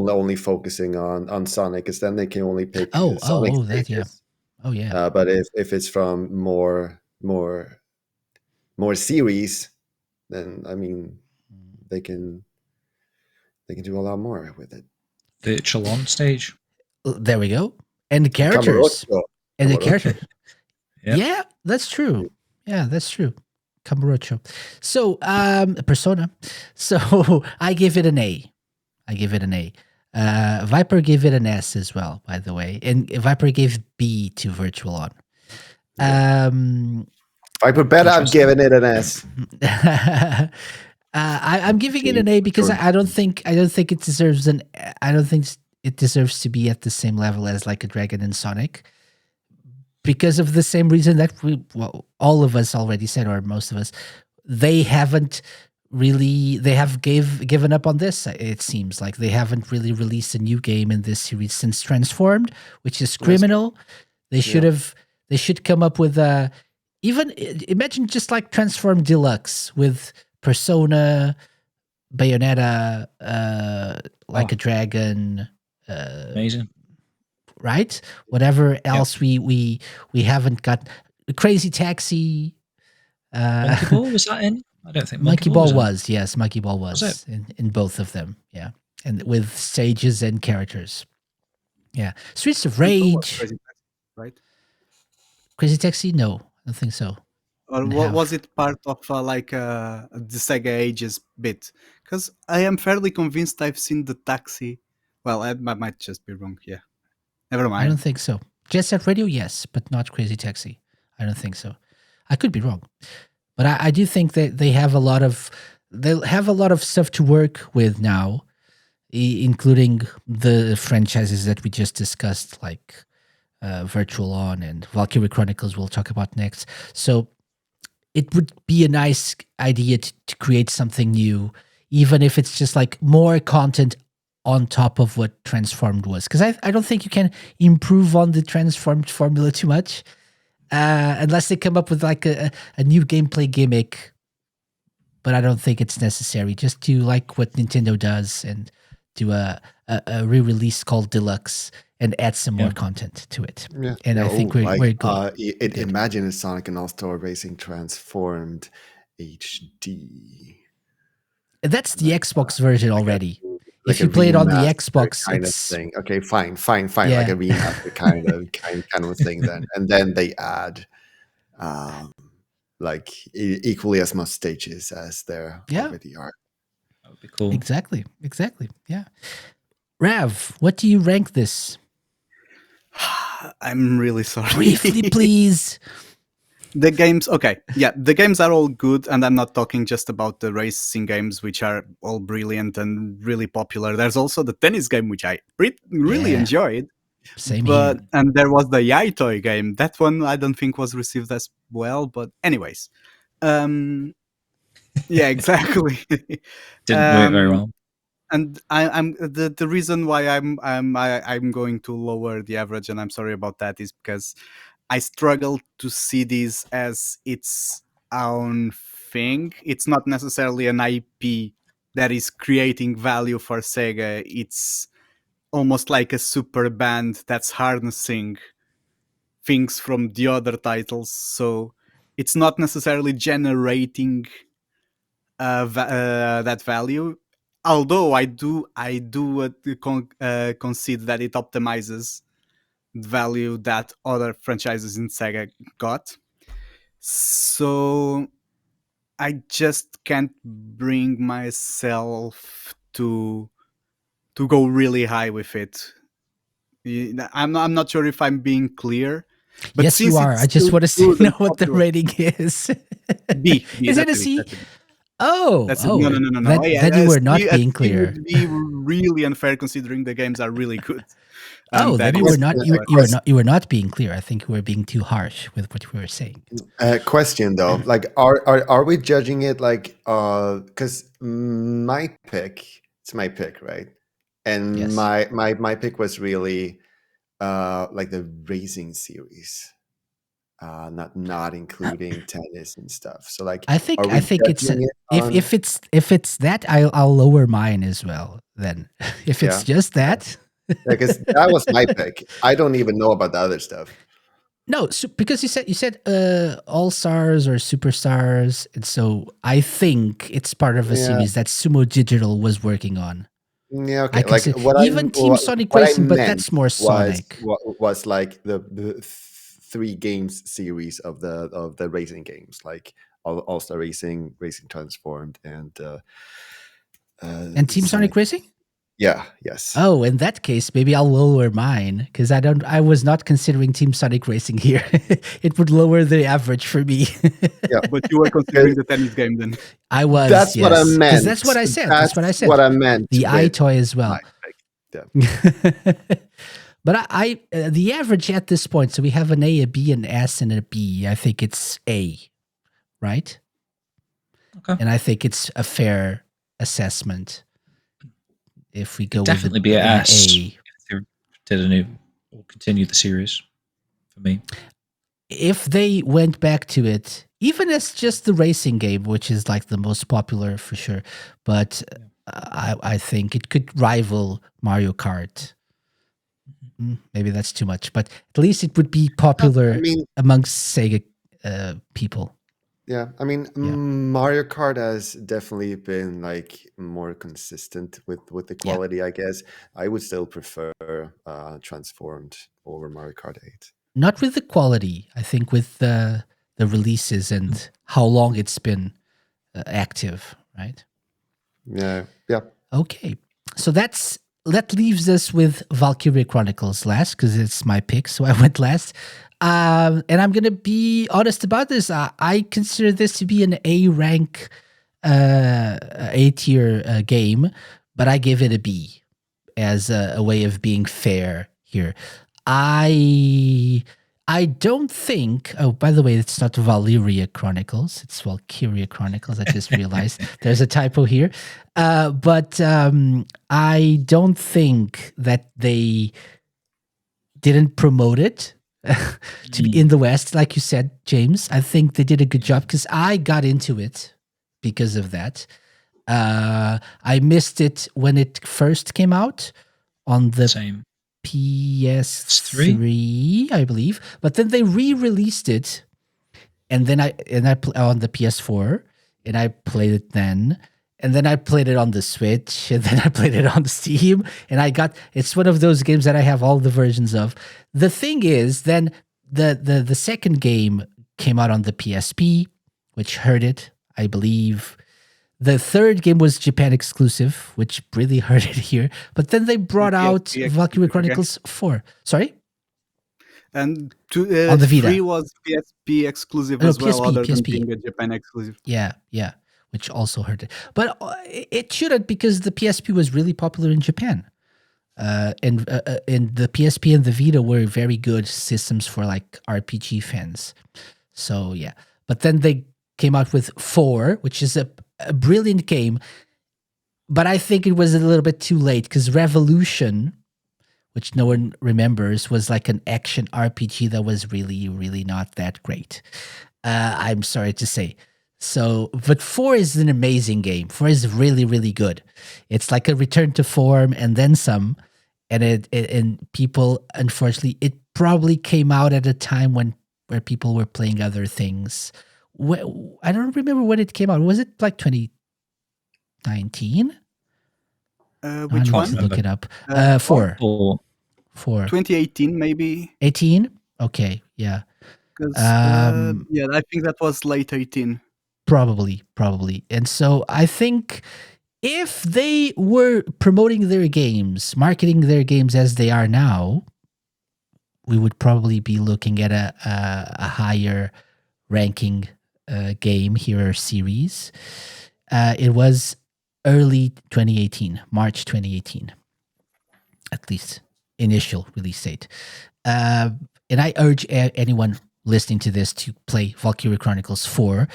Only focusing on Sonic, because then they can only pick Sonic stages. Oh yeah. But if it's from more series, then I mean they can do a lot more with it. Virtual on stage. There we go. And the characters. And the characters. Yep. Yeah, that's true. Yeah, that's true. Kamurocho. So, Persona. So I give it an A. Viper gave it an S as well, by the way. And Viper gave B to Virtual On. Viper bet I've given it an S. I'm giving it an A because I don't think it deserves it deserves to be at the same level as like a Dragon and Sonic. Because of the same reason that all of us already said, or most of us, they have given up on this. It seems like they haven't really released a new game in this series since Transformed, which is criminal. They should come up with even imagine just like Transformed Deluxe with Persona, Bayonetta, like a Dragon. Amazing. Right? Whatever else we haven't got. Crazy Taxi. Monkey Ball, was that in? I don't think Monkey Ball was. Yes, Monkey Ball was in both of them. Yeah. And with stages and characters. Yeah. Streets of Rage. Right? Crazy Taxi? No, I don't think so. Or was it part of the Sega Ages bit? Because I am fairly convinced I've seen the Taxi. Well, I might just be wrong. Yeah. Never mind. I don't think so. Jet Set Radio, yes, but not Crazy Taxi. I don't think so. I could be wrong, but I do think that they have a lot of stuff to work with now, including the franchises that we just discussed, like Virtual On and Valkyrie Chronicles. We'll talk about next. So it would be a nice idea to create something new, even if it's just like more content on top of what Transformed was. Because I don't think you can improve on the Transformed formula too much unless they come up with like a new gameplay gimmick. But I don't think it's necessary. Just do like what Nintendo does and do a re-release called Deluxe and add some more content to it. Yeah. And I think we're good. Imagine a Sonic and All-Star Racing Transformed HD. That's the Xbox version already. If you play it on the Xbox, kind of thing. Okay, fine. Yeah. Like a remaster kind of thing. Then they add like equally as much stages as there already are. That would be cool. Exactly. Yeah. Rav, what do you rank this? I'm really sorry. Briefly, please. The games are all good, and I'm not talking just about the racing games, which are all brilliant and really popular. There's also the tennis game, which I really enjoyed. Same here. And there was the Yaitoi game. That one I don't think was received as well, but anyways. Yeah, exactly. Didn't work very well. And I'm the reason why I'm going to lower the average, and I'm sorry about that, is because I struggle to see this as its own thing. It's not necessarily an IP that is creating value for Sega. It's almost like a super band that's harnessing things from the other titles. So it's not necessarily generating that value. Although I do concede that it optimizes the value that other franchises in Sega got. So I just can't bring myself to go really high with it. I'm not sure if I'm being clear. But Yes, you since are. it's I just still want to good know and what the popular- rating is. B. Is it a That's C? that's Oh, That's oh. no. Then you were not being It clear. would be really unfair considering the games are really good. Oh, That then you is were not. why- You were not being clear. I think you were being too harsh with what you were saying. Question though, like, are we judging it like, because my pick, it's my pick, right? And Yes. my pick was really like the racing series, not including tennis and stuff. So like, I think are we it's judging it on, if it's that, I'll lower mine as well. Then if it's just that. because that was my pick. I don't even know about the other stuff. No, because you said all stars or superstars, and so I think it's part of a Yeah. series that Sumo Digital was working on. Yeah, I okay. Like consider what even Team Sonic what I Racing, but meant that's more Sonic. was like the 3 games series of the racing games, like All Star Racing, Racing Transformed, and And Team Sonic Racing? Yeah. Yes. Oh, in that case, maybe I'll lower mine because I was not considering Team Sonic Racing here. It would lower the average for me. Yeah. But you were considering the tennis game then. I was. That's what I yes, 'cause meant. that's what I said. That's what I said. What I meant. The with iToy as well. my pick. Yeah. But I the average at this point, so we have an A, a B, an S, and a B. I think it's A, right? Okay. And I think it's a fair assessment if we go Definitely with be an an S A. if they did a new or continue the series for me. If they went back to it, even as just the racing game, which is like the most popular for sure, but I think it could rival Mario Kart. Maybe that's too much, but at least it would be popular I mean, amongst Sega people. yeah. I mean, Yeah. Mario Kart has definitely been like more consistent with the Yeah. quality. I guess I would still prefer Transformed over Mario Kart 8. Not with the quality, I think with the releases and how long it's been active, right? Yeah. Yeah. Okay, so that leaves us with Valkyria Chronicles last because it's my pick, so I went last. And I'm gonna be honest about this. I consider this to be an A rank, A tier game, but I give it a B as a way of being fair here. I don't think. Oh, by the way, it's not Valyria Chronicles. It's Valkyria Chronicles. I just realized there's a typo here. But I don't think that they didn't promote it to be in the West, like you said, James. I think they did a good job because I got into it because of that. I missed it when it first came out on the Same. PS3, I believe, but then they re-released it, and then I on the PS4, and I played it then, and then I played it on the Switch, and then I played it on Steam, and it's one of those games that I have all the versions of. The thing is, then the second game came out on the PSP, which hurt it, I believe. The third game was Japan exclusive, which really hurt it here. But then they brought out PSP Valkyria exclusive, Chronicles 4. Sorry? And On the Vita. 3 was PSP exclusive No, as well, PSP, other than PSP. being a Japan exclusive. Yeah, which also hurt it. But it shouldn't because the PSP was really popular in Japan. And the PSP and the Vita were very good systems for like RPG fans. So yeah. But then they came out with 4, which is a brilliant game, but I think it was a little bit too late because Revolution, which no one remembers, was like an action RPG that was really, really not that great. I'm sorry to say. So, but 4 is an amazing game. 4 is really, really good. It's like a return to form and then some. and and people, unfortunately, it probably came out at a time where people were playing other things. I don't remember when it came out. Was it like 2019? I Which need Can't to one? look remember. it up. Uh, Four. Or 2018 maybe, 18? Okay, yeah. because Um, yeah, I think that was late 18. probably. And so I think if they were promoting their games, marketing their games as they are now, we would probably be looking at a higher ranking game here or series. It was early 2018, March 2018, at least initial release date. And I urge anyone listening to this to play Valkyrie Chronicles 4.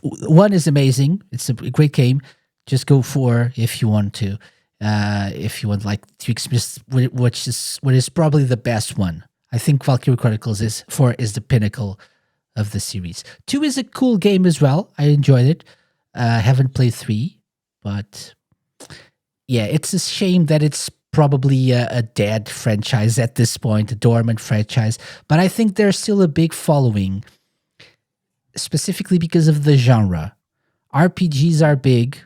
1 is amazing. It's a great game. Just go 4 if you want to. If you want like to experience what is probably the best one. I think Valkyrie Chronicles 4 is the pinnacle of the series. 2 is a cool game as well. I enjoyed it. Haven't played 3, but yeah, it's a shame that it's probably a dead franchise at this point, a dormant franchise. But I think there's still a big following, specifically because of the genre. RPGs are big.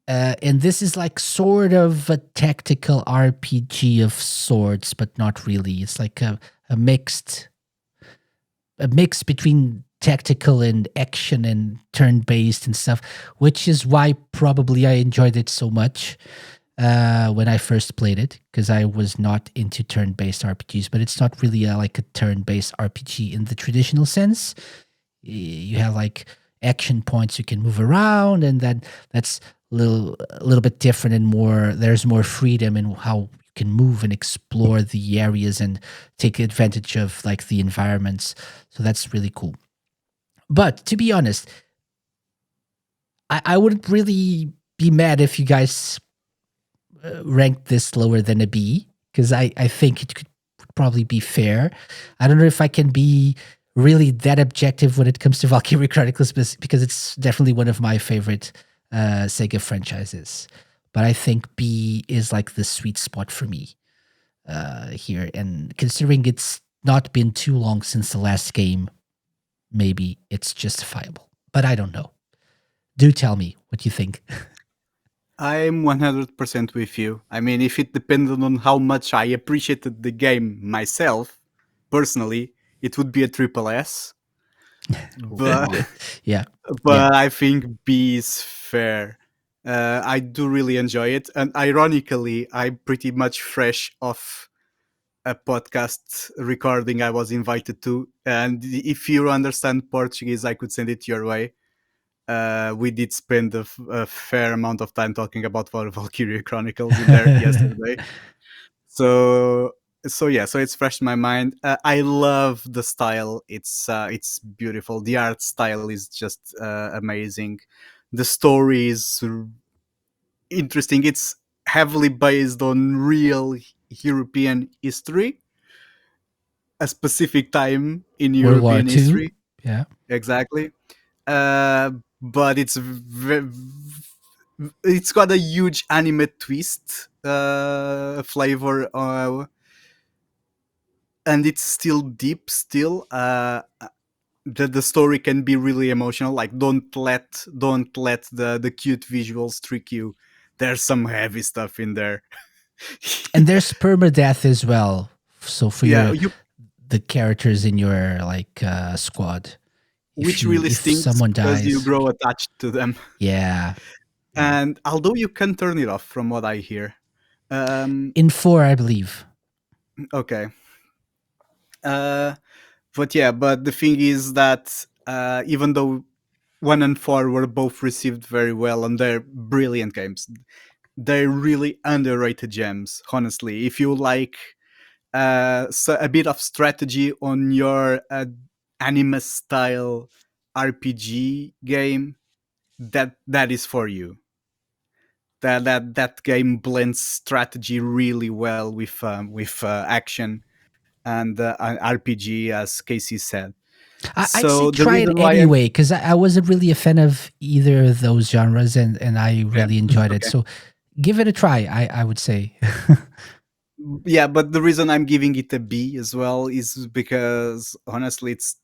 And this is like sort of a tactical RPG of sorts, but not really. It's like a mix between tactical and action and turn-based and stuff, which is why probably I enjoyed it so much when I first played it, because I was not into turn-based RPGs. But it's not really like a turn-based RPG in the traditional sense. You have like action points you can move around, and that's a little bit different and there's more freedom in how you can move and explore the areas and take advantage of like the environments. So that's really cool. But to be honest, I wouldn't really be mad if you guys ranked this lower than a B, because I think it could probably be fair. I don't know if I can be really that objective when it comes to Valkyrie Chronicles, because it's definitely one of my favorite SEGA franchises. But I think B is like the sweet spot for me here. And considering it's not been too long since the last game, maybe it's justifiable. But I don't know. Do tell me what you think. I'm 100% with you. I mean, if it depended on how much I appreciated the game myself, personally, it would be a triple S. But Yeah. I think B is fair. I do really enjoy it, and ironically, I'm pretty much fresh off a podcast recording I was invited to. And if you understand Portuguese, I could send it your way. We did spend a fair amount of time talking about Valkyrie Chronicles in there yesterday. So yeah, so it's fresh in my mind. I love the style. It's beautiful. The art style is just amazing. The story is interesting. It's heavily based on real European history, a specific time in World War European II. history. Yeah. Exactly. But it's got a huge anime twist flavor, and it's still deep. Still, the story can be really emotional. Like, don't let the cute visuals trick you. There's some heavy stuff in there. And there's permadeath as well. So for Yeah, the characters in your like squad, which really if stinks someone because dies, you grow attached to them. yeah. And although you can turn it off, from what I hear, In 4, I believe. okay. But the thing is that even though 1 and 4 were both received very well and they're brilliant games, they're really underrated gems, honestly. If you like a bit of strategy on your anime style RPG game, that is for you. That game blends strategy really well with action and RPG, as Casey said. I'd say So the try it reason why anyway, because I wasn't really a fan of either of those genres, and I really enjoyed it. okay. So give it a try. I would say. Yeah, but the reason I'm giving it a B as well is because honestly, it's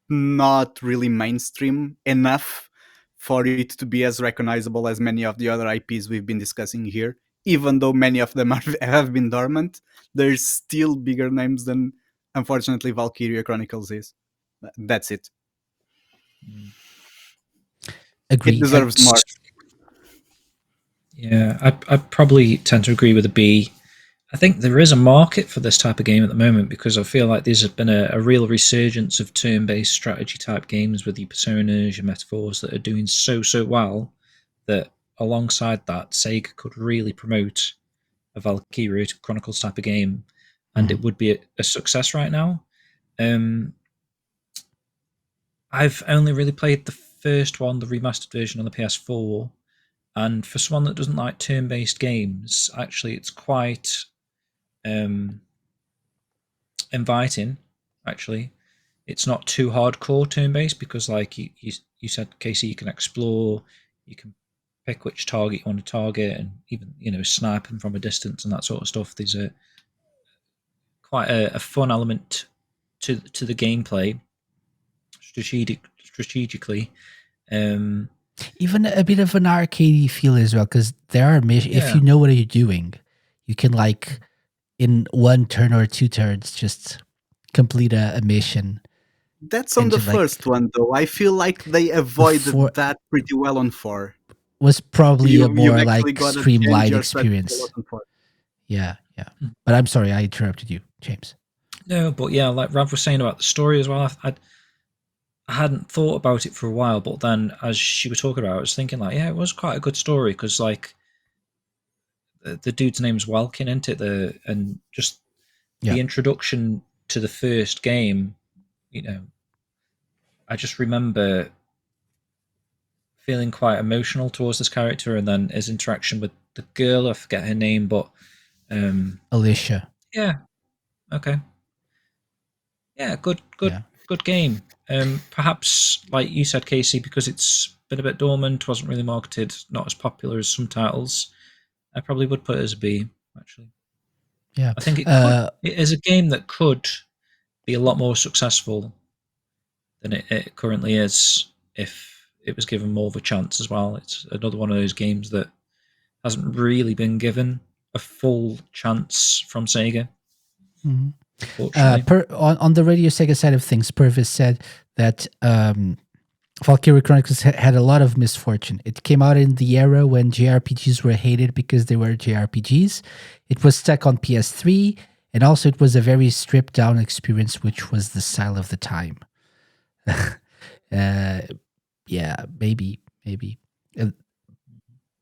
not really mainstream enough for it to be as recognizable as many of the other IPs we've been discussing here. Even though many of them have been dormant, there's still bigger names than, unfortunately, Valkyria Chronicles is. That's it. Agree. It deserves more. Yeah, I probably tend to agree with a B. I think there is a market for this type of game at the moment because I feel like there's been a real resurgence of turn-based strategy type games with your Personas, your Metaphors that are doing so well that alongside that, Sega could really promote a Valkyria Chronicles type of game, and it would be a success right now. I've only really played the first one, the remastered version on the PS4, and for someone that doesn't like turn-based games, actually it's quite inviting. Actually, it's not too hardcore turn-based because, like you said, Casey, you can explore, you can pick which target you want to target, and even snipe them from a distance and that sort of stuff. There's quite a fun element to the gameplay strategically. Even a bit of an arcadey feel as well, because there are missions. If you know what you're doing, you can like in one turn or 2 turns just complete a mission. That's on the first one, though. I feel like they avoided that pretty well on 4. Was probably a more like gotta streamlined change your experience. strategy a lot on 4. Yeah. But I'm sorry, I interrupted you, James. No, but yeah, like Rav was saying about the story as well, I hadn't thought about it for a while, but then as she was talking about it, I was thinking like, yeah, it was quite a good story because like the dude's name's Welkin, isn't it? And just the introduction to the first game, I just remember feeling quite emotional towards this character, and then his interaction with the girl, I forget her name, but Alicia. Yeah. Okay. Yeah, good game. Perhaps, like you said, Casey, because it's been a bit dormant, wasn't really marketed, not as popular as some titles, I probably would put it as a B, actually. Yeah. I think it is a game that could be a lot more successful than it currently is if it was given more of a chance as well. It's another one of those games that hasn't really been given a full chance from Sega. Mm-hmm. On the Radio Sega side of things, Purvis said that Valkyria Chronicles had a lot of misfortune. It came out in the era when JRPGs were hated because they were JRPGs. It was stuck on PS3, and also it was a very stripped down experience, which was the style of the time. Yeah, maybe.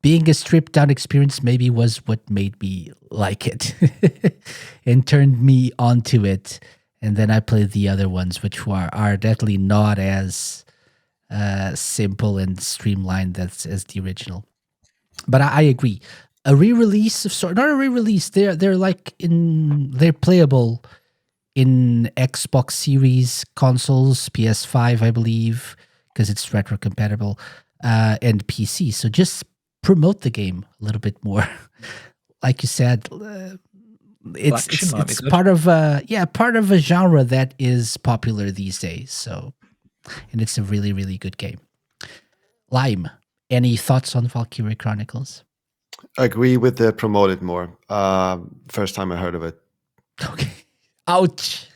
Being a stripped down experience maybe was what made me like it and turned me onto it. And then I played the other ones, which are definitely not as simple and streamlined as the original. But I agree. A re-release of sort, not a re-release. They're they're playable in Xbox Series consoles, PS5, I believe, because it's retro compatible, and PC. So just promote the game a little bit more. Like you said, it's part of a genre that is popular these days. So, and it's a really, really good game. Lime, any thoughts on Valkyria Chronicles? Agree with the promoted more. First time I heard of it. Okay. Ouch.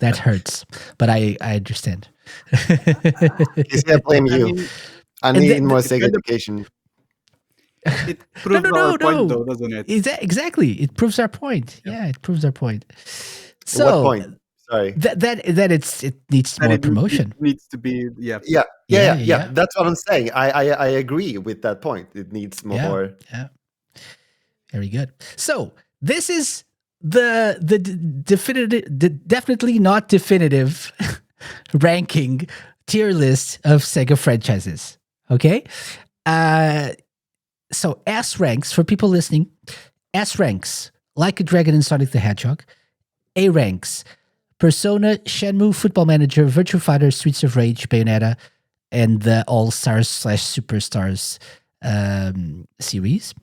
That hurts, but I understand. I blame you. I need more Sega education. It proves our point, though, doesn't it? Exactly. It proves our point. Yeah, it proves our point. So, what point? Sorry. That it needs more promotion. It needs to be, yeah. That's what I'm saying. I agree with that point. It needs more. Yeah. Very good. So this is the definitely not definitive ranking tier list of Sega franchises. Okay. So S ranks, for people listening, S ranks Like a Dragon and Sonic the Hedgehog. A ranks Persona, Shenmue, Football Manager, Virtua Fighter, Streets of Rage, Bayonetta, and the All-Stars / Superstars series.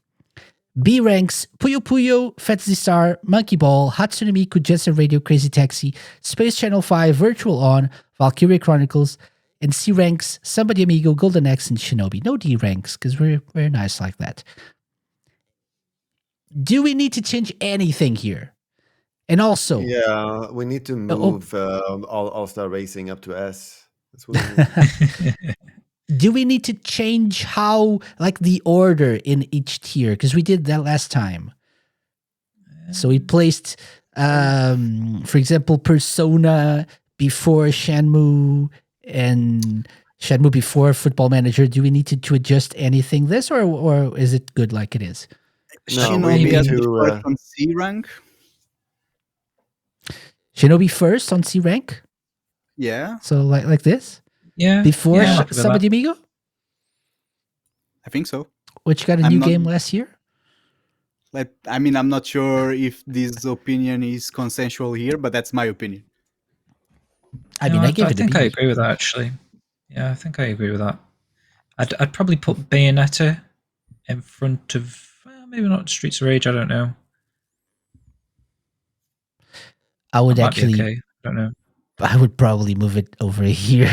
B ranks Puyo Puyo, Fantasy Star, Monkey Ball, Hatsune Miku, Jet Set Radio, Crazy Taxi, Space Channel 5, Virtual On, Valkyria Chronicles, and C ranks Somebody Amigo, Golden Axe, and Shinobi. No D ranks because we're nice like that. Do we need to change anything here? And also, Yeah, we need to Oh, move All-Star Racing up to S. That's what we need. do we need to change how, like, the order in each tier? Because we did that last time. So we placed, for example, Persona before Shenmue and Shenmue before Football Manager. Do we need to adjust anything this, or is it good like it is? No, we Shinobi need has to, the first on C rank. Shinobi first on C rank? Yeah, So like this? Yeah. Before yeah, I'm happy with Somebody Amigo? I think so. Which got a I'm new not- game last year? I'm not sure if this opinion is consensual here, but that's my opinion. I mean, I gave I it a think I B. agree with that, actually. Yeah, I think I agree with that. I'd probably put Bayonetta in front of maybe not Streets of Rage. I don't know. I would That might actually, be okay. I don't know. I would probably move it over here.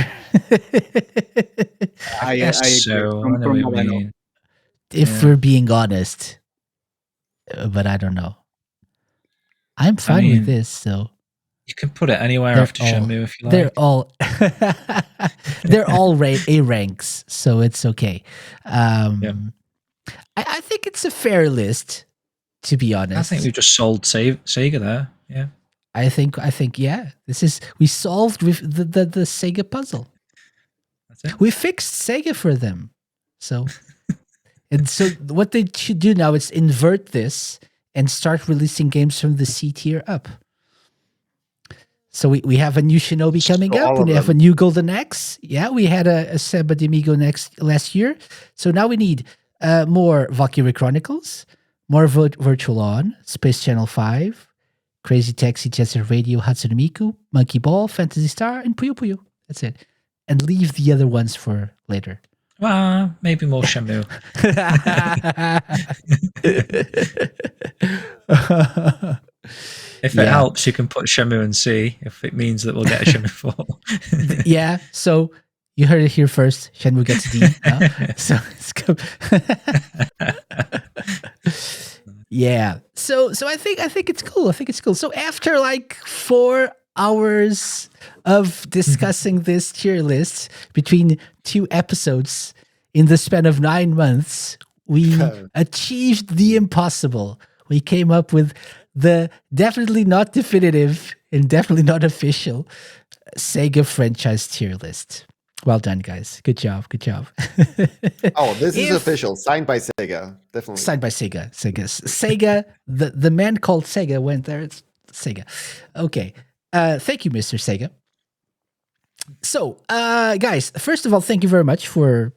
I guess agree. so. From I know what you what I know. mean. If Yeah. we're being honest. But I don't know. I'm fine mean, with this, so You can put it anywhere They're after all- Shenmue if you they're like. all they're all A ranks, so it's okay. I think it's a fair list, to be honest. I think we've just sold Sega there. Yeah. I think yeah. This is we solved with the Sega puzzle. That's it. We fixed Sega for them. So and so what they should do now is invert this and start releasing games from the C tier up. So we have a new Shinobi coming So up. all of We have a them. new Golden Axe. Yeah, we had a Seba de Amigo last year. So now we need more Valkyrie Chronicles, more Virtual On, Space Channel 5, Crazy Taxi, Jet Set Radio, Hatsune Miku, Monkey Ball, Fantasy Star, and Puyo Puyo. That's it. And leave the other ones for later. Well, maybe more Shenmue. If it Yeah. helps, you can put Shenmue and C if it means that we'll get a Shenmue 4. Yeah, so you heard it here first. Shenmue gets D. So it's go. Yeah. So I think it's cool. I think it's cool. So after like 4 hours of discussing this tier list between 2 episodes in the span of 9 months, we achieved the impossible. We came up with the definitely not definitive and definitely not official Sega franchise tier list. Well done, guys. Good job. Good job. Oh, this is If- official. Signed by Sega. Definitely. Signed by Sega. Sega. The man called Sega went there. It's Sega. Okay. Thank you, Mr. Sega. So, guys, first of all, thank you very much for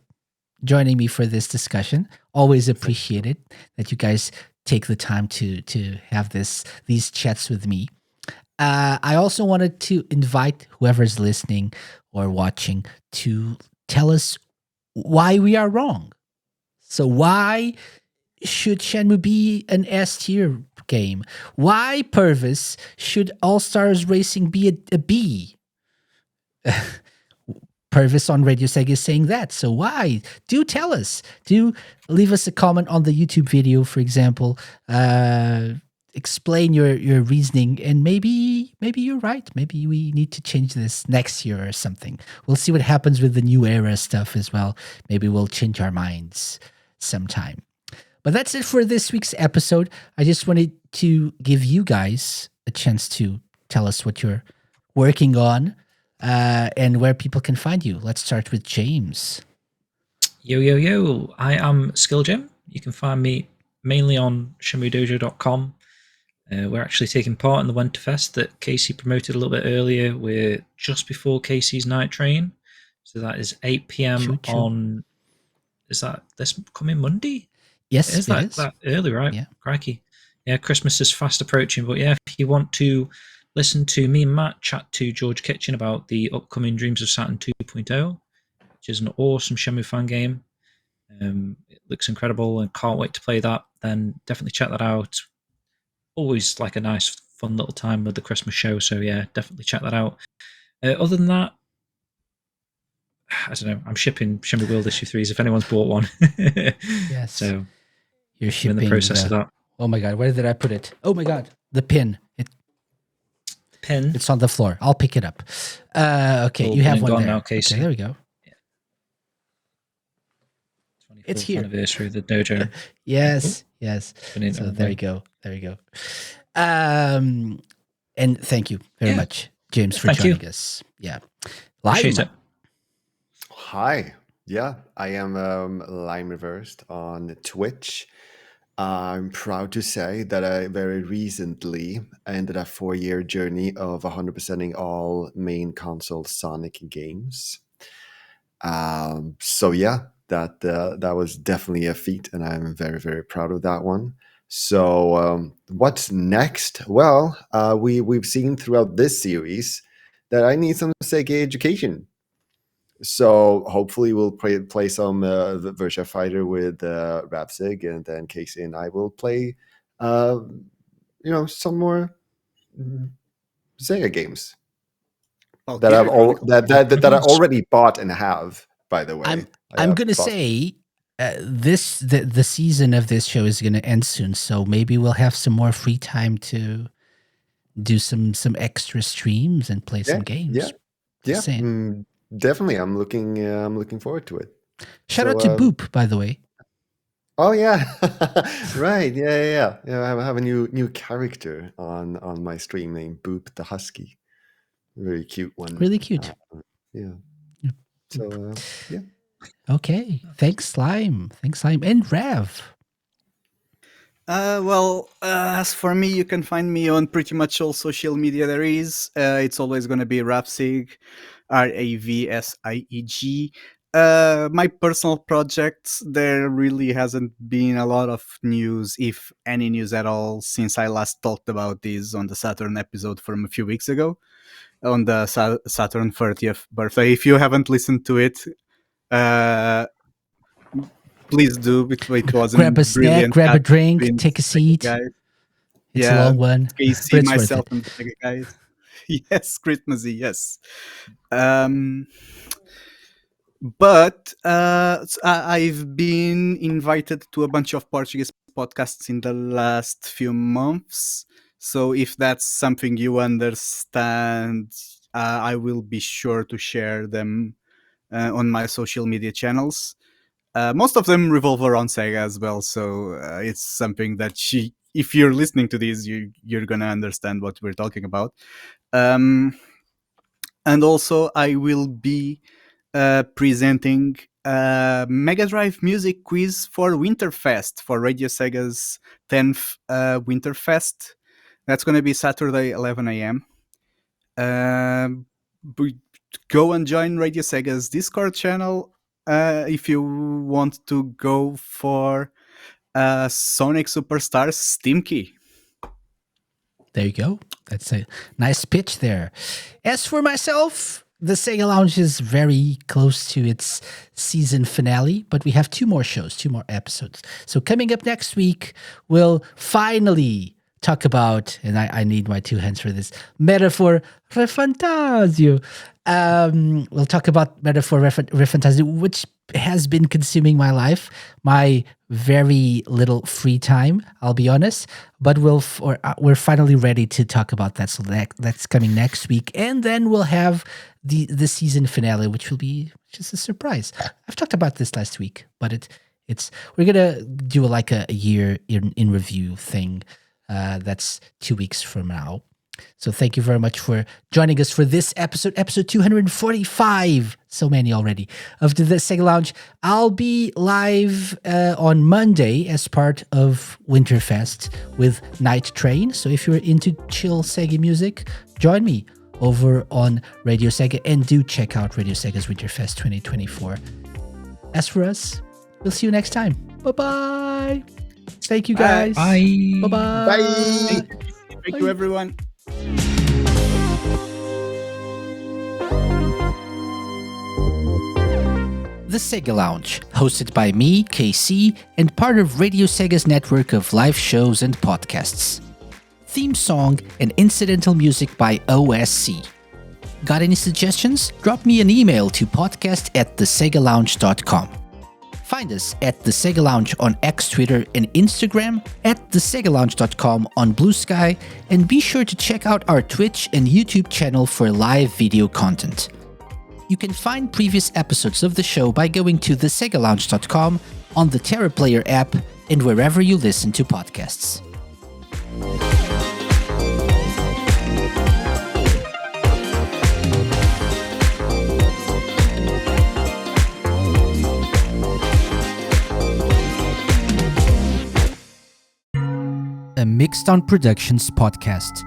joining me for this discussion. Always appreciated that you guys take the time to have these chats with me. I also wanted to invite whoever's listening or watching to tell us why we are wrong. So why should Shenmue be an S tier game? Why, Purvis, should All Stars Racing be a B? Purvis on Radio Sega is saying that. So why? Do tell us. Do leave us a comment on the YouTube video, for example. Explain your reasoning, and maybe you're right. Maybe we need to change this next year or something. We'll see what happens with the new era stuff as well. Maybe we'll change our minds sometime. But that's it for this week's episode. I just wanted to give you guys a chance to tell us what you're working on and where people can find you. Let's start with James. Yo. I am SkillJim. You can find me mainly on ShenmueDojo.com. We're actually taking part in the Winterfest that Casey promoted a little bit earlier. We're just before Casey's Night Train. So that is 8 p.m. Choo-choo. on... Is that this coming Monday? Yes, It is that early, right? Yeah. Crikey. Yeah, Christmas is fast approaching. But yeah, if you want to listen to me and Matt chat to George Kitchen about the upcoming Dreams of Saturn 2.0, which is an awesome Shenmue fan game, It looks incredible and can't wait to play that. Then definitely check that out. Always like a nice, fun little time with the Christmas show. So yeah, definitely check that out. Other than that, I don't know. I'm shipping Shimmy World issue 3s if anyone's bought one. Yes. So You're I'm shipping in the process of that. Oh my god, where did I put it? Oh my god, the pin. Pin. It's on the floor. I'll pick it up. Okay, All you have been one gone there. now, Casey. Okay, there we go. 24th It's here. anniversary of the dojo. Yes, yes. Been So in there you go. There you go. And thank you very much, James, for Thank you. joining us. Yeah. Live. Appreciate it. Hi. Yeah, I am Lime Reversed on Twitch. I'm proud to say that I very recently ended a 4-year journey of 100%ing all main console Sonic games. So yeah, that was definitely a feat, and I'm very, very proud of that one. So what's next? Well, we've seen throughout this series that I need some SEGA education. So hopefully we'll play some Virtua Fighter with Ravsieg, and then Casey and I will play, some more Sega games that I've that I already bought and have. By the way, I'm gonna say the season of this show is gonna end soon, so maybe we'll have some more free time to do some extra streams and play some games. Yeah. Definitely. I'm looking forward to it. Shout out to Boop, by the way. Oh yeah, right. Yeah. I have a new character on my stream named Boop the Husky. Very cute one. Really cute. Yeah. So yeah. Okay. Thanks, Slime. And Rav. As for me, you can find me on pretty much all social media there is. It's always going to be Ravsieg, Ravsieg. My personal projects, there really hasn't been a lot of news, if any news at all, since I last talked about this on the Saturn episode from a few weeks ago, on the Saturn 30th birthday. If you haven't listened to it, please do. It was grab a snack, grab a drink, take a seat. It's a long one. Casey, myself, and the Sega guys. Yes, Christmassy, yes. But I've been invited to a bunch of Portuguese podcasts in the last few months. So if that's something you understand, I will be sure to share them on my social media channels. Most of them revolve around Sega as well, so it's something that if you're listening to this, you're gonna understand what we're talking about. And also, I will be presenting a Mega Drive music quiz for Winterfest, for Radio Sega's 10th Winterfest. That's going to be Saturday, 11 a.m. Go and join Radio Sega's Discord channel if you want to go for Sonic Superstars Steam Key. There you go. That's a nice pitch there. As for myself, the Sega Lounge is very close to its season finale, but we have 2 more shows, 2 more episodes. So coming up next week, we'll finally talk about, and I need my 2 hands for this, Metaphor Refantasio. We'll talk about Metaphor Refantasio, which has been consuming my life, my very little free time, I'll be honest. But we're finally ready to talk about that. So that's coming next week. And then we'll have the season finale, which will be just a surprise. I've talked about this last week, but we're gonna do like a year in review thing. That's 2 weeks from now. So thank you very much for joining us for this episode 245, so many already, of the Sega Lounge. I'll be live on Monday as part of Winterfest with Night Train. So if you're into chill Sega music, join me over on Radio Sega, and do check out Radio Sega's Winterfest 2024. As for us, we'll see you next time. Bye-bye. Thank you, guys. Bye. Bye-bye. Bye. Thank you, everyone. The Sega Lounge, hosted by me, KC, and part of Radio Sega's network of live shows and podcasts. Theme song and incidental music by OSC. Got any suggestions? Drop me an email to podcast@thesegalounge.com. Find us at The Sega Lounge on X, Twitter, and Instagram, at thesegalounge.com on Blue Sky, and be sure to check out our Twitch and YouTube channel for live video content. You can find previous episodes of the show by going to thesegalounge.com, on the TerraPlayer app, and wherever you listen to podcasts. A Mixed On Productions podcast.